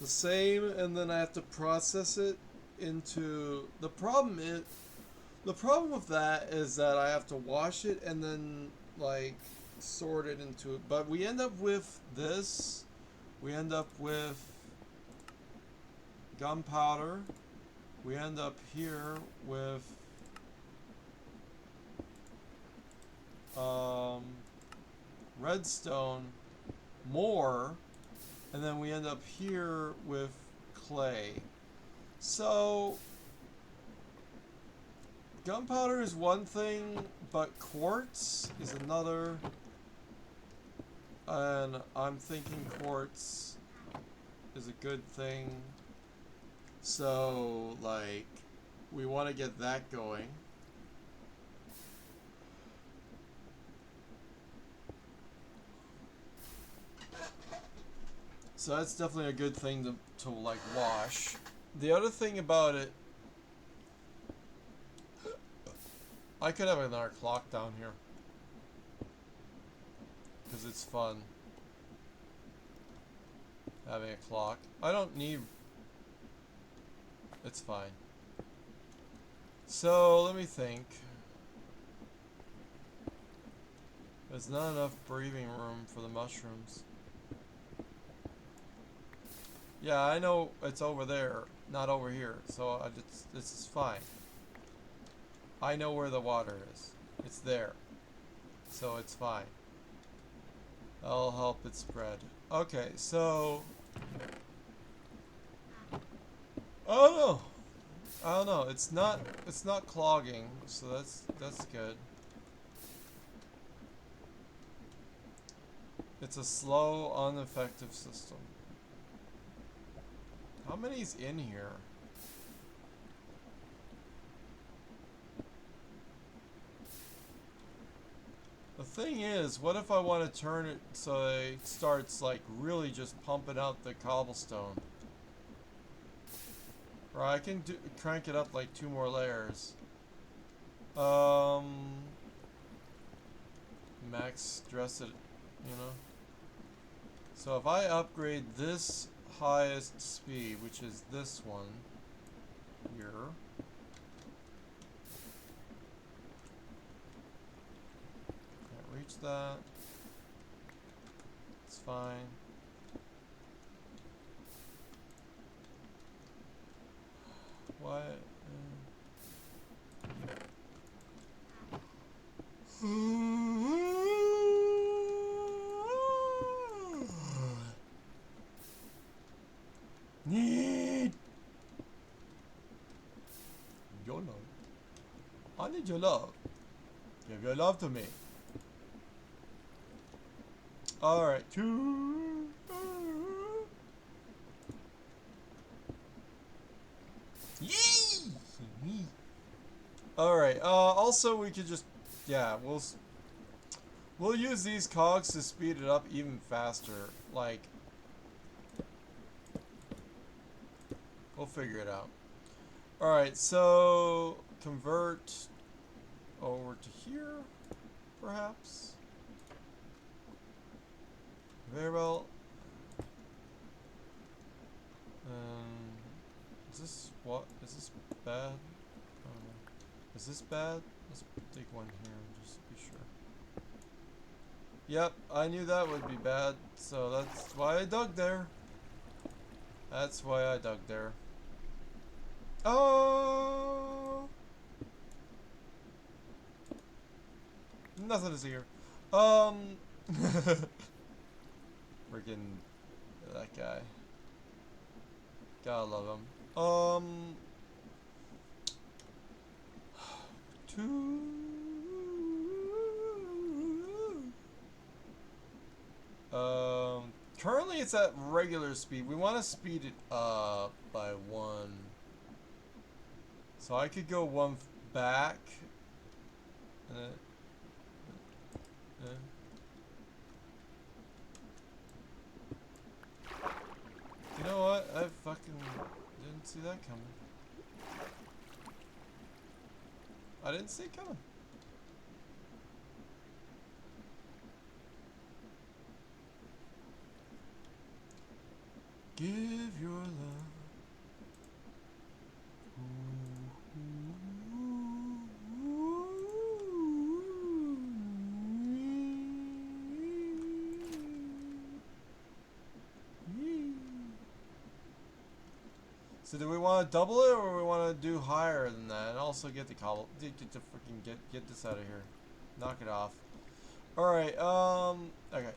The same, and then I have to process it into... The problem with that is that I have to wash it and then, like, sort it into it. But we end up with this. We end up with gunpowder. We end up here with redstone, more, and then we end up here with clay. So gunpowder is one thing, but quartz is another, and I'm thinking quartz is a good thing. So, like, we want to get that going. So that's definitely a good thing to like wash. The other thing about it, I could have another clock down here because it's fun having a clock. I don't need. It's fine. So let me think. There's not enough breathing room for the mushrooms. Yeah, I know it's over there, not over here. So this is fine. I know where the water is. It's there. So it's fine. That'll help it spread. Okay, so I don't know. It's not clogging, so that's good. It's a slow, ineffective system. How many's in here? The thing is, what if I want to turn it so it starts like really just pumping out the cobblestone? Or I can crank it up like 2 more layers. Max stress it, you know? So if I upgrade this highest speed, which is this one here, reach that. It's fine. What? Need your love. I need your love. Give your love to me. Alright. Yee! Alright, also we could just, yeah, we'll use these cogs to speed it up even faster. Like, we'll figure it out. Alright, so convert over to here, perhaps. Very well. Is this what? Is this bad? Is this bad? Let's take one here just to be sure. Yep, I knew that would be bad, so that's why I dug there. That's why I dug there. Oh! Nothing to see here. Freaking that guy. Gotta love him. Currently it's at regular speed. We want to speed it up by 1. So I could go 1 back. And then, you know what? I fucking didn't see that coming. I didn't see it coming. Give your love. So do we want to double it, or we want to do higher than that, and also get the cobble? Get to freaking get this out of here. Knock it off. All right. Okay.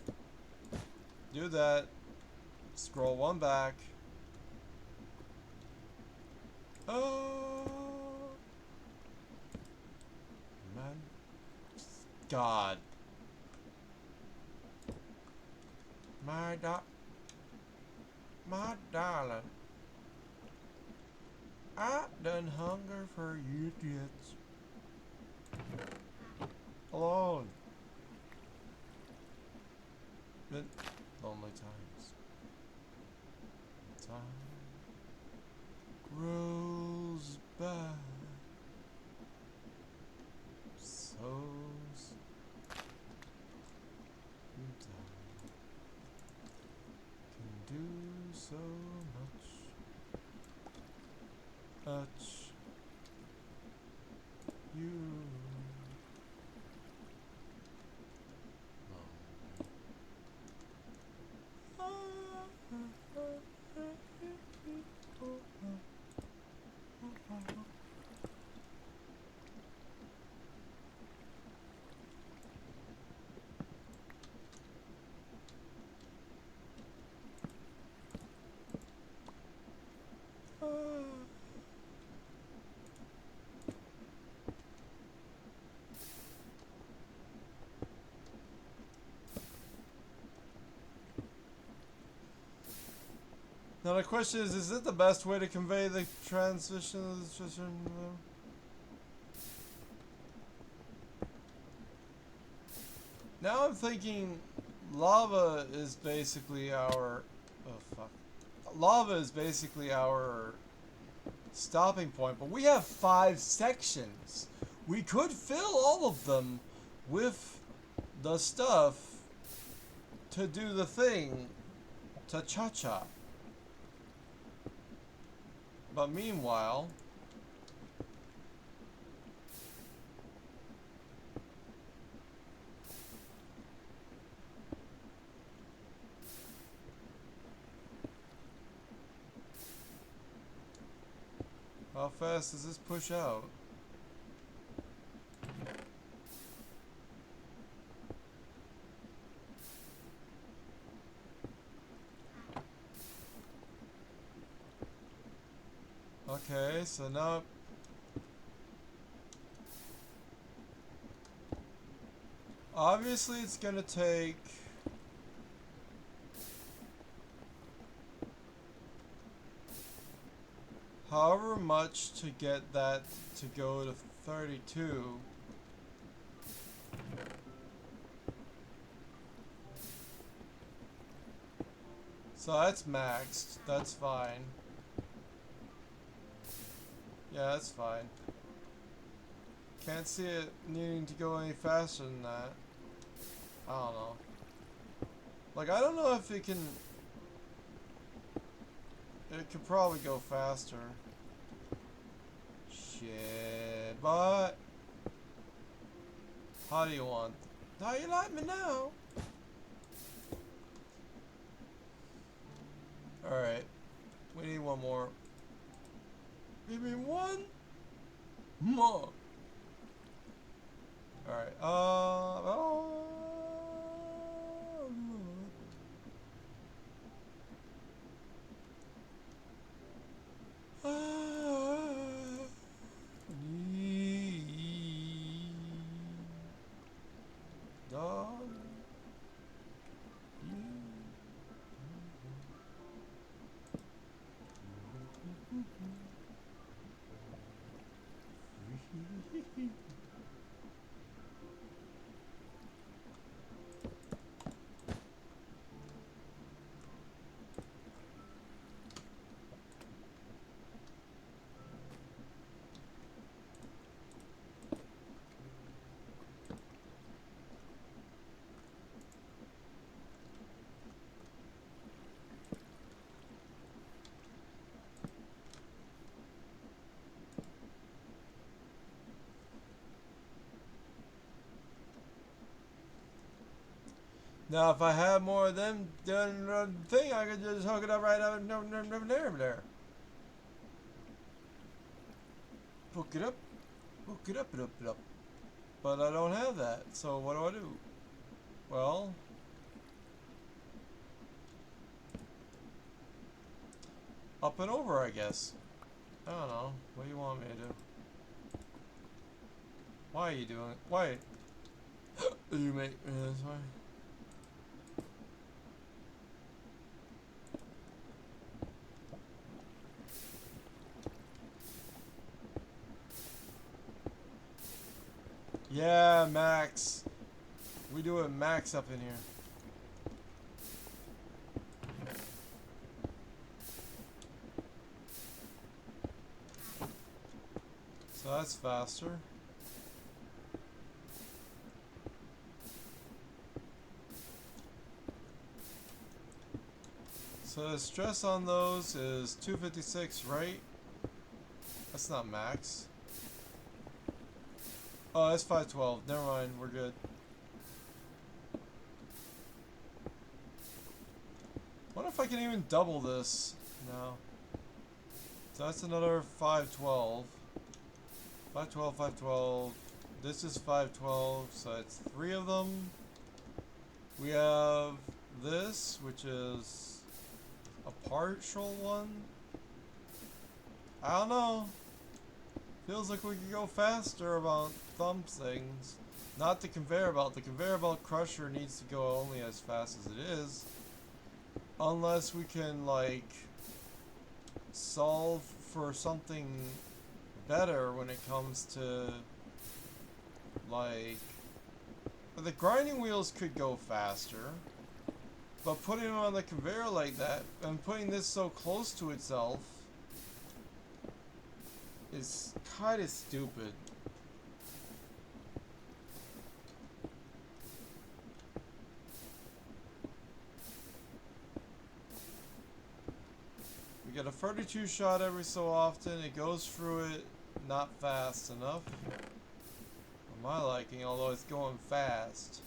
Do that. Scroll 1 back. Oh. Man. God. My darling. I done hunger for you idiots. Alone. But lonely times. Time grows by so time can do so much you Now the question is it the best way to convey the transmission of the transmission? Now I'm thinking lava is basically our... Oh, fuck. Lava is basically our stopping point, but we have 5 sections. We could fill all of them with the stuff to do the thing to cha-cha. But meanwhile, How fast does this push out? Okay, so now obviously it's gonna take however much to get that to go to 32. So that's maxed. That's fine. Yeah, that's fine. Can't see it needing to go any faster than that. I don't know. Like, I don't know if it can... It could probably go faster. Shit, but... How do you want... How you like me now? Alright. We need one more. Give me one more. Alright, now, if I had more of them doing the thing, I could just hook it up right up there. Hook it up, hook it up. But I don't have that, so what do? Well, up and over, I guess. I don't know. What do you want me to do? Why are you doing it? Why? You make me this way? Yeah, max. We do it max up in here. So that's faster. So the stress on those is 256, right? That's not max. Oh, that's 512. Never mind, we're good. Wonder if I can even double this. No. So that's another 512. 512, 512. This is 512, so it's 3 of them. We have this, which is a partial one. I don't know. Feels like we could go faster about thumb things. Not the conveyor belt. The conveyor belt crusher needs to go only as fast as it is. Unless we can, like, solve for something better when it comes to, like... The grinding wheels could go faster. But putting them on the conveyor like that, and putting this so close to itself, is kind of stupid. We get a 32 shot every so often. It goes through it not fast enough. For my liking, although it's going fast.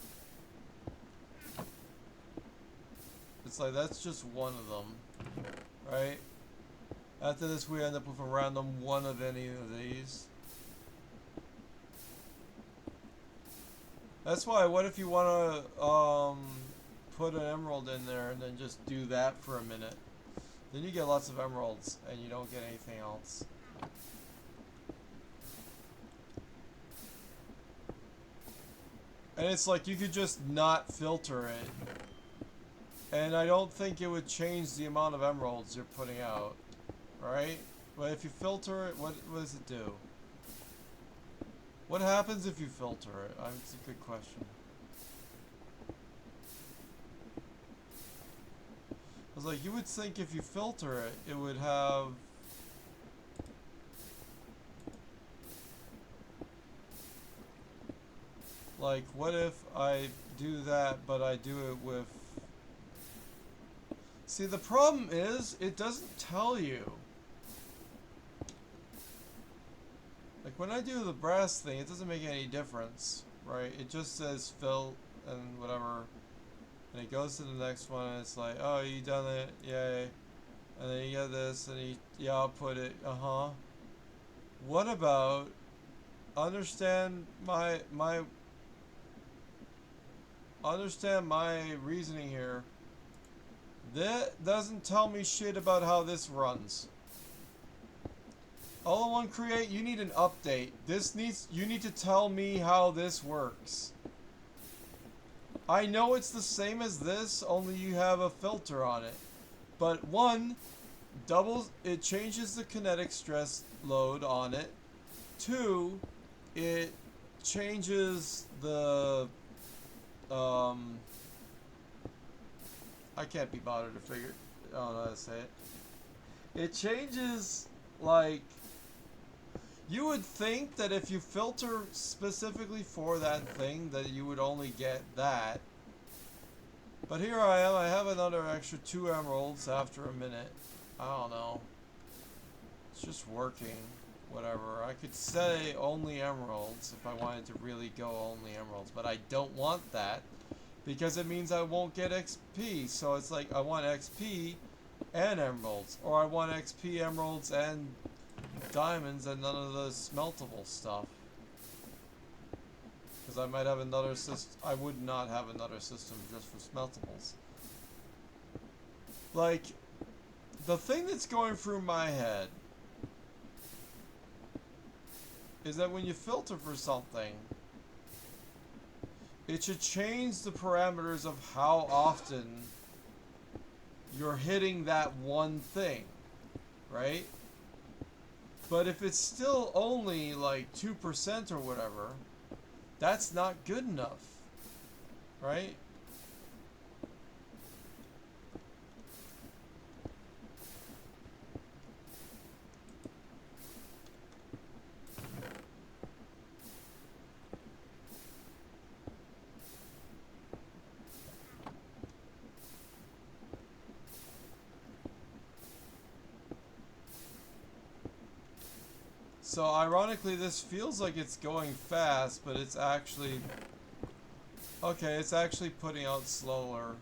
It's like that's just one of them, right? After this, we end up with a random one of any of these. That's why, what if you want to put an emerald in there and then just do that for a minute? Then you get lots of emeralds and you don't get anything else. And it's like you could just not filter it. And I don't think it would change the amount of emeralds you're putting out. Right? But if you filter it, what does it do? What happens if you filter it? It's a good question. I was like, you would think if you filter it, it would have... Like, what if I do that, but I do it with... See, the problem is, it doesn't tell you. Like, when I do the brass thing, it doesn't make any difference, right? It just says fill and whatever. And it goes to the next one, and it's like, oh, you done it, yay. And then you get this, and yeah, I'll put it, What about, understand my reasoning here. That doesn't tell me shit about how this runs. All-in-one create, you need an update. You need to tell me how this works. I know it's the same as this, only you have a filter on it. But one, it changes the kinetic stress load on it. Two, it changes the, I can't be bothered to figure, I don't know how to say it. It changes, like, you would think that if you filter specifically for that thing, that you would only get that. But here I am, I have another extra 2 emeralds after a minute. I don't know. It's just working. Whatever. I could say only emeralds if I wanted to really go only emeralds. But I don't want that, because it means I won't get XP. So it's like, I want XP and emeralds. Or I want XP, emeralds, and diamonds and none of the smeltable stuff. Because I might have another system. I would not have another system just for smeltables. Like, the thing that's going through my head is that when you filter for something, it should change the parameters of how often you're hitting that one thing, right? But if it's still only like 2% or whatever, that's not good enough, right? So ironically, this feels like it's going fast, but it's actually... Okay, it's actually putting out slower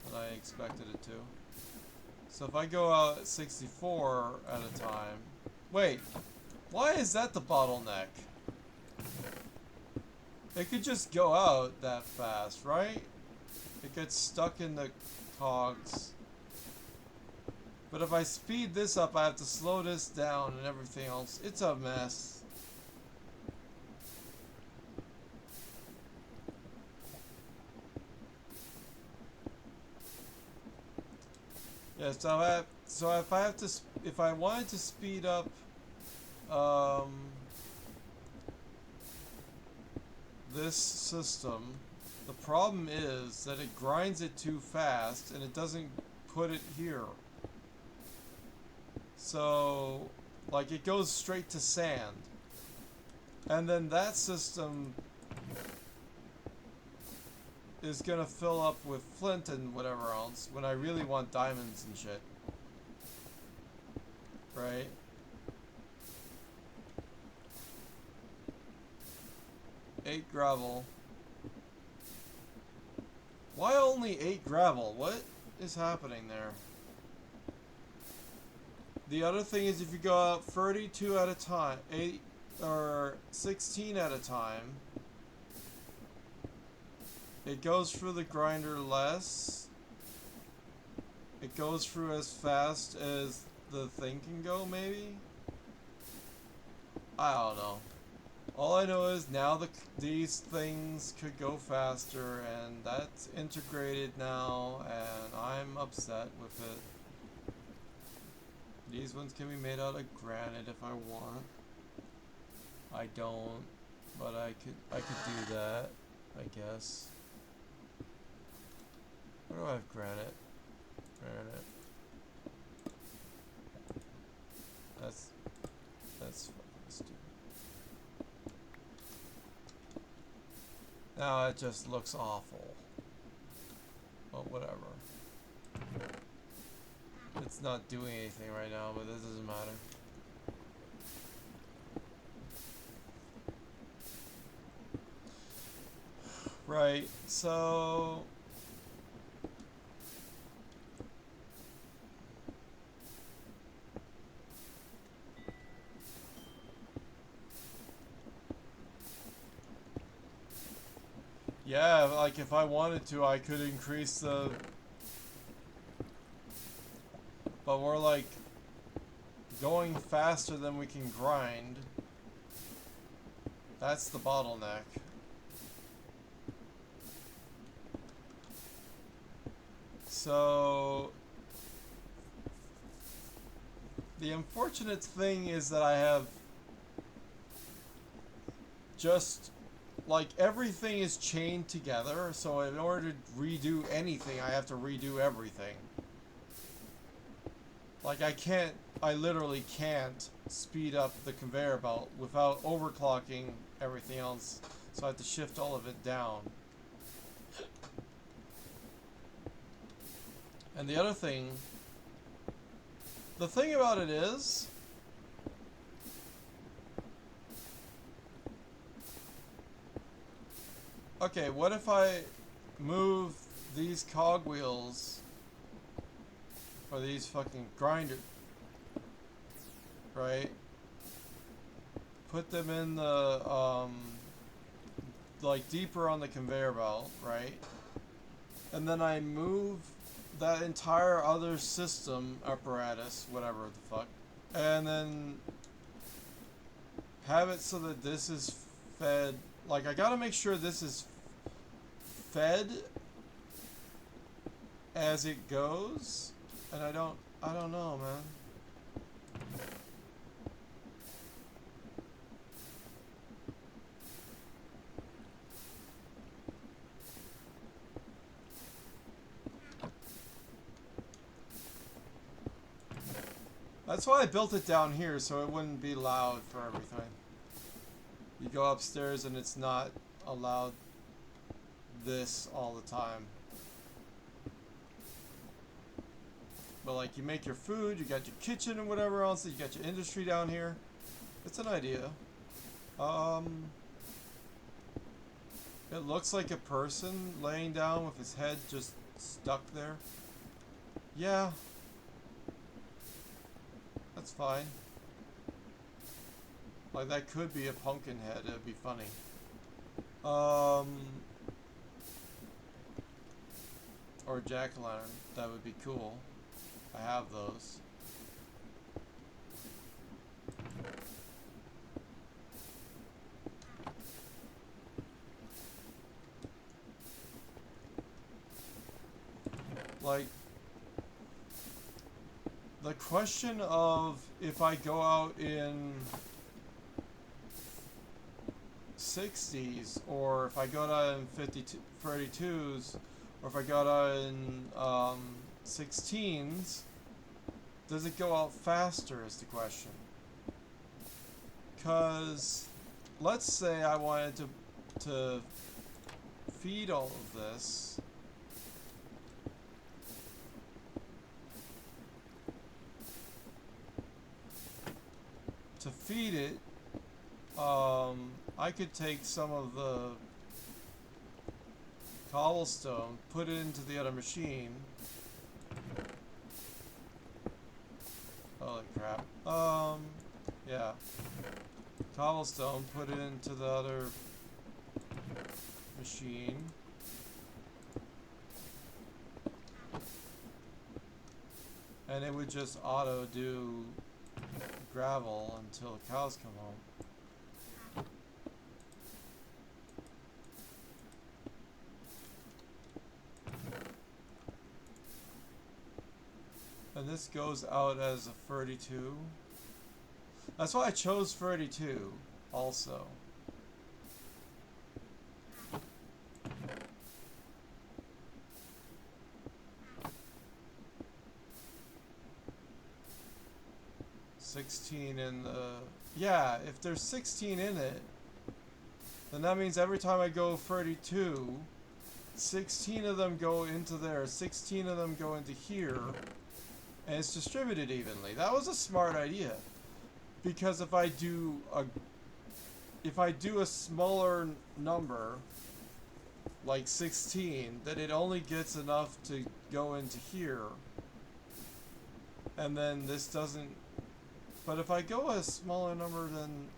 than I expected it to. So if I go out at 64 at a time... Wait, why is that the bottleneck? It could just go out that fast, right? It gets stuck in the cogs. But if I speed this up, I have to slow this down and everything else. It's a mess. Yeah, so if I wanted to speed up, this system, the problem is that it grinds it too fast and it doesn't put it here. So, like, it goes straight to sand. And then that system is gonna fill up with flint and whatever else when I really want diamonds and shit. Right? Eight gravel. Why only 8 gravel? What is happening there? The other thing is if you go out 32 at a time, 8 or 16 at a time, it goes through the grinder less. It goes through as fast as the thing can go, maybe? I don't know. All I know is now these things could go faster, and that's integrated now, and I'm upset with it. These ones can be made out of granite if I want. I don't, but I could do that, I guess. Where do I have granite? Granite. That's fucking stupid. Now it just looks awful. But whatever. It's not doing anything right now, but this doesn't matter. Right, so yeah, like if I wanted to, I could increase the, but we're like going faster than we can grind. That's the bottleneck. So the unfortunate thing is that I have just like everything is chained together, so in order to redo anything I have to redo everything. Like I literally can't speed up the conveyor belt without overclocking everything else, so I have to shift all of it down. And the other thing, the thing about it is, okay, what if I move these cogwheels, or these fucking grinders, right? Put them in the, like deeper on the conveyor belt, right? And then I move that entire other system apparatus, whatever the fuck, and then have it so that this is fed. Like I gotta make sure this is fed as it goes, and I don't know, man. That's why I built it down here, so it wouldn't be loud for everything. You go upstairs and it's not allowed this all the time. But like you make your food, you got your kitchen and whatever else, you got your industry down here. It's an idea. It looks like a person laying down with his head just stuck there. Yeah. That's fine. Like that could be a pumpkin head, it'd be funny. Or jack-o'-lantern, that would be cool. I have those. Like, the question of if I go out in 60s, or if I go out in 32s, or if I go out in 16s, does it go out faster is the question. Because let's say I wanted to feed all of this. To feed it, I could take some of the cobblestone, put it into the other machine. Holy crap. crap. Yeah. Cobblestone, put it into the other machine. And it would just auto do gravel until cows come home. And this goes out as a 32. That's why I chose 32 also. $16 in the... Yeah, if there's 16 in it, then that means every time I go 32, 16 of them go into there, 16 of them go into here, and it's distributed evenly. That was a smart idea. Because if I do a smaller number, like 16, then it only gets enough to go into here. And then this doesn't... But if I go a smaller number, then...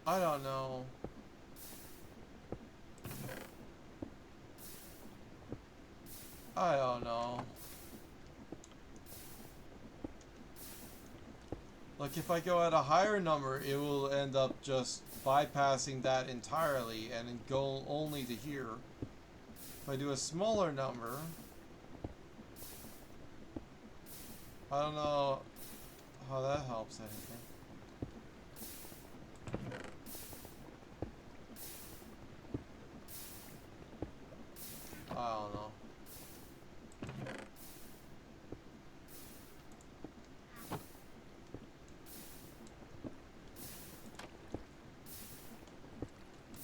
I don't know. I don't know. Like, if I go at a higher number, it will end up just bypassing that entirely and go only to here. If I do a smaller number, I don't know how that helps anything. I don't know.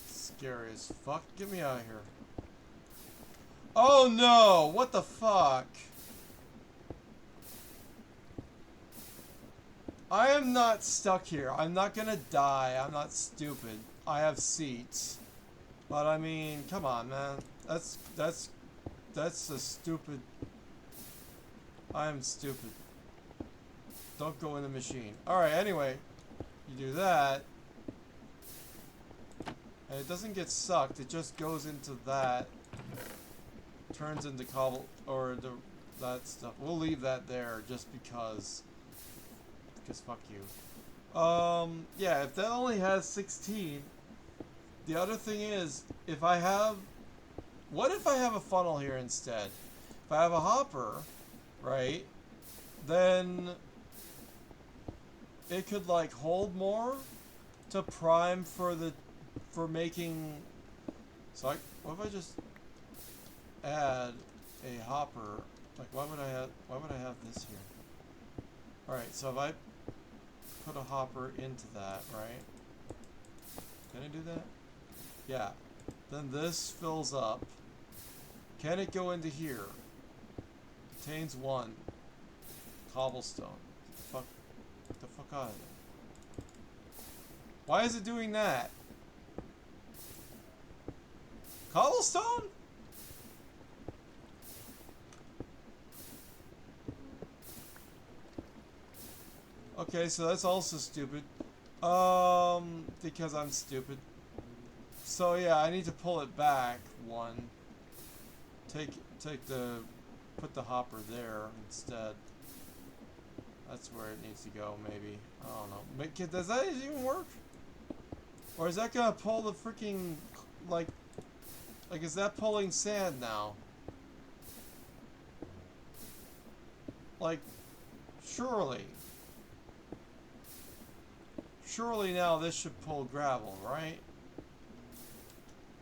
Scary as fuck. Get me out of here. Oh no! What the fuck? I am not stuck here. I'm not gonna die. I'm not stupid. I have seats. But I mean, come on, man. That's a stupid... I am stupid. Don't go in the machine. Alright, anyway. You do that. And it doesn't get sucked. It just goes into that. Turns into cobble... Or that stuff. We'll leave that there just because... Because fuck you. Yeah, if that only has 16... The other thing is, if I have... What if I have a funnel here instead? If I have a hopper, right, then it could like hold more to prime for making... So what if I just add a hopper? Like why would I have this here? Alright, so if I put a hopper into that, right? Can I do that? Yeah. Then this fills up. Can it go into here? Contains 1. Cobblestone. Get the fuck out of there. Why is it doing that? Cobblestone? Okay, so that's also stupid. Because I'm stupid. So yeah, I need to pull it back 1. Put the hopper there instead. That's where it needs to go, maybe. I don't know. Does that even work? Or is that gonna pull the freaking, like is that pulling sand now? Like, surely now this should pull gravel, right?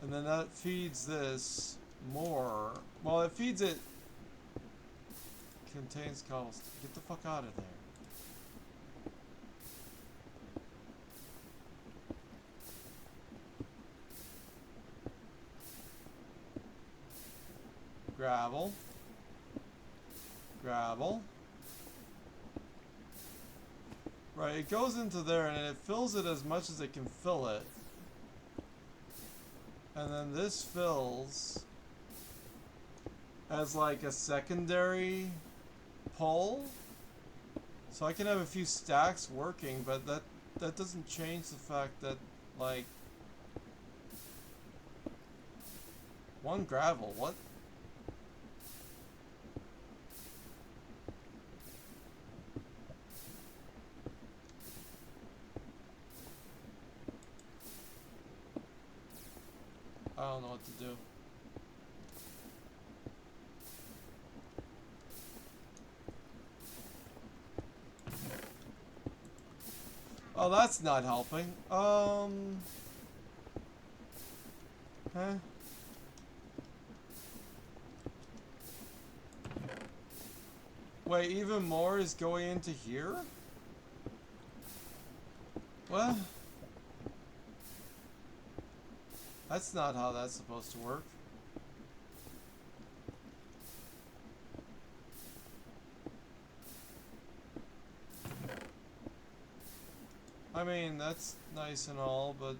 And then that feeds this more. Well, it feeds it. Contains cobblestone. Get the fuck out of there. Gravel. Gravel. Right, it goes into there and it fills it as much as it can fill it. And then this fills. as like a secondary pole, so I can have a few stacks working, but that doesn't change the fact that, like, one gravel, what? I don't know what to do. Oh, that's not helping. Huh? Wait, even more is going into here? What? That's not how that's supposed to work. I mean, that's nice and all, but...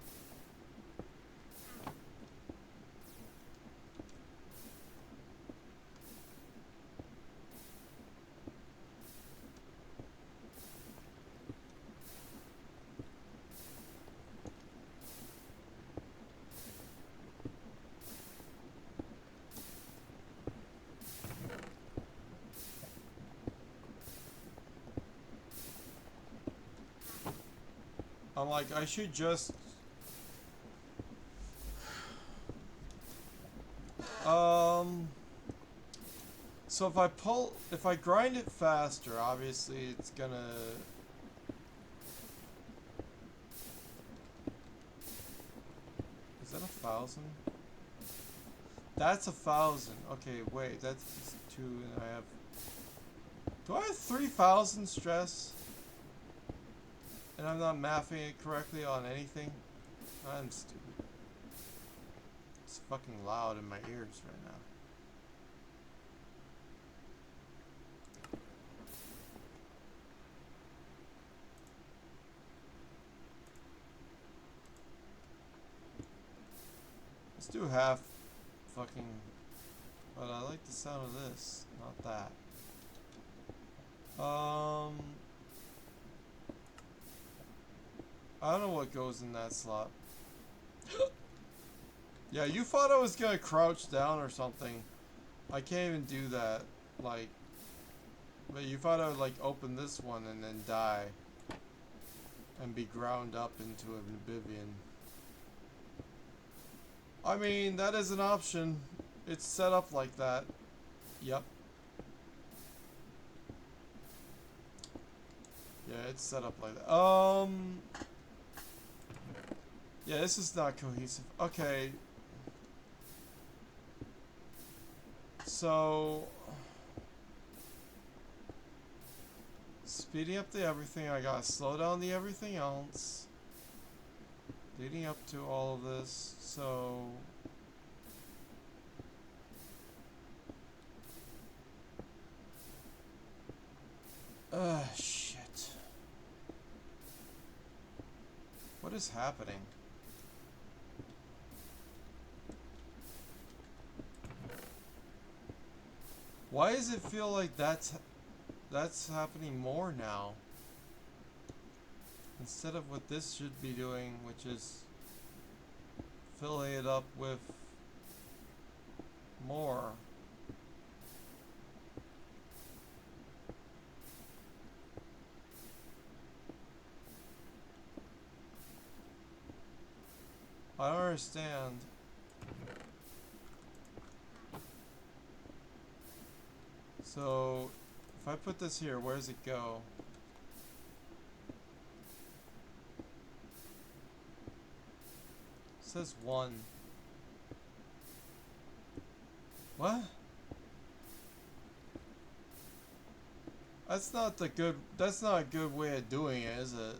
I'm like, I should just... So if I grind it faster, obviously it's gonna... Is that 1,000? That's 1,000. Okay, wait, that's just 2, and I have... Do I have 3,000 stress? And I'm not mapping it correctly on anything? I'm stupid. It's fucking loud in my ears right now. Let's do half fucking... But I like the sound of this, not that. I don't know what goes in that slot. Yeah, you thought I was gonna crouch down or something. I can't even do that. Like... But you thought I would like open this one and then die. And be ground up into oblivion. I mean, that is an option. It's set up like that. Yep. Yeah, it's set up like that. Yeah, this is not cohesive. Okay. So... Speeding up the everything, I gotta slow down the everything else. Leading up to all of this, so... shit. What is happening? Why does it feel like that's happening more now? Instead of what this should be doing, which is filling it up with more. I don't understand. So, if I put this here, where does it go? It says 1. What? That's not a good way of doing it, is it?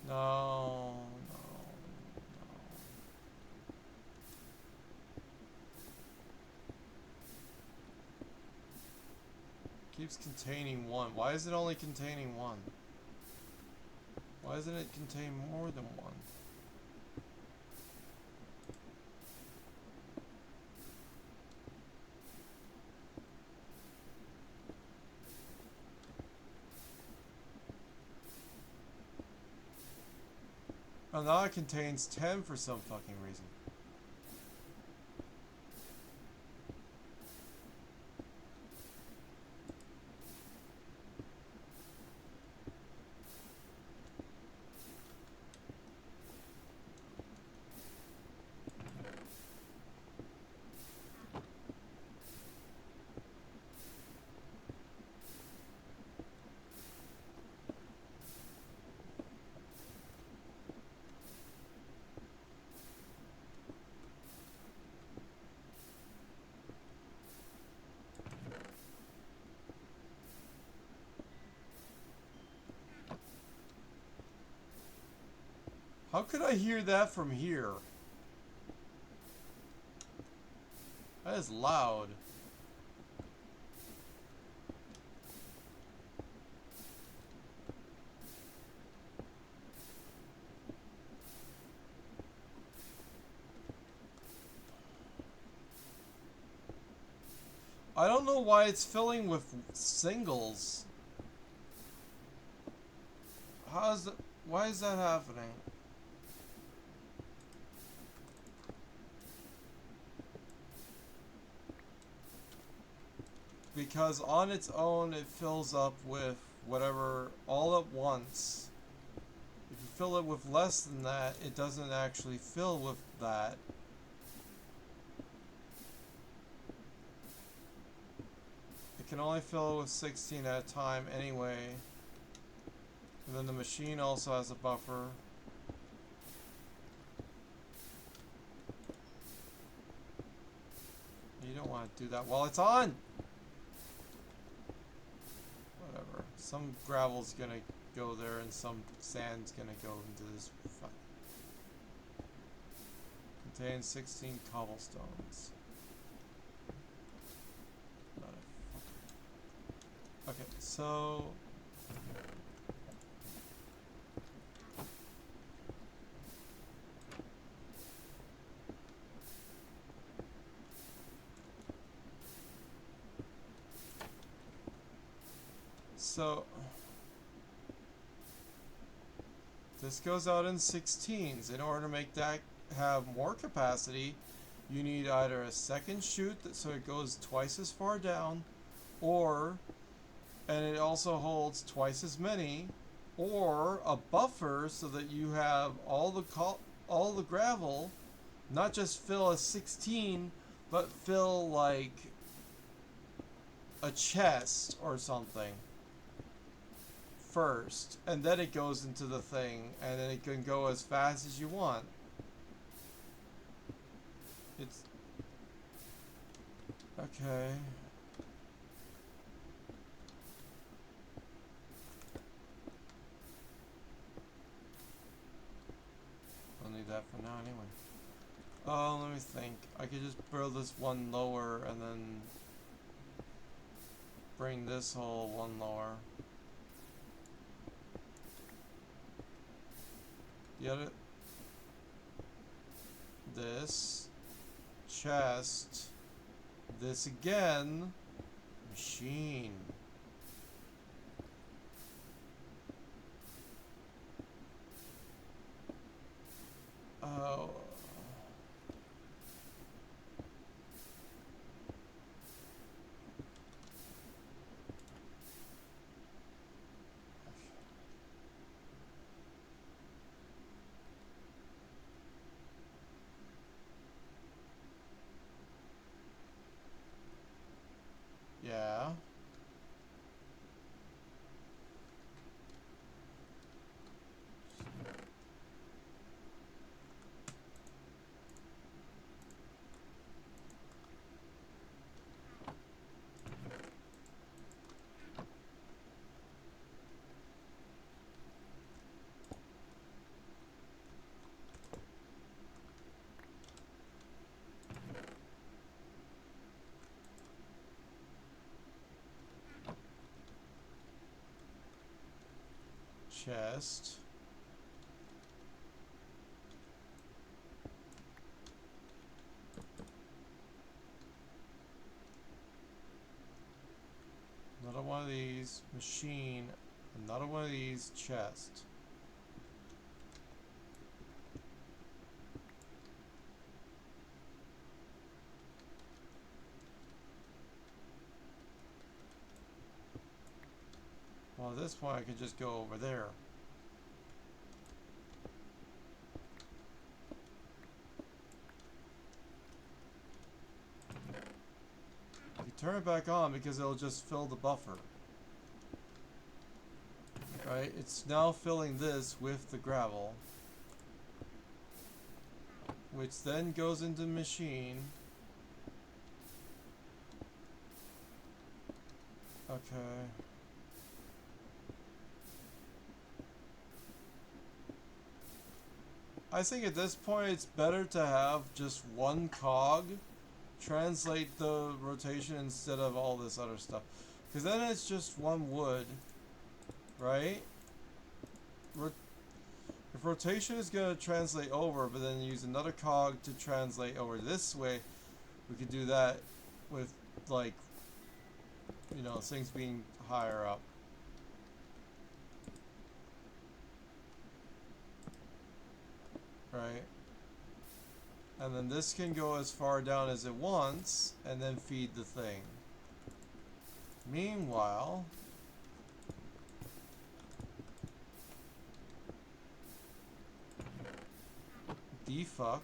No, no, no. keeps containing one. Why is it only containing one? Why doesn't it contain more than one? Oh, now it contains 10 for some fucking reason. How could I hear that from here? That is loud. I don't know why it's filling with singles. Why is that happening? Because on its own it fills up with whatever all at once. If you fill it with less than that, it doesn't actually fill with that. It can only fill it with 16 at a time anyway. And then the machine also has a buffer. You don't want to do that while it's on! Whatever. Some gravel's gonna go there and some sand's gonna go into this. Contains 16 cobblestones. Okay, so this goes out in 16s. In order to make that have more capacity, you need either a second chute so it goes twice as far down, and it also holds twice as many, or a buffer so that you have all the gravel not just fill a 16, but fill like a chest or something first, and then it goes into the thing, and then it can go as fast as you want. It's okay. I'll need that for now anyway. Oh, let me think. I could just build this one lower and then bring this whole one lower. Get it? This chest, this again, machine. Oh. Yeah. chest. Another one of these, machine. Another one of these, chest. Well, at this point I could just go over there. You turn it back on because it'll just fill the buffer. Right? It's now filling this with the gravel, which then goes into the machine. Okay. I think at this point it's better to have just one cog translate the rotation instead of all this other stuff. Because then it's just one wood, right? If rotation is going to translate over, but then use another cog to translate over this way, we could do that with, like, you know, things being higher up. Right? And then this can go as far down as it wants, and then feed the thing. Meanwhile, defuck.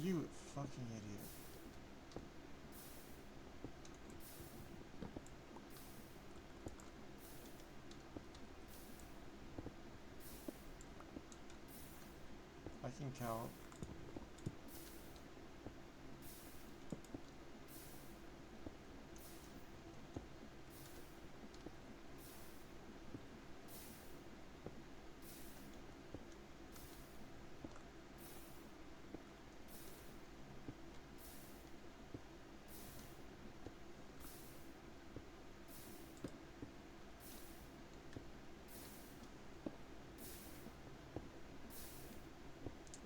You fucking idiot. I can count.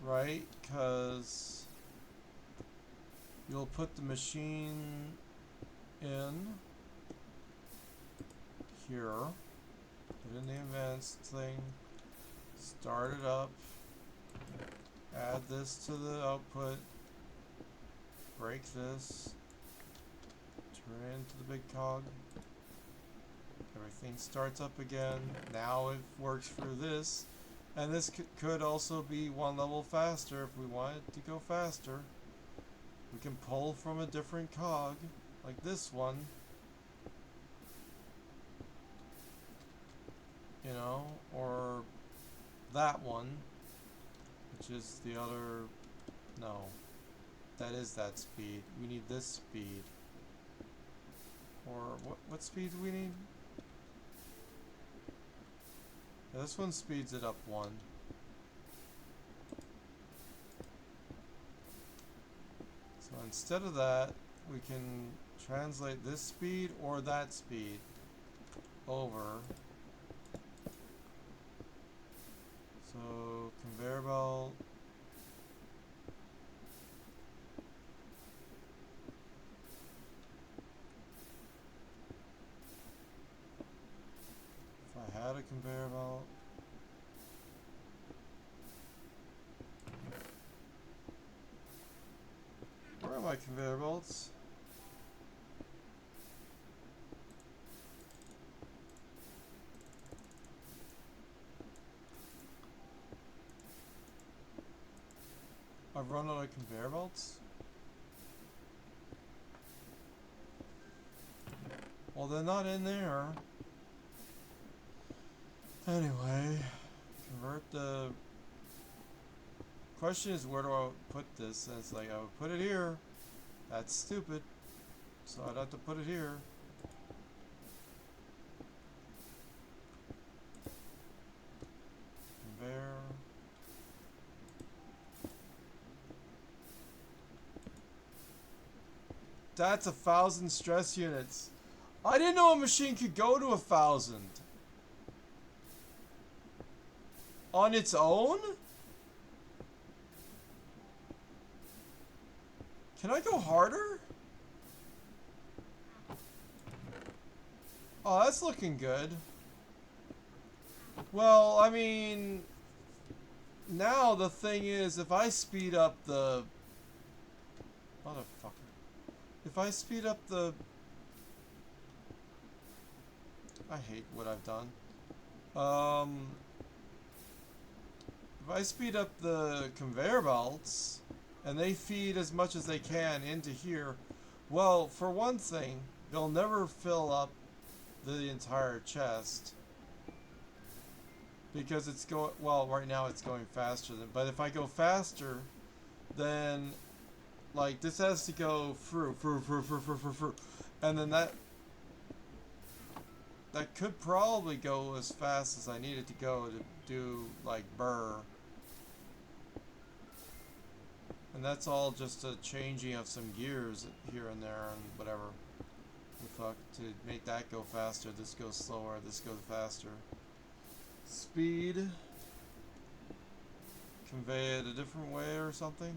Right, because you'll put the machine in here, put in the advanced thing, start it up, add this to the output, break this, turn it into the big cog, everything starts up again. Now it works for this. And this could also be one level faster if we wanted to go faster. We can pull from a different cog, like this one. You know, or that one, which is the other, no, that is that speed. We need this speed. Or what speed do we need? This one speeds it up one. So instead of that, we can translate this speed or that speed over. So conveyor belt. If I had a conveyor belt. Where are my conveyor belts? I've run out of conveyor belts? Well, they're not in there. Anyway, convert the... Question is, where do I put this? And it's like, I would put it here. That's stupid. So I'd have to put it here. Conveyor. That's 1,000 stress units. I didn't know a machine could go to 1,000. On its own? Can I go harder? Oh, that's looking good. Well, I mean, now the thing is, if I speed up the... Motherfucker. If I speed up the... I hate what I've done. If I speed up the conveyor belts, and they feed as much as they can into here, well, for one thing, they'll never fill up the entire chest. Because it's going, well, right now it's going faster than, but if I go faster, then, like, this has to go through, and then that could probably go as fast as I need it to go to do, like, burr. And that's all just a changing of some gears here and there and whatever. The fuck, to make that go faster, this goes slower, this goes faster. Speed. Convey it a different way or something?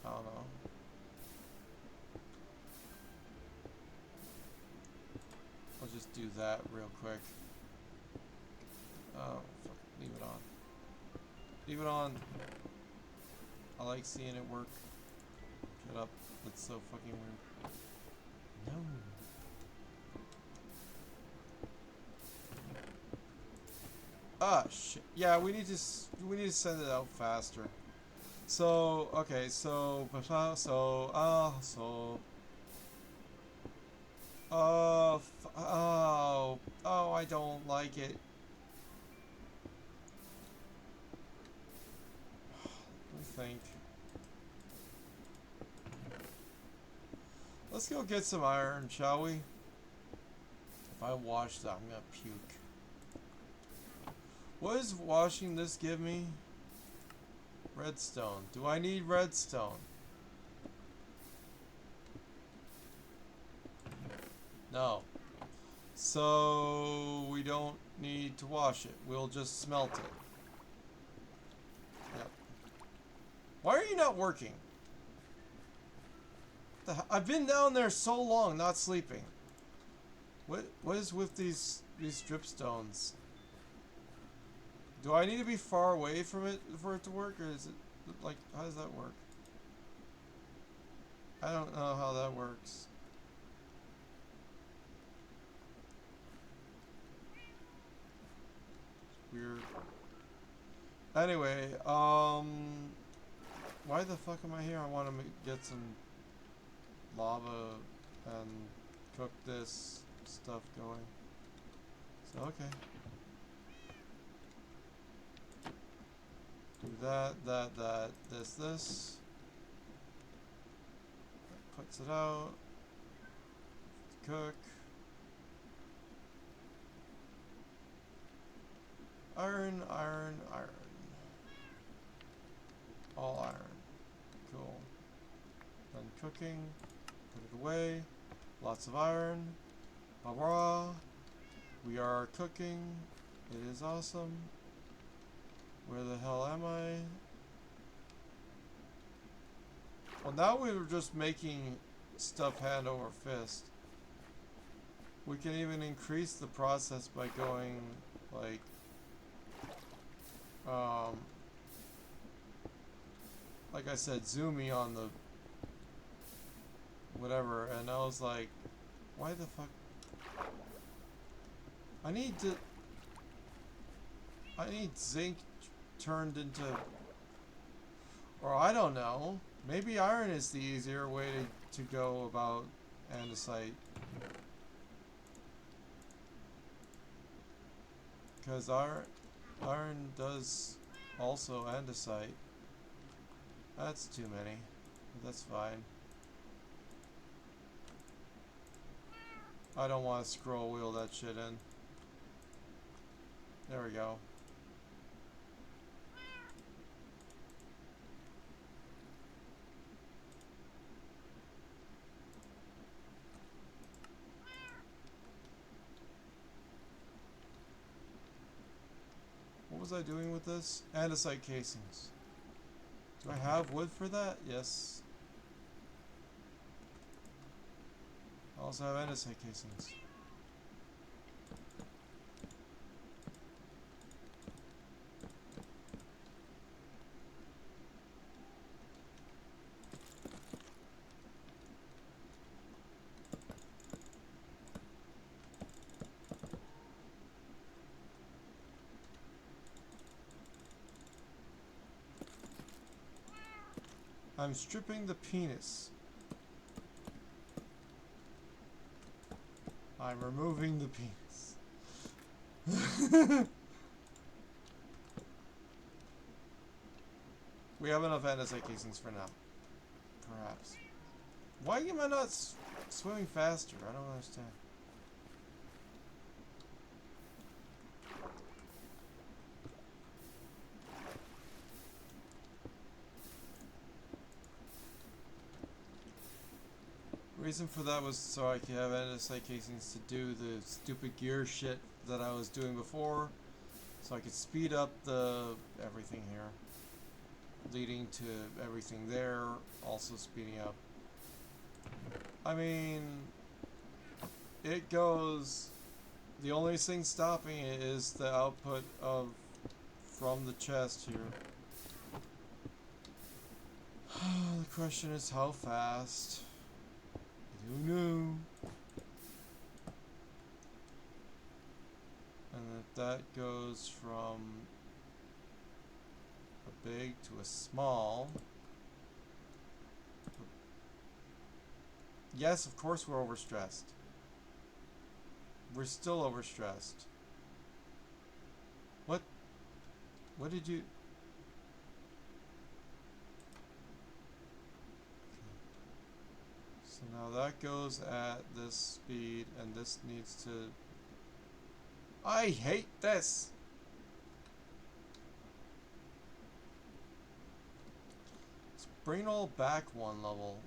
I don't know. I'll just do that real quick. Oh, fuck. Leave it on. Leave it on. I like seeing it work. Shut up. That's so fucking weird. No. Ah, shit. Yeah, we need to send it out faster. So, okay, so, oh, I don't like it. Let me think. Let's go get some iron, shall we? If I wash that, I'm gonna puke. What does washing this give me? Redstone. Do I need redstone? No. So we don't need to wash it. We'll just smelt it. Yep. Why are you not working? I've been down there so long not sleeping. What is with these dripstones? Do I need to be far away from it for it to work, or is it like, how does that work? I don't know how that works. Weird. Anyway, why the fuck am I here? I want to get some lava and cook this stuff going. So, okay. Do that, this. Puts it out. Cook. Iron. All iron. Cool. Done cooking. Put it away. Lots of iron. Hurrah. We are cooking. It is awesome. Where the hell am I? Well, now we were just making stuff hand over fist. We can even increase the process by going, like, like I said, zoomy on the whatever, and I was like, why the fuck? I need zinc turned into, or I don't know, maybe iron is the easier way to go about andesite, because iron does also andesite. That's too many, but that's fine. I don't want to scroll wheel that shit in. There we go. was I doing with this? Andesite casings. Do I have wood for that? Yes. I also have andesite casings. I'm stripping the penis. I'm removing the penis. We have enough andesite casings for now. Perhaps. Why am I not swimming faster? I don't understand. Reason for that was so I could have andesite casings to do the stupid gear shit that I was doing before, so I could speed up the everything here, leading to everything there, also speeding up. I mean, it goes. The only thing stopping it is the output of from the chest here. The question is how fast. Who knew? And that goes from a big to a small. Yes, of course we're overstressed. We're still overstressed. What? What did you... So now that goes at this speed, and this needs to... I hate this! Let's bring it all back one level.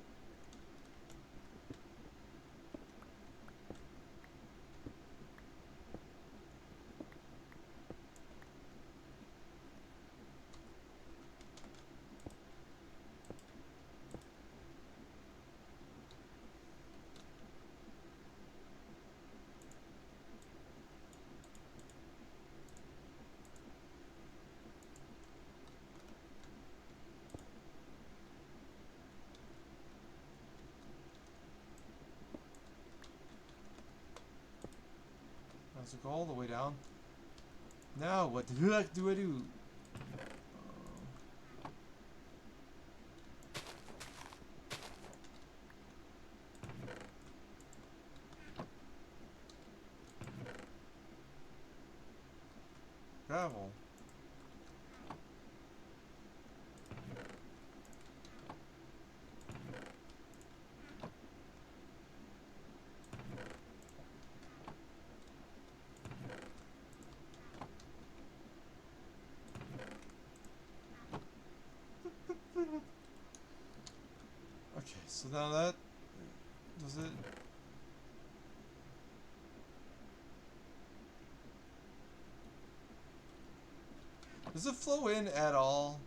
Does it go all the way down? Now, what the heck do I do? Gravel. Okay, so now that does it. Does it flow in at all?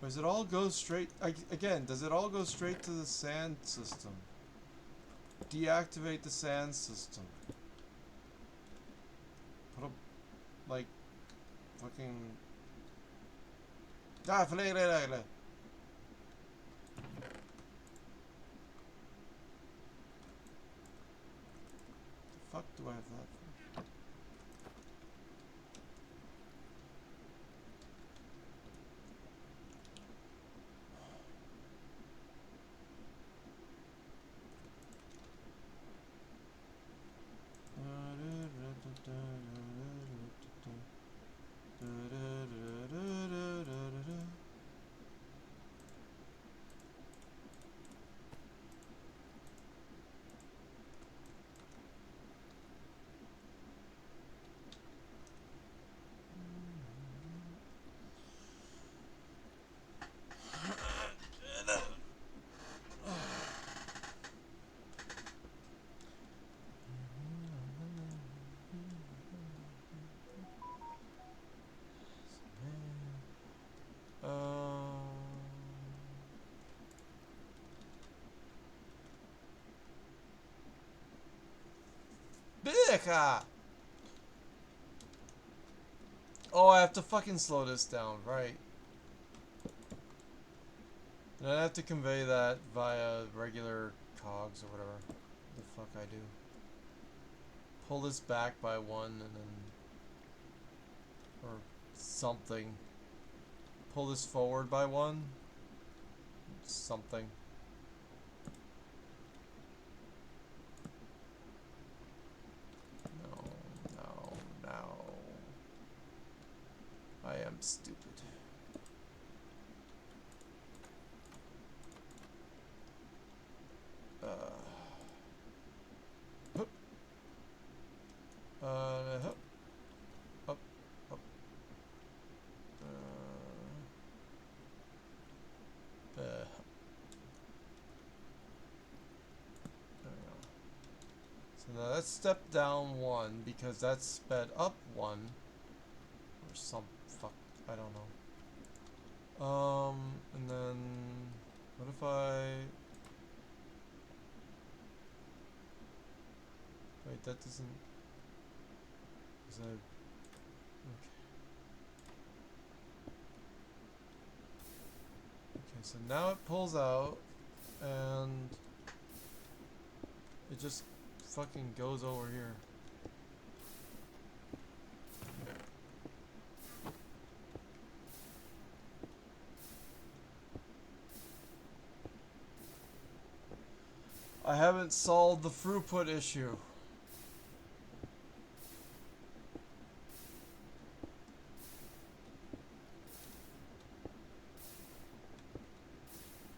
Or does it all go straight... Again, does it all go straight to the sand system? Deactivate the sand system. Put a... like... fucking... Ah, the fuck do I have that for? pendeja! Oh, I have to fucking slow this down, right. And I have to convey that via regular cogs or whatever the fuck I do. Pull this back by one and then... or something. Pull this forward by one. Something. No, no, no. I am stupid. Hup. Up, up. There we go. So now let's step down one because that's sped up one. Or some fuck, I don't know. And then what if I... Wait, that doesn't... Is that... Okay. Okay, so now it pulls out, and it just fucking goes over here. I haven't solved the throughput issue.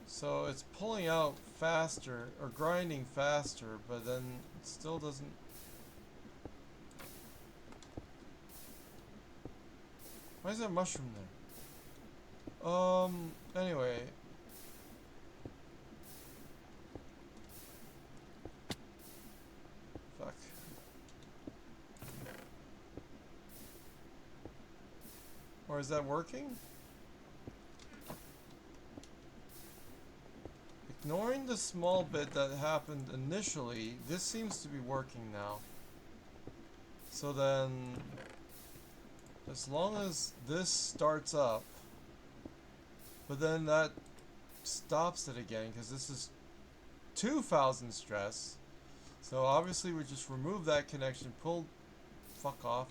So it's pulling out faster, or grinding faster, but then it still doesn't... Why is there a mushroom there? Anyway. Fuck. Or is that working? Ignoring the small bit that happened initially, this seems to be working now. So then, as long as this starts up, but then that stops it again, because this is 2,000 stress. So obviously we just remove that connection, pull, fuck off,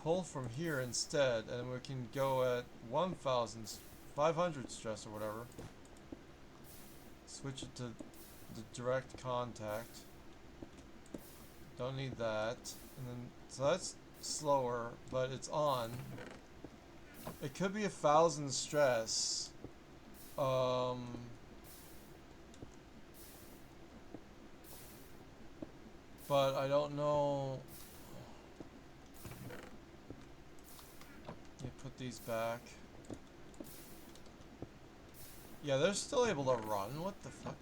pull from here instead, and we can go at 1,500 stress or whatever. Switch it to the direct contact. Don't need that. And then, so that's slower, but it's on. It could be 1,000 stress. But I don't know. You put these back. Yeah, they're still able to run. What the fuck?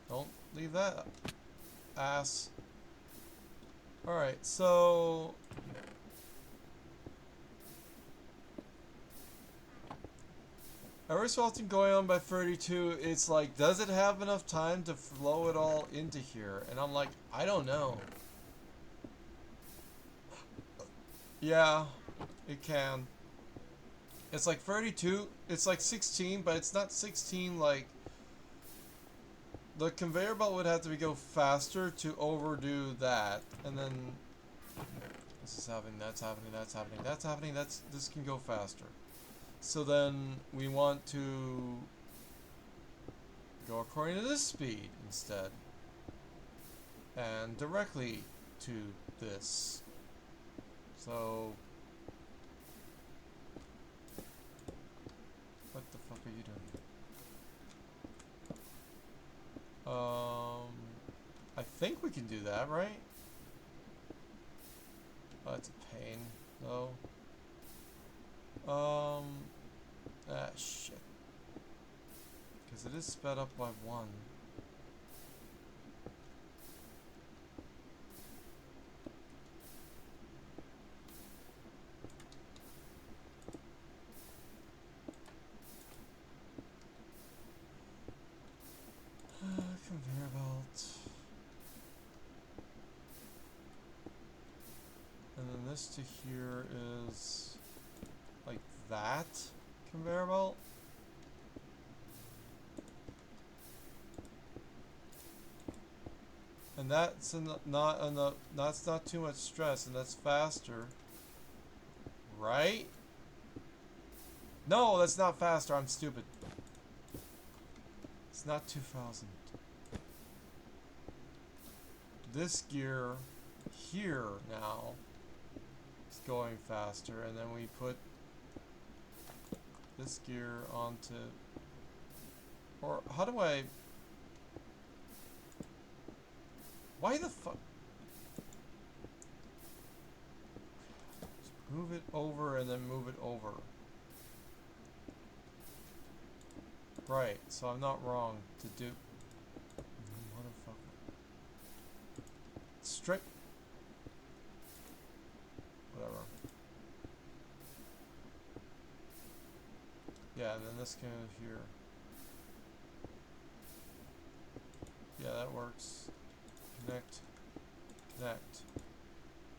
Don't leave that ass. Alright, so... every so often going on by 32, it's like, does it have enough time to flow it all into here? And I'm like, I don't know. Yeah, it can. It's like 32, it's like 16, but it's not 16 like... The conveyor belt would have to go faster to overdo that, and then... This is happening, that's happening, that's happening, that's happening, this can go faster. So then we want to go according to this speed instead. And directly to this. So... What the fuck are you doing? I think we can do that, right? Oh, that's a pain, though. Shit. Because it is sped up by 1. Conveyor belt. this to here is like that conveyor belt. And that's not enough. That's not too much stress, and that's faster, right? No, that's not faster. I'm stupid. It's not 2,000. This gear here now is going faster, and then we put this gear onto. Or how do I? Why the fuck? Move it over and then move it over. Right, so I'm not wrong to do. Motherfucker. Straight. Whatever. Yeah, and then this kind of here. Yeah, that works. Connect. Connect.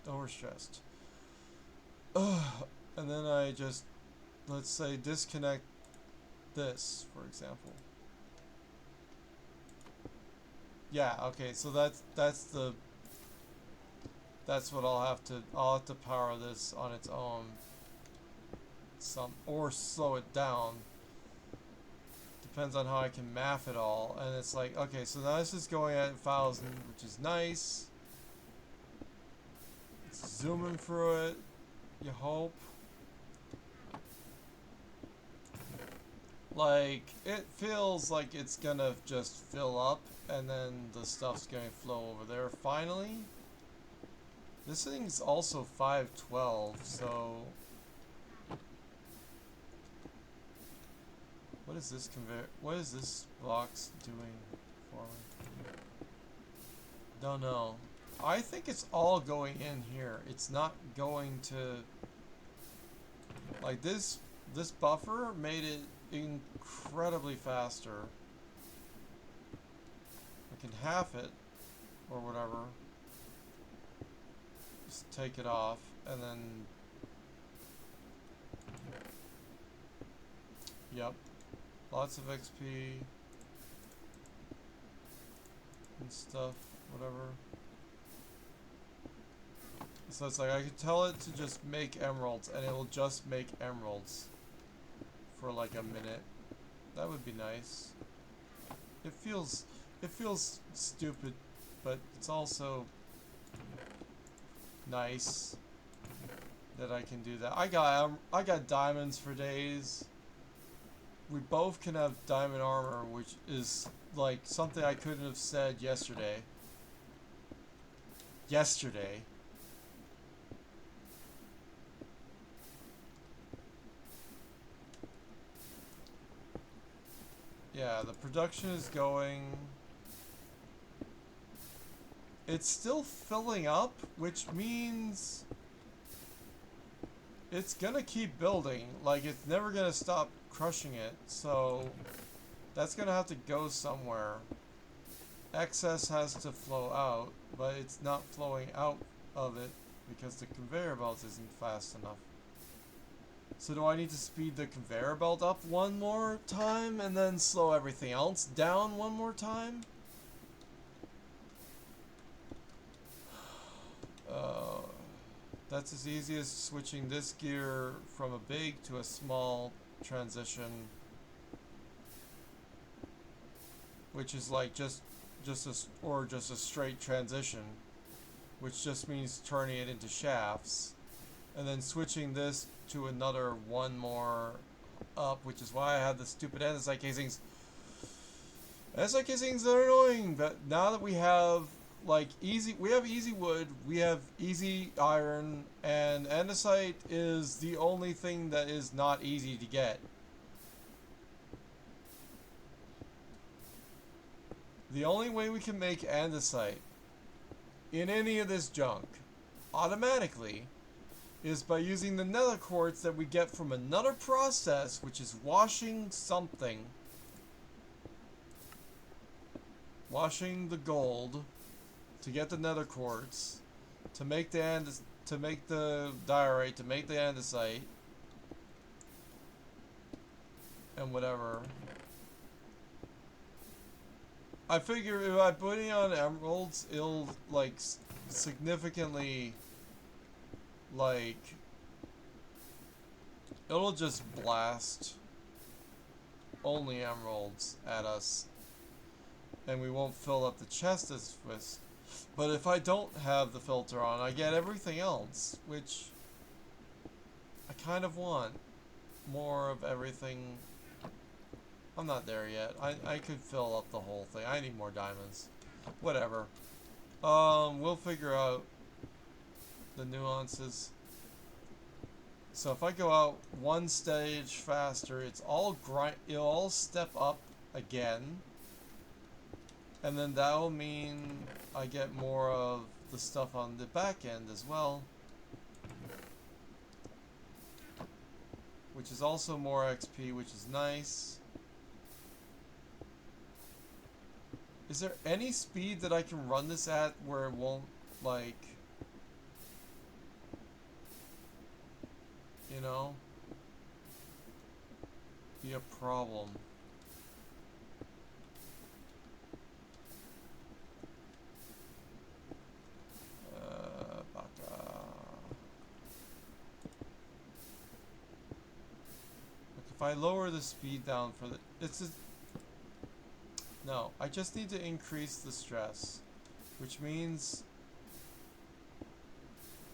Overstressed. And then I just, let's say, disconnect this, for example. Yeah, okay, so that's what I'll have to power this on its own. Or slow it down. Depends on how I can map it all. And it's like, okay, so now this is going at 1,000, which is nice. It's zooming through it, you hope. Like, it feels like it's gonna just fill up, and then the stuff's gonna flow over there finally. This thing's also 512, so... What is this what is this box doing for me? Don't know. I think it's all going in here. It's not going to... Like, this buffer made it incredibly faster. I can half it, or whatever. Just take it off, and then... Yep. Lots of XP. And stuff, whatever. So it's like, I could tell it to just make emeralds, and it will just make emeralds. For like a minute. That would be nice. It feels stupid, but it's also nice that I can do that. I got diamonds for days. We both can have diamond armor, which is like something I couldn't have said yesterday. Yeah, the production is going. It's still filling up, which means it's gonna keep building. Like, it's never gonna stop crushing it, so that's gonna have to go somewhere. Excess has to flow out, but it's not flowing out of it because the conveyor belt isn't fast enough. So do I need to speed the conveyor belt up one more time and then slow everything else down one more time? That's as easy as switching this gear from a big to a small transition, which is like just a straight transition, which just means turning it into shafts, and then switching this to another one more up, which is why I had the stupid andesite casings. Andesite casings are annoying, but now that we have like easy wood, we have easy iron, and andesite is the only thing that is not easy to get. The only way we can make andesite in any of this junk automatically is by using the nether quartz that we get from another process, which is washing something. Washing the gold to get the nether quartz to make the to make the diorite, to make the andesite, and whatever. I figure if I put it on emeralds, it'll like significantly, like, it'll just blast only emeralds at us, and we won't fill up the chest as fast. But if I don't have the filter on, I get everything else, which I kind of want more of everything. I'm not there yet. I could fill up the whole thing. I need more diamonds. Whatever. We'll figure out the nuances. So if I go out one stage faster, it'll all step up again. And then that'll mean I get more of the stuff on the back end as well. Which is also more XP, which is nice. Is there any speed that I can run this at where it won't, like, you know, be a problem? If I lower the speed down for no, I just need to increase the stress, which means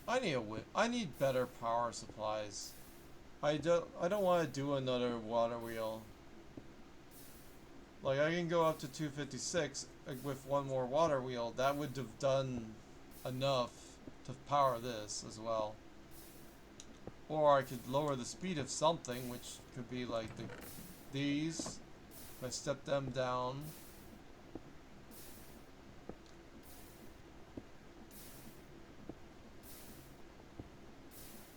I need better power supplies. I don't want to do another water wheel. Like, I can go up to 256 with one more water wheel. That would have done enough to power this as well. Or I could lower the speed of something, which could be like these. If I step them down.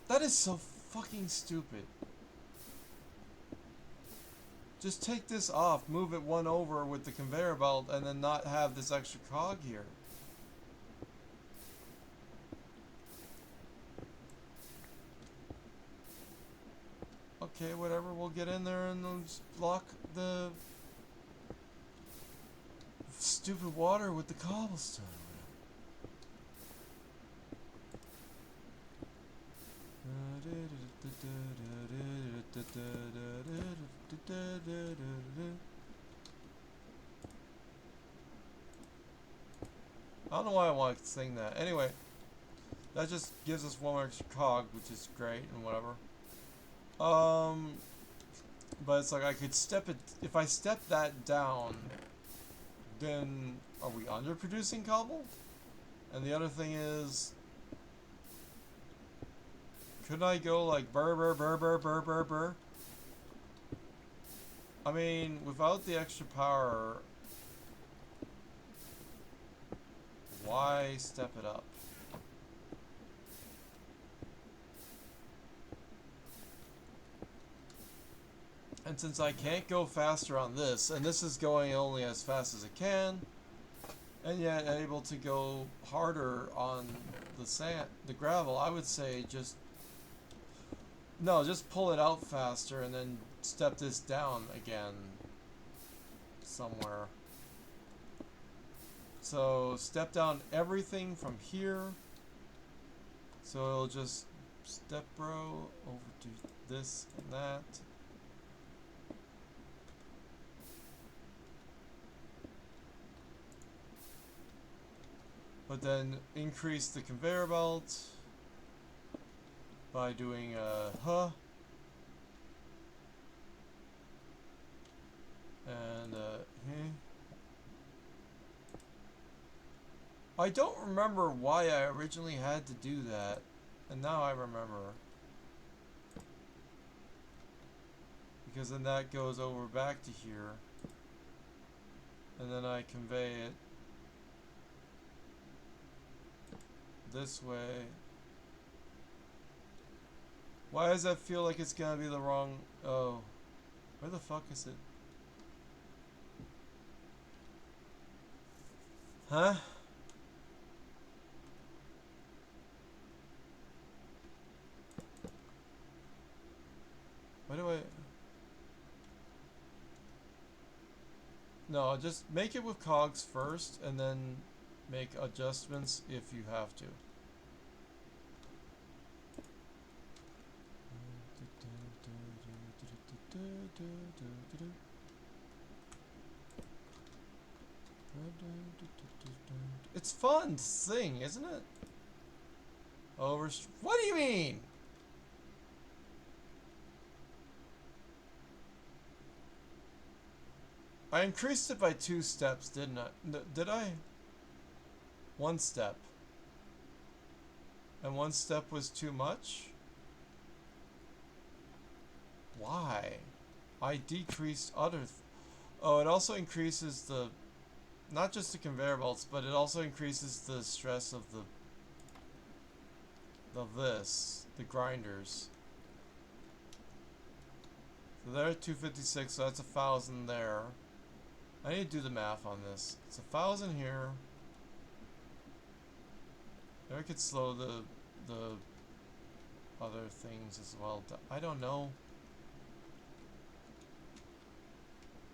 That is so fucking stupid. Just take this off, move it one over with the conveyor belt, and then not have this extra cog here. Okay, whatever, we'll get in there and just block the stupid water with the cobblestone. I don't know why I want to sing that. Anyway, that just gives us one extra cog, which is great and whatever. But it's like I could step it. If I step that down, then are we underproducing cobble? And the other thing is, could I go like burr burr burr burr burr burr burr? I mean, without the extra power, why step it up? And since I can't go faster on this, and this is going only as fast as it can, and yet able to go harder on the sand, the gravel, I would say just pull it out faster and then step this down again somewhere. So step down everything from here. So it'll just step row over to this and that. But then increase the conveyor belt by doing a and I don't remember why I originally had to do that, and now I remember. Because then that goes over back to here, and then I convey it this way. Why does that feel like it's gonna be the wrong... Oh. Where the fuck is it? Huh? Why do I... No, just make it with cogs first, and then make adjustments if you have to. It's fun to sing, isn't it? What do you mean? I increased it by 2 steps, didn't I? Did I? 1 step. And 1 step was too much? Why? I decreased other... Oh, it also increases the... Not just the conveyor belts, but it also increases the stress of the grinders. So they're at 256, so that's 1,000 there. I need to do the math on this. It's 1,000 here. Maybe I could slow the other things as well. I don't know.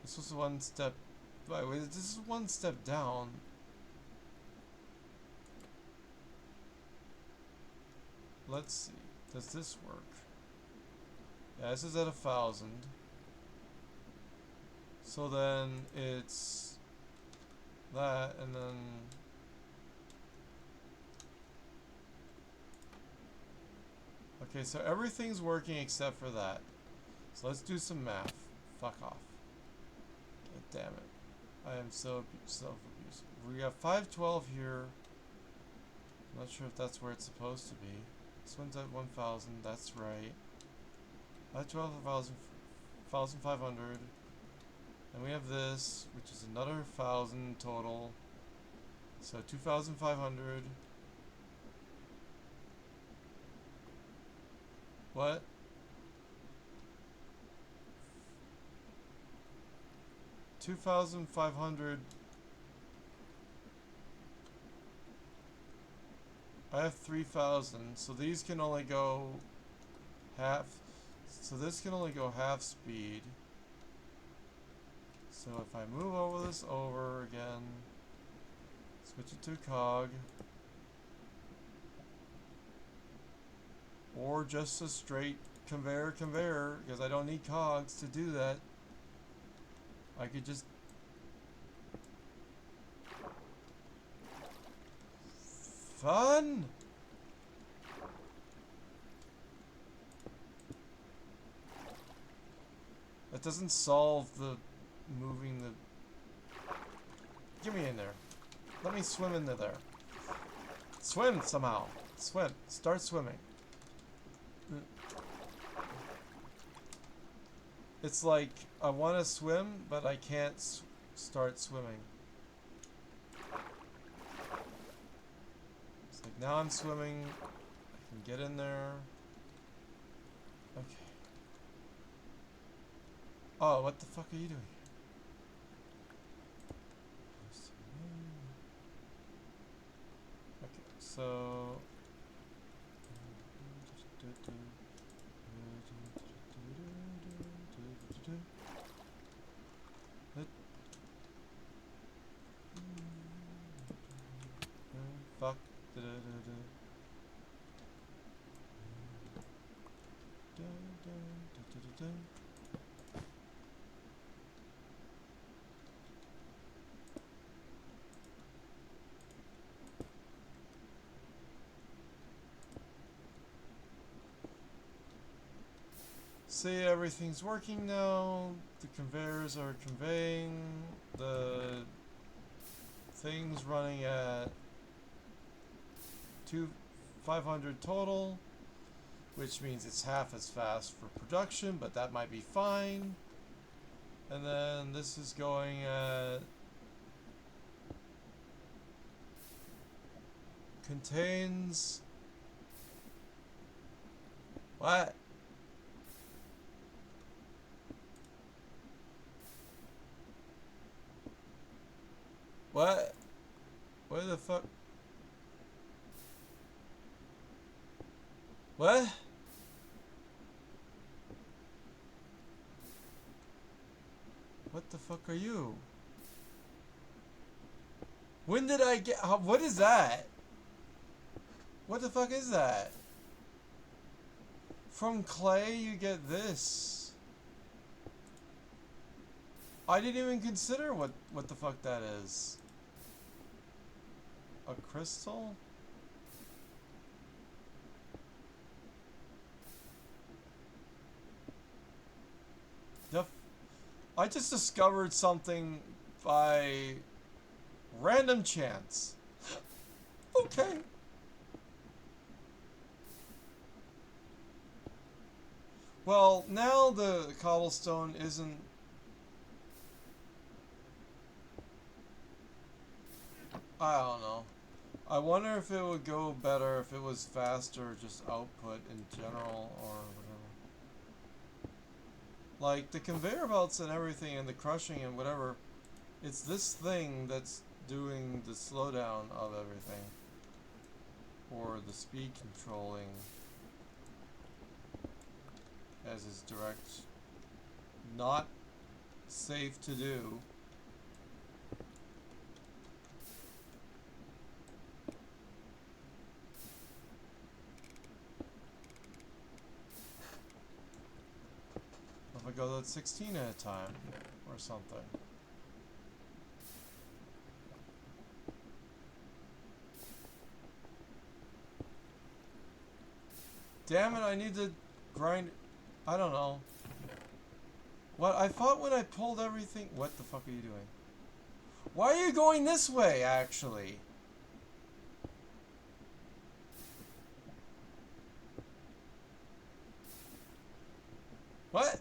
This was 1 step. By the way, this is 1 step down. Let's see. Does this work? Yeah, this is at 1,000. So then it's that, and then okay, so everything's working except for that. So let's do some math. Fuck off. God damn it. I am so self-abusive. We got 512 here. I'm not sure if that's where it's supposed to be. This one's at 1,000. That's right. 512, 1,500. And we have this, which is another 1,000 total. So 2,500. What? $2,500. I have 3,000, so these can only go half. So this can only go half speed. So if I move over this over again, switch it to cog, or just a straight conveyor, because I don't need cogs to do that. I could just fun. That doesn't solve the moving the... Get me in there. Let me swim into there. Swim somehow. Swim. Start swimming. It's like I want to swim, but I can't start swimming. It's like now I'm swimming. I can get in there. Okay. Oh, what the fuck are you doing? Okay, so... Fuck. See, everything's working now. The conveyors are conveying. The thing's running at 500 total, which means it's half as fast for production, but that might be fine. And then this is going at contains what? What? Where the fuck? What? What the fuck are you? When did I get... what is that? What the fuck is that? From clay you get this. I didn't even consider what the fuck that is. A crystal? I just discovered something by random chance. Okay. Well, now the cobblestone isn't... I don't know. I wonder if it would go better if it was faster, just output in general, or whatever. Like, the conveyor belts and everything, and the crushing and whatever, it's this thing that's doing the slowdown of everything. Or the speed controlling. As is direct. Not safe to do. If I go at 16 at a time, or something. Damn it, I need to grind... I don't know. What? I thought when I pulled everything... What the fuck are you doing? Why are you going this way, actually? What?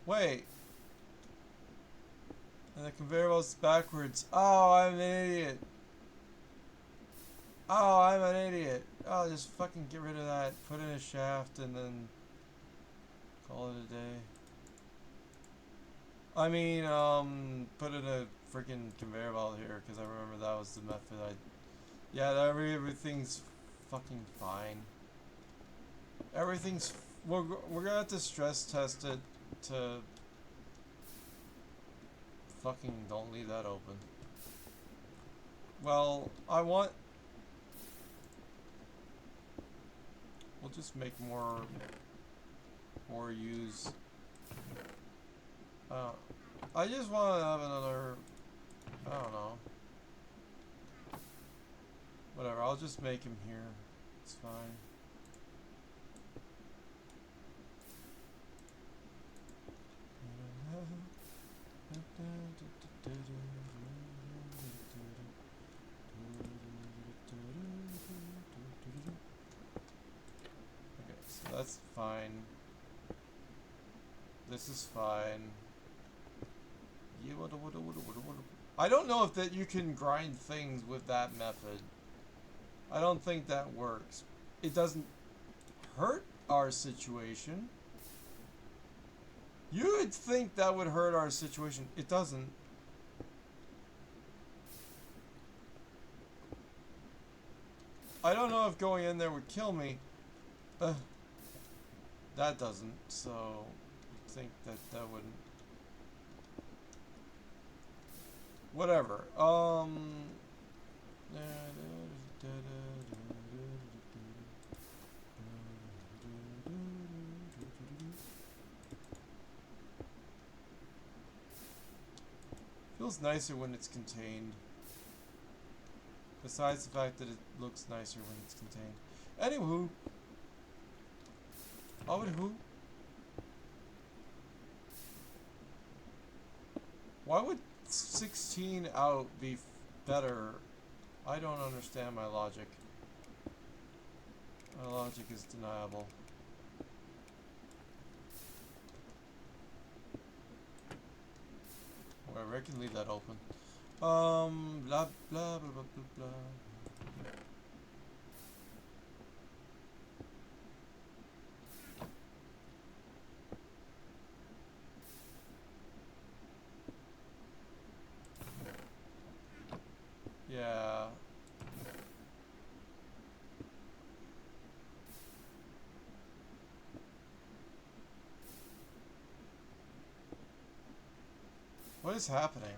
Wait. And the conveyor belt's backwards. Oh, I'm an idiot. Oh, I'm an idiot. Oh, just fucking get rid of that. Put in a shaft and then call it a day. I mean, put in a freaking conveyor belt here because I remember that was the method I... Yeah, everything's fucking fine. Everything's... We're gonna have to stress test it to... Fucking don't leave that open. Well, I want... We'll just make more use. I just want to have another... I don't know. Whatever, I'll just make him here. It's fine. Okay, so that's fine. This is fine. I don't know if that you can grind things with that method. I don't think that works. It doesn't hurt our situation. You would think that would hurt our situation. It doesn't. I don't know if going in there would kill me. That doesn't, so I think that wouldn't. Whatever. Feels nicer when it's contained. Besides the fact that it looks nicer when it's contained. Anywho. Anywho. Why would 16 out be better? I don't understand my logic. My logic is deniable. Whatever, I can leave that open. Blah blah blah blah blah blah. Yeah. What is happening?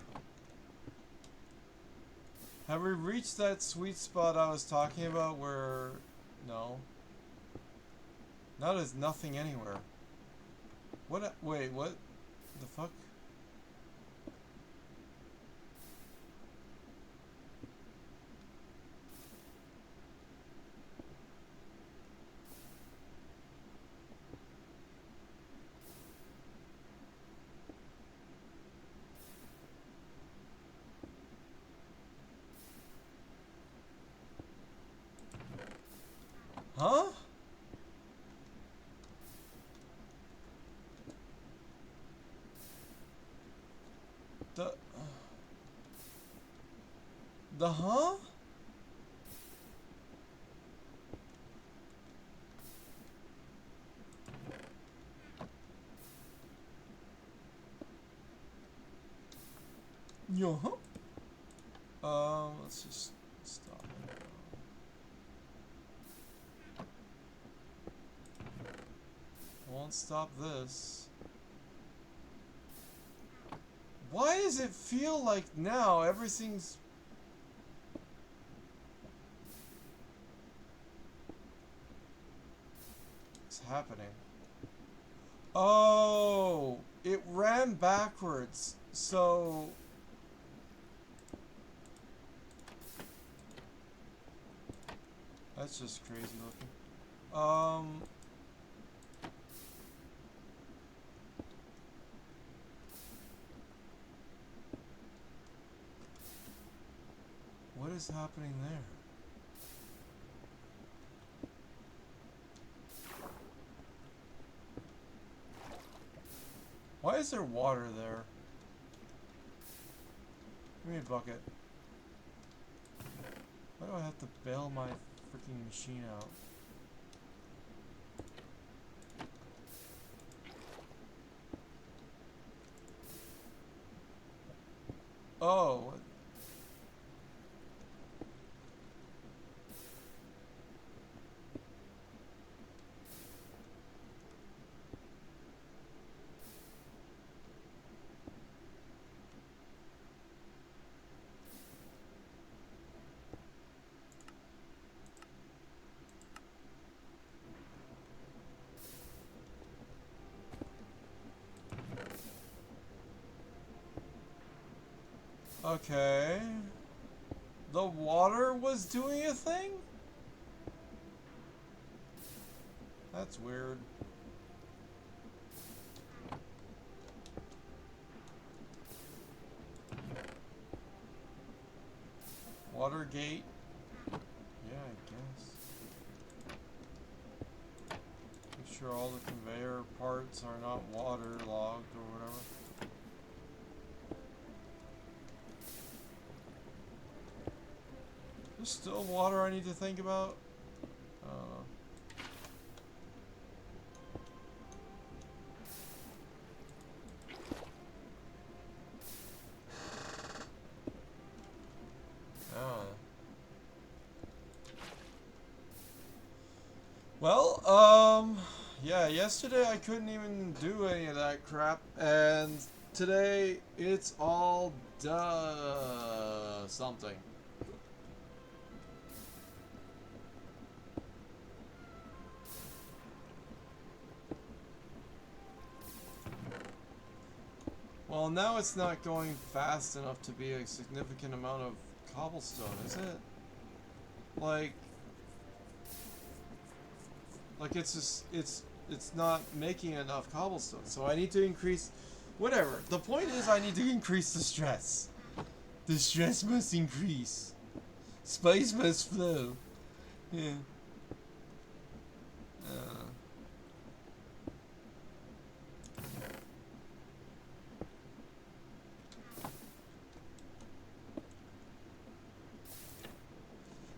Have we reached that sweet spot I was talking about where... No. Now there's nothing anywhere. What? Wait, what the fuck? Huh? The huh? Yeah. Let's just stop. Won't stop this. Why does it feel like now everything's... What's happening? Oh, it ran backwards, so... That's just crazy looking. What is happening there? Why is there water there? Give me a bucket. Why do I have to bail my freaking machine out? Oh. Okay. The water was doing a thing? That's weird. Watergate? Yeah, I guess. Make sure all the conveyor parts are not waterlogged or whatever. There's still water I need to think about. Well, yeah, yesterday I couldn't even do any of that crap, and today it's all something. Well, now it's not going fast enough to be a significant amount of cobblestone, is it? Like it's just, it's not making enough cobblestone, so I need to increase, whatever. The point is I need to increase the stress. The stress must increase. Spice must flow. Yeah.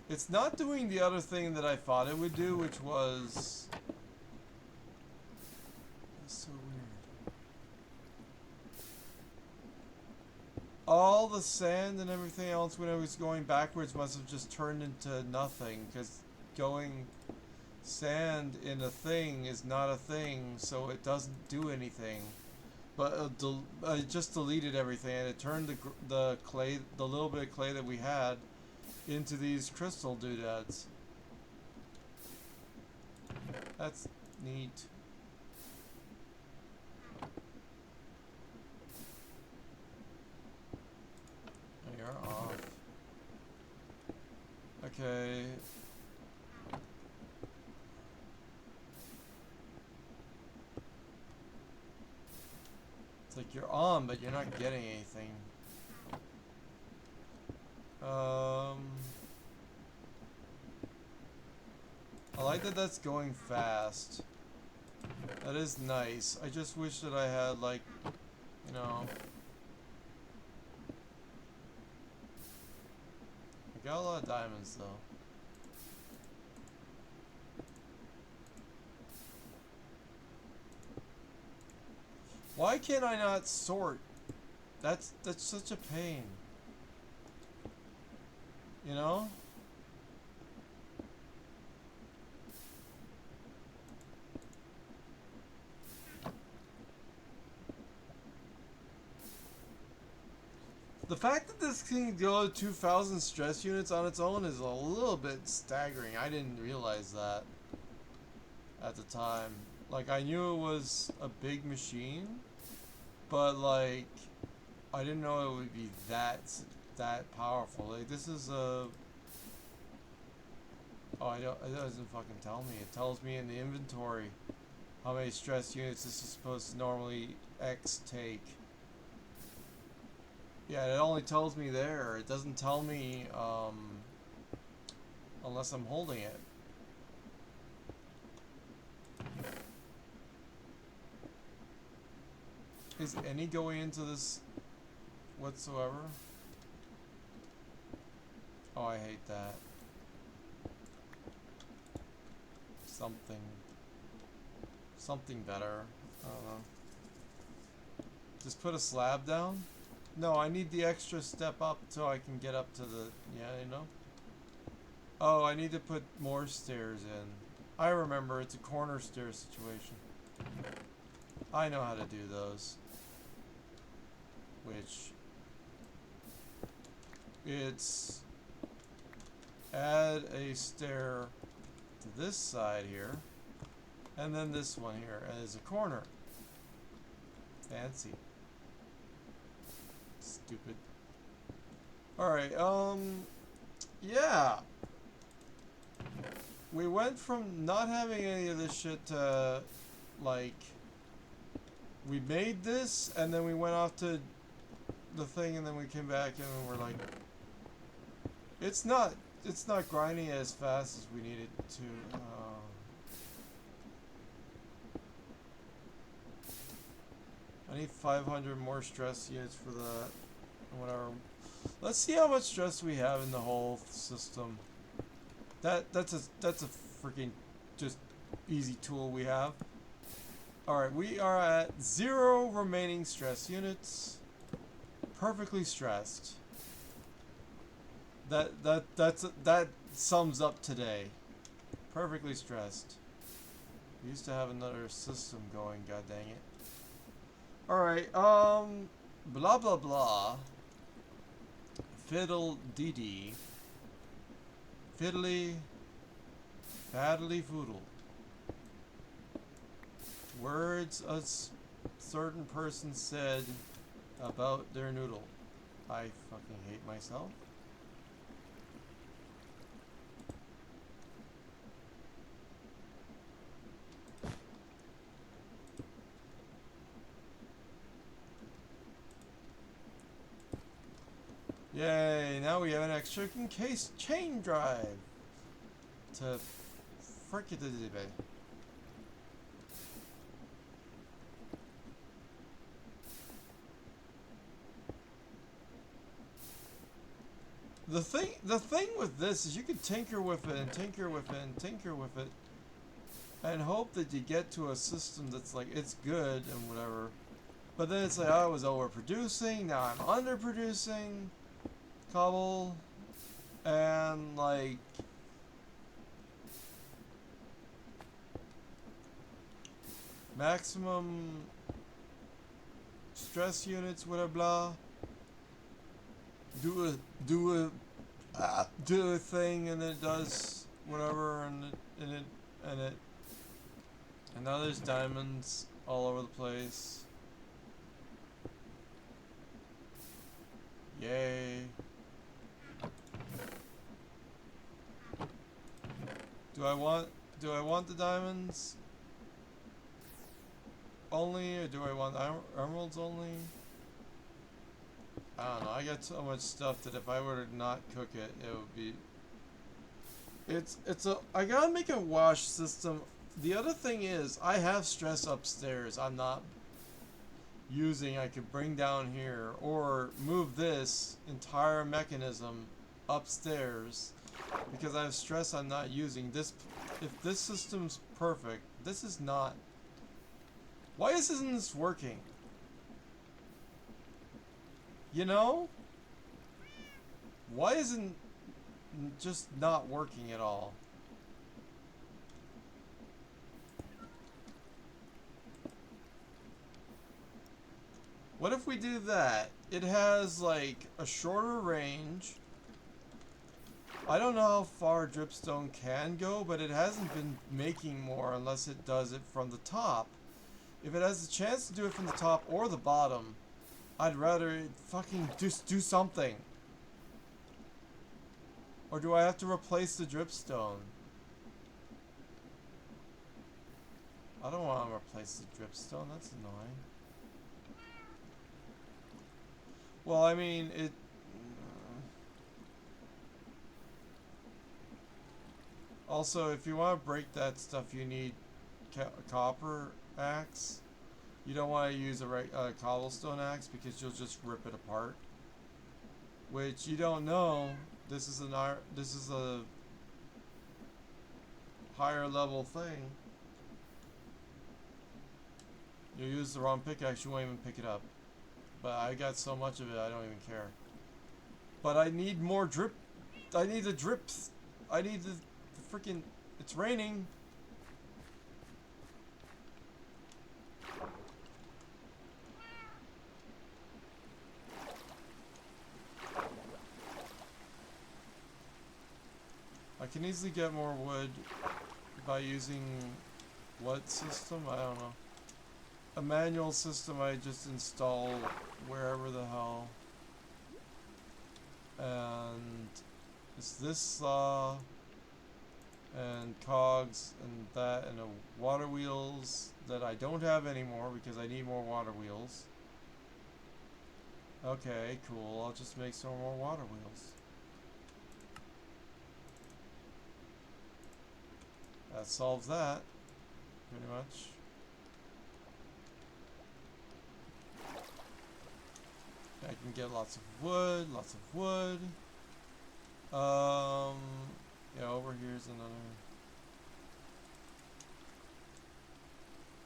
It's not doing the other thing that I thought it would do, which was... That's so weird. All the sand and everything else when I was going backwards must have just turned into nothing, because going sand in a thing is not a thing, so it doesn't do anything. but I just deleted everything, and it turned the clay, the little bit of clay that we had, into these crystal doodads. That's neat. Oh, you're off. Okay. It's like you're on, but you're not getting anything. I like that that's going fast. That is nice. I just wish that I had, like, you know... I got a lot of diamonds, though. Why can't I not sort? That's such a pain. You know? The fact that this can go to 2,000 stress units on its own is a little bit staggering. I didn't realize that at the time. Like, I knew it was a big machine, but like, I didn't know it would be that powerful. Like, this is a... Oh, it doesn't fucking tell me. It tells me in the inventory how many stress units this is supposed to normally take. Yeah, it only tells me there. It doesn't tell me unless I'm holding it. Is any going into this whatsoever? Oh, I hate that. Something better. I don't know. Just put a slab down? No, I need the extra step up so I can get up to the... Yeah, you know? Oh, I need to put more stairs in. I remember, it's a corner stair situation. I know how to do those. Which... It's... Add a stair to this side here. And then this one here as a corner. Fancy. Stupid. Alright, yeah. We went from not having any of this shit to, like, we made this, and then we went off to the thing, and then we came back, and we're like, it's not grinding as fast as we need it to. I need 500 more stress units for that. Whatever. Let's see how much stress we have in the whole system. That's a freaking just easy tool we have. Alright, we are at 0 remaining stress units. Perfectly stressed. That sums up today. Perfectly stressed. We used to have another system going, god dang it. Alright, blah blah blah. Fiddle dee dee. Fiddly faddly foodle. Words a certain person said about their noodle. I fucking hate myself. Yay, now we have an extra case chain drive to frick it to the bay. The thing with this is you can tinker with it and tinker with it and tinker with it and hope that you get to a system that's like, it's good and whatever. But then it's like, oh, I was overproducing, now I'm underproducing cobble, and like, maximum stress units, whatever, blah. Do a thing, and it does whatever, and now there's diamonds all over the place. Yay. Do I want the diamonds only, or do I want emeralds only? I don't know. I got so much stuff that if I were to not cook it, it would be. I gotta make a wash system. The other thing is, I have stress upstairs. I'm not using. I could bring down here or move this entire mechanism upstairs because I have stress I'm not using. If this system's perfect, this is not. Why isn't this working? You know? Why isn't just not working at all? What if we do that? It has like a shorter range. I don't know how far dripstone can go, but it hasn't been making more unless it does it from the top. If it has a chance to do it from the top or the bottom, I'd rather it fucking just do something. Or do I have to replace the dripstone? I don't want to replace the dripstone, that's annoying. Well, I mean, it... Also, if you want to break that stuff, you need a copper axe. You don't want to use a cobblestone axe because you'll just rip it apart. Which you don't know. This is a higher level thing. You use the wrong pickaxe, you won't even pick it up. But I got so much of it, I don't even care. But I need more drip. I need the drips. I need the freaking. It's raining. I can easily get more wood by using what system? I don't know. A manual system I just install wherever the hell. And it's this saw and cogs and that and a water wheels that I don't have anymore because I need more water wheels. Okay, cool. I'll just make some more water wheels. That solves that, pretty much. I can get lots of wood, yeah, over here's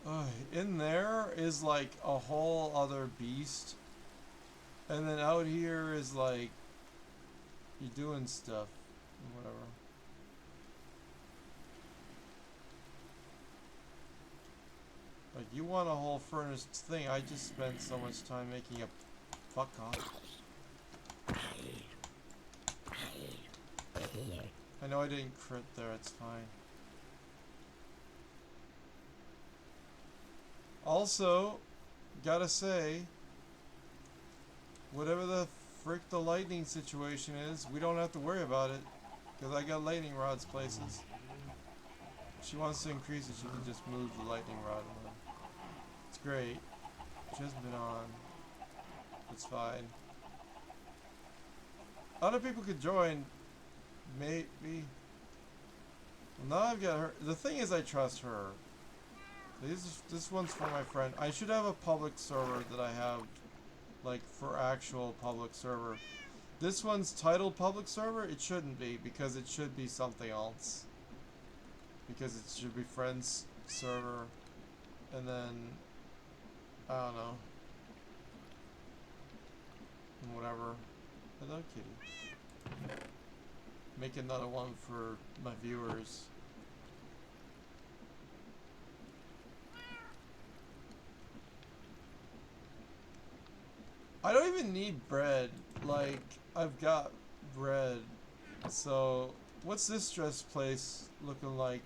another. In there is like a whole other beast. And then out here is like, you're doing stuff, whatever. Like, you want a whole furnished thing. I just spent so much time making a fuck off. I know I didn't crit there, it's fine. Also, gotta say, whatever the frick the lightning situation is, we don't have to worry about it. Because I got lightning rods places. If she wants to increase it, she can just move the lightning rod. It's great. She hasn't been on. It's fine. Other people could join. Maybe. Well, now I've got her. The thing is, I trust her. This one's for my friend. I should have a public server that I have, like, for actual public server. This one's titled public server. It shouldn't be, because it should be something else. Because it should be friends server. And then, I don't know. Whatever. Hello, kitty. Make another one for my viewers. I don't even need bread. Like, I've got bread. So, what's this stress place looking like?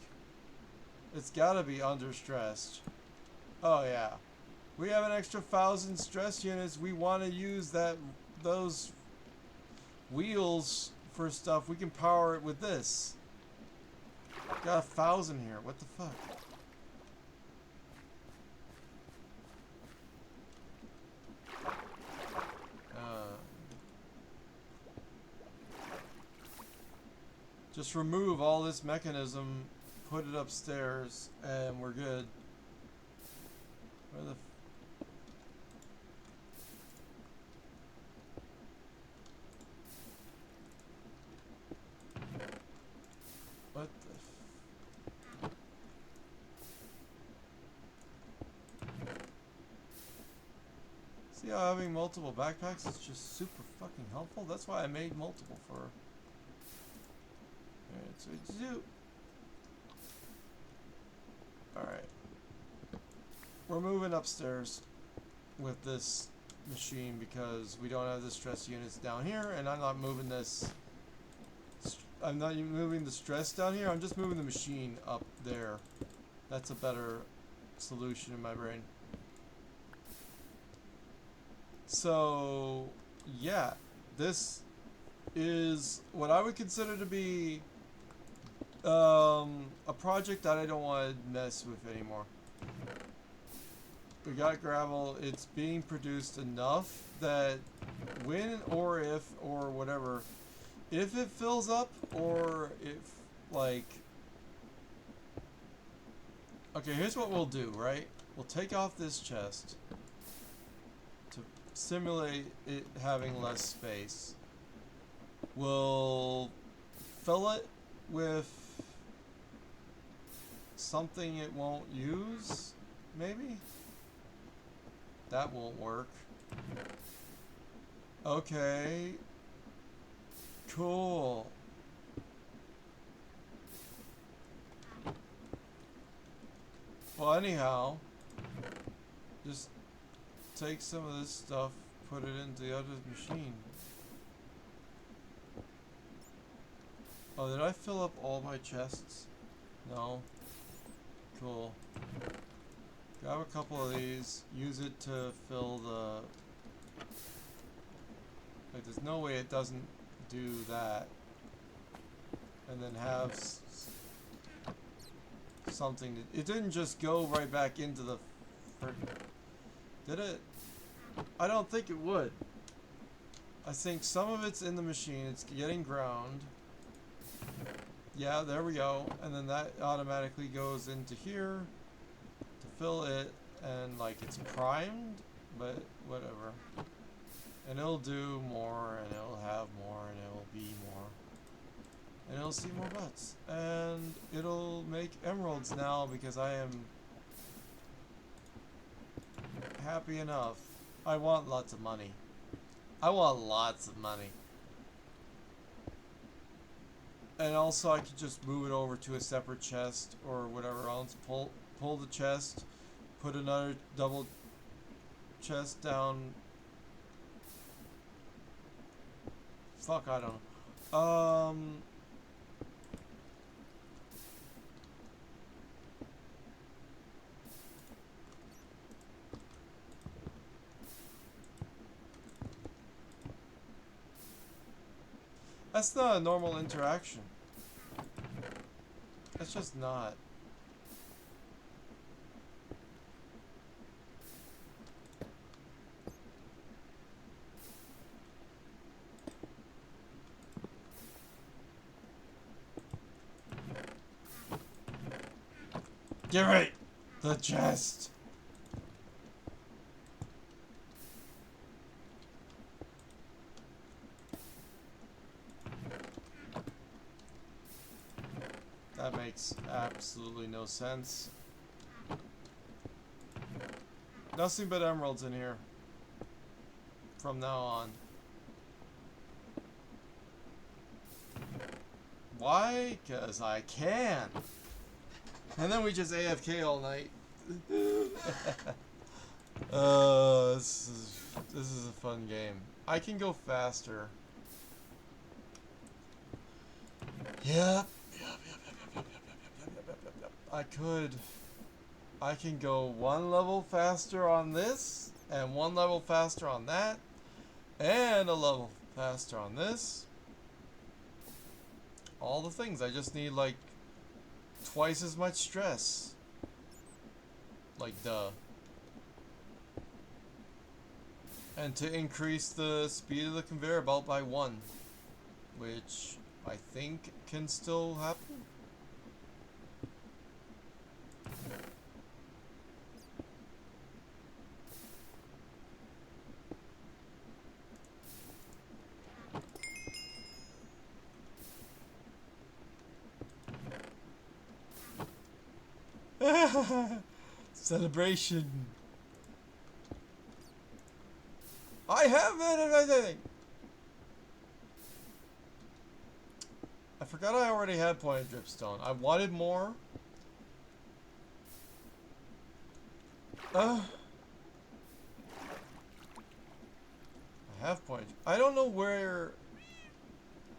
It's gotta be under stressed. Oh yeah. We have an extra 1,000 stress units. We want to use those wheels for stuff. We can power it with this. Got 1,000 here. What the fuck? Just remove all this mechanism, put it upstairs, and we're good. Where the what the See how having multiple backpacks is just super fucking helpful? That's why I made multiple for... Alright, so we do... Alright. We're moving upstairs with this machine because we don't have the stress units down here, and I'm not moving this... I'm not even moving the stress down here, I'm just moving the machine up there. That's a better solution in my brain. So, yeah, this is what I would consider to be a project that I don't want to mess with anymore. We got gravel, it's being produced enough that when or if or whatever, if it fills up or if, like... Okay, here's what we'll do, right? We'll take off this chest to simulate it having less space. We'll fill it with something it won't use, maybe? That won't work. Okay. Cool. Well, anyhow, just take some of this stuff, put it into the other machine. Oh, did I fill up all my chests? No. Cool. Grab a couple of these, use it to fill the... Like, there's no way it doesn't do that. And then have something to... It didn't just go right back into the... Did it? I don't think it would. I think some of it's in the machine, it's getting ground. Yeah, there we go. And then that automatically goes into here to fill it, and like it's primed, but whatever. And it'll do more, and it'll have more, and it'll be more. And it'll see more butts. And it'll make emeralds now because I am happy enough. I want lots of money. I want lots of money. And also I could just move it over to a separate chest or whatever else. Pull the chest, put another double chest down. Fuck, I don't know. That's not a normal interaction. That's just not. Get right! The chest! That makes absolutely no sense. Nothing but emeralds in here. From now on. Why? 'Cause I can. And then we just AFK all night. This is This is a fun game. I can go faster. Yep. I could. I can go one level faster on this, and one level faster on that, and a level faster on this. All the things. I just need like twice as much stress. Like duh. And to increase the speed of the conveyor belt by 1, which I think can still happen. Celebration. I have it. I forgot I already had pointed dripstone. I wanted more. I have pointed. I don't know where.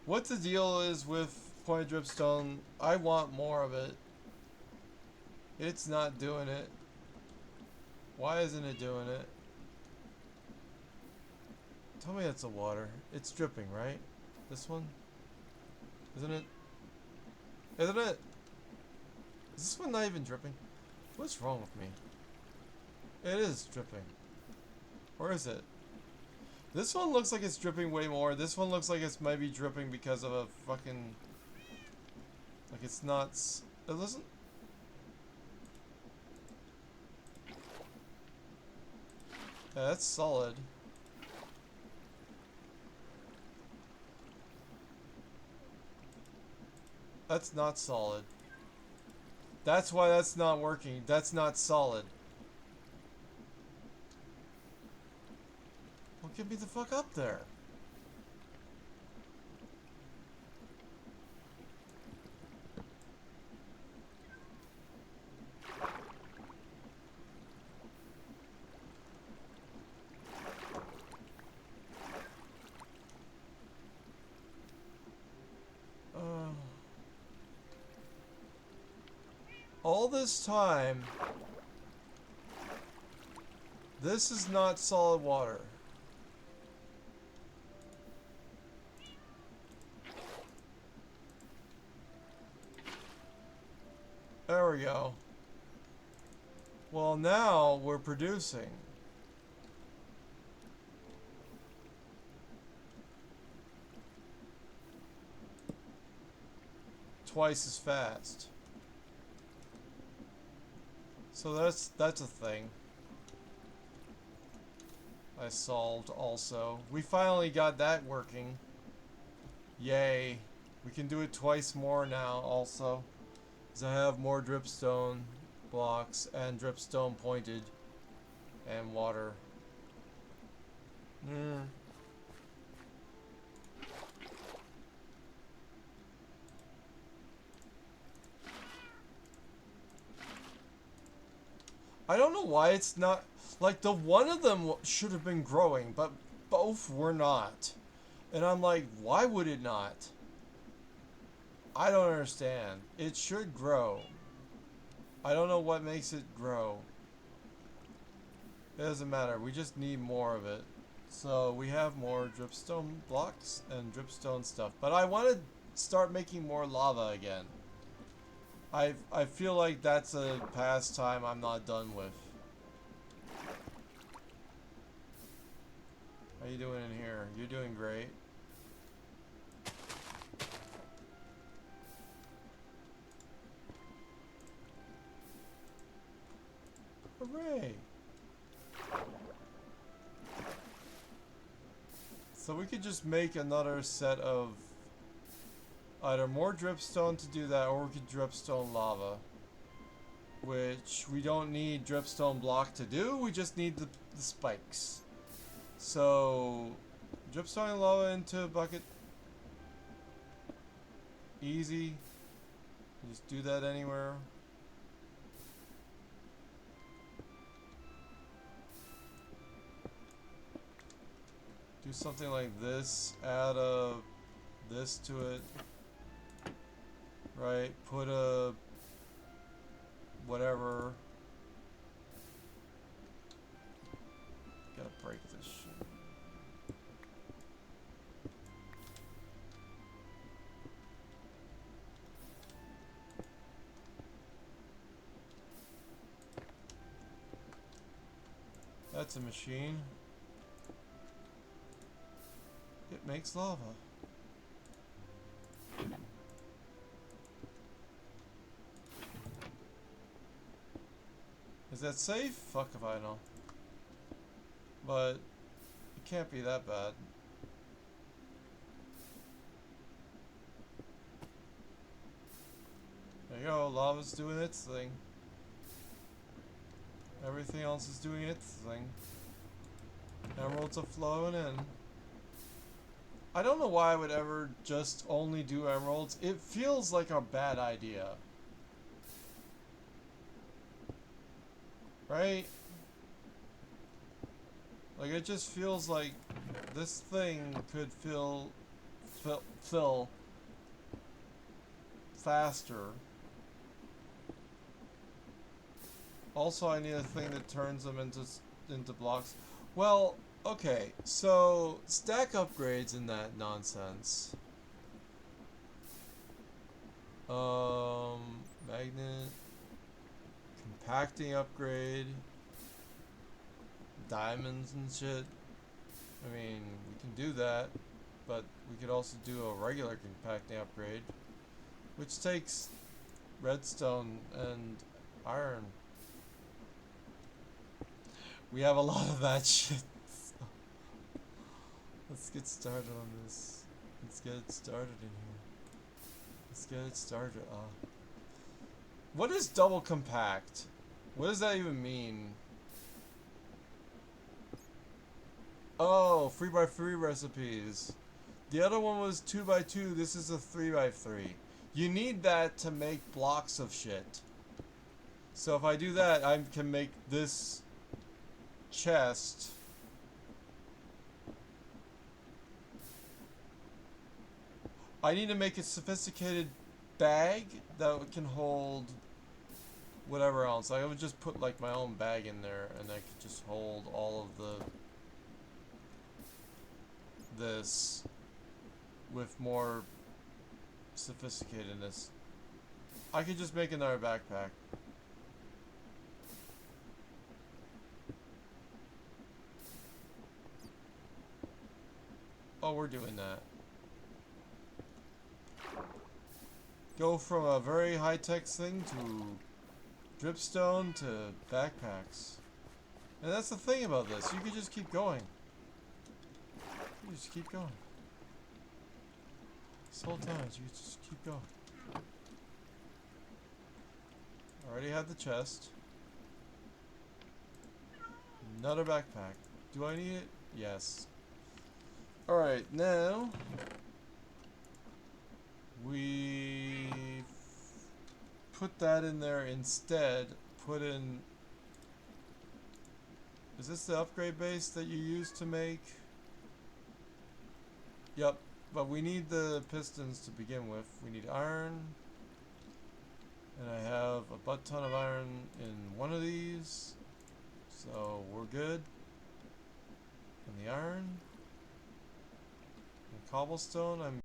What the deal is with pointed dripstone. I want more of it. It's not doing it. Why isn't it doing it? Tell me it's the water. It's dripping, right? This one? Isn't it? Isn't it? Is this one not even dripping? What's wrong with me? It is dripping. Or is it? This one looks like it's dripping way more. This one looks like it's maybe dripping because of a fucking... Like it's not... It doesn't... Yeah, that's solid. That's not solid. That's why that's not working. That's not solid. Well, get me the fuck up there. All this time, this is not solid water. There we go. Well, now we're producing. Twice as fast. So that's a thing. I solved also. We finally got that working. Yay. We can do it twice more now also. Because I have more dripstone blocks and dripstone pointed and water. I don't know why it's not... Like, the one of them should have been growing, but both were not. And I'm like, why would it not? I don't understand. It should grow. I don't know what makes it grow. It doesn't matter. We just need more of it. So, we have more dripstone blocks and dripstone stuff. But I want to start making more lava again. I feel like that's a pastime I'm not done with. How you doing in here? You're doing great. Hooray! So we could just make another set of either more dripstone to do that, or we could dripstone lava. Which we don't need dripstone block to do, we just need the spikes. So, dripstone lava into a bucket. Easy. Just do that anywhere. Do something like this. Add a this to it. Right. Put a whatever. Gotta break this shit. That's a machine. It makes lava. Is that safe? Fuck if I know. But it can't be that bad. There you go, lava's doing its thing. Everything else is doing its thing. Emeralds are flowing in. I don't know why I would ever just only do emeralds. It feels like a bad idea. Right? Like, it just feels like this thing could fill faster. Also, I need a thing that turns them into blocks. Well, okay, so stack upgrades in that nonsense. Magnet, compacting upgrade, diamonds and shit. I mean, we can do that, but we could also do a regular compacting upgrade, which takes redstone and iron. We have a lot of that shit. So let's get started on this. Let's get it started in here. Let's get it started. What is double compact? What does that even mean? Oh, 3x3 recipes. The other one was 2x2. This is a 3x3. You need that to make blocks of shit. So if I do that, I can make this chest. I need to make a sophisticated bag that can hold whatever else. I would just put like my own bag in there and I could just hold all of this with more sophisticatedness. I could just make another backpack. Oh, we're doing that. Go from a very high-tech thing to dripstone to backpacks. And that's the thing about this. You can just keep going. You just keep going. This whole time, you just keep going. Already have the chest. Another backpack. Do I need it? Yes. Alright, now we put that in there instead. Put in. Is this the upgrade base that you used to make? Yep, but we need the pistons to begin with. We need iron. And I have a butt ton of iron in one of these. So we're good. And the iron. And cobblestone, I'm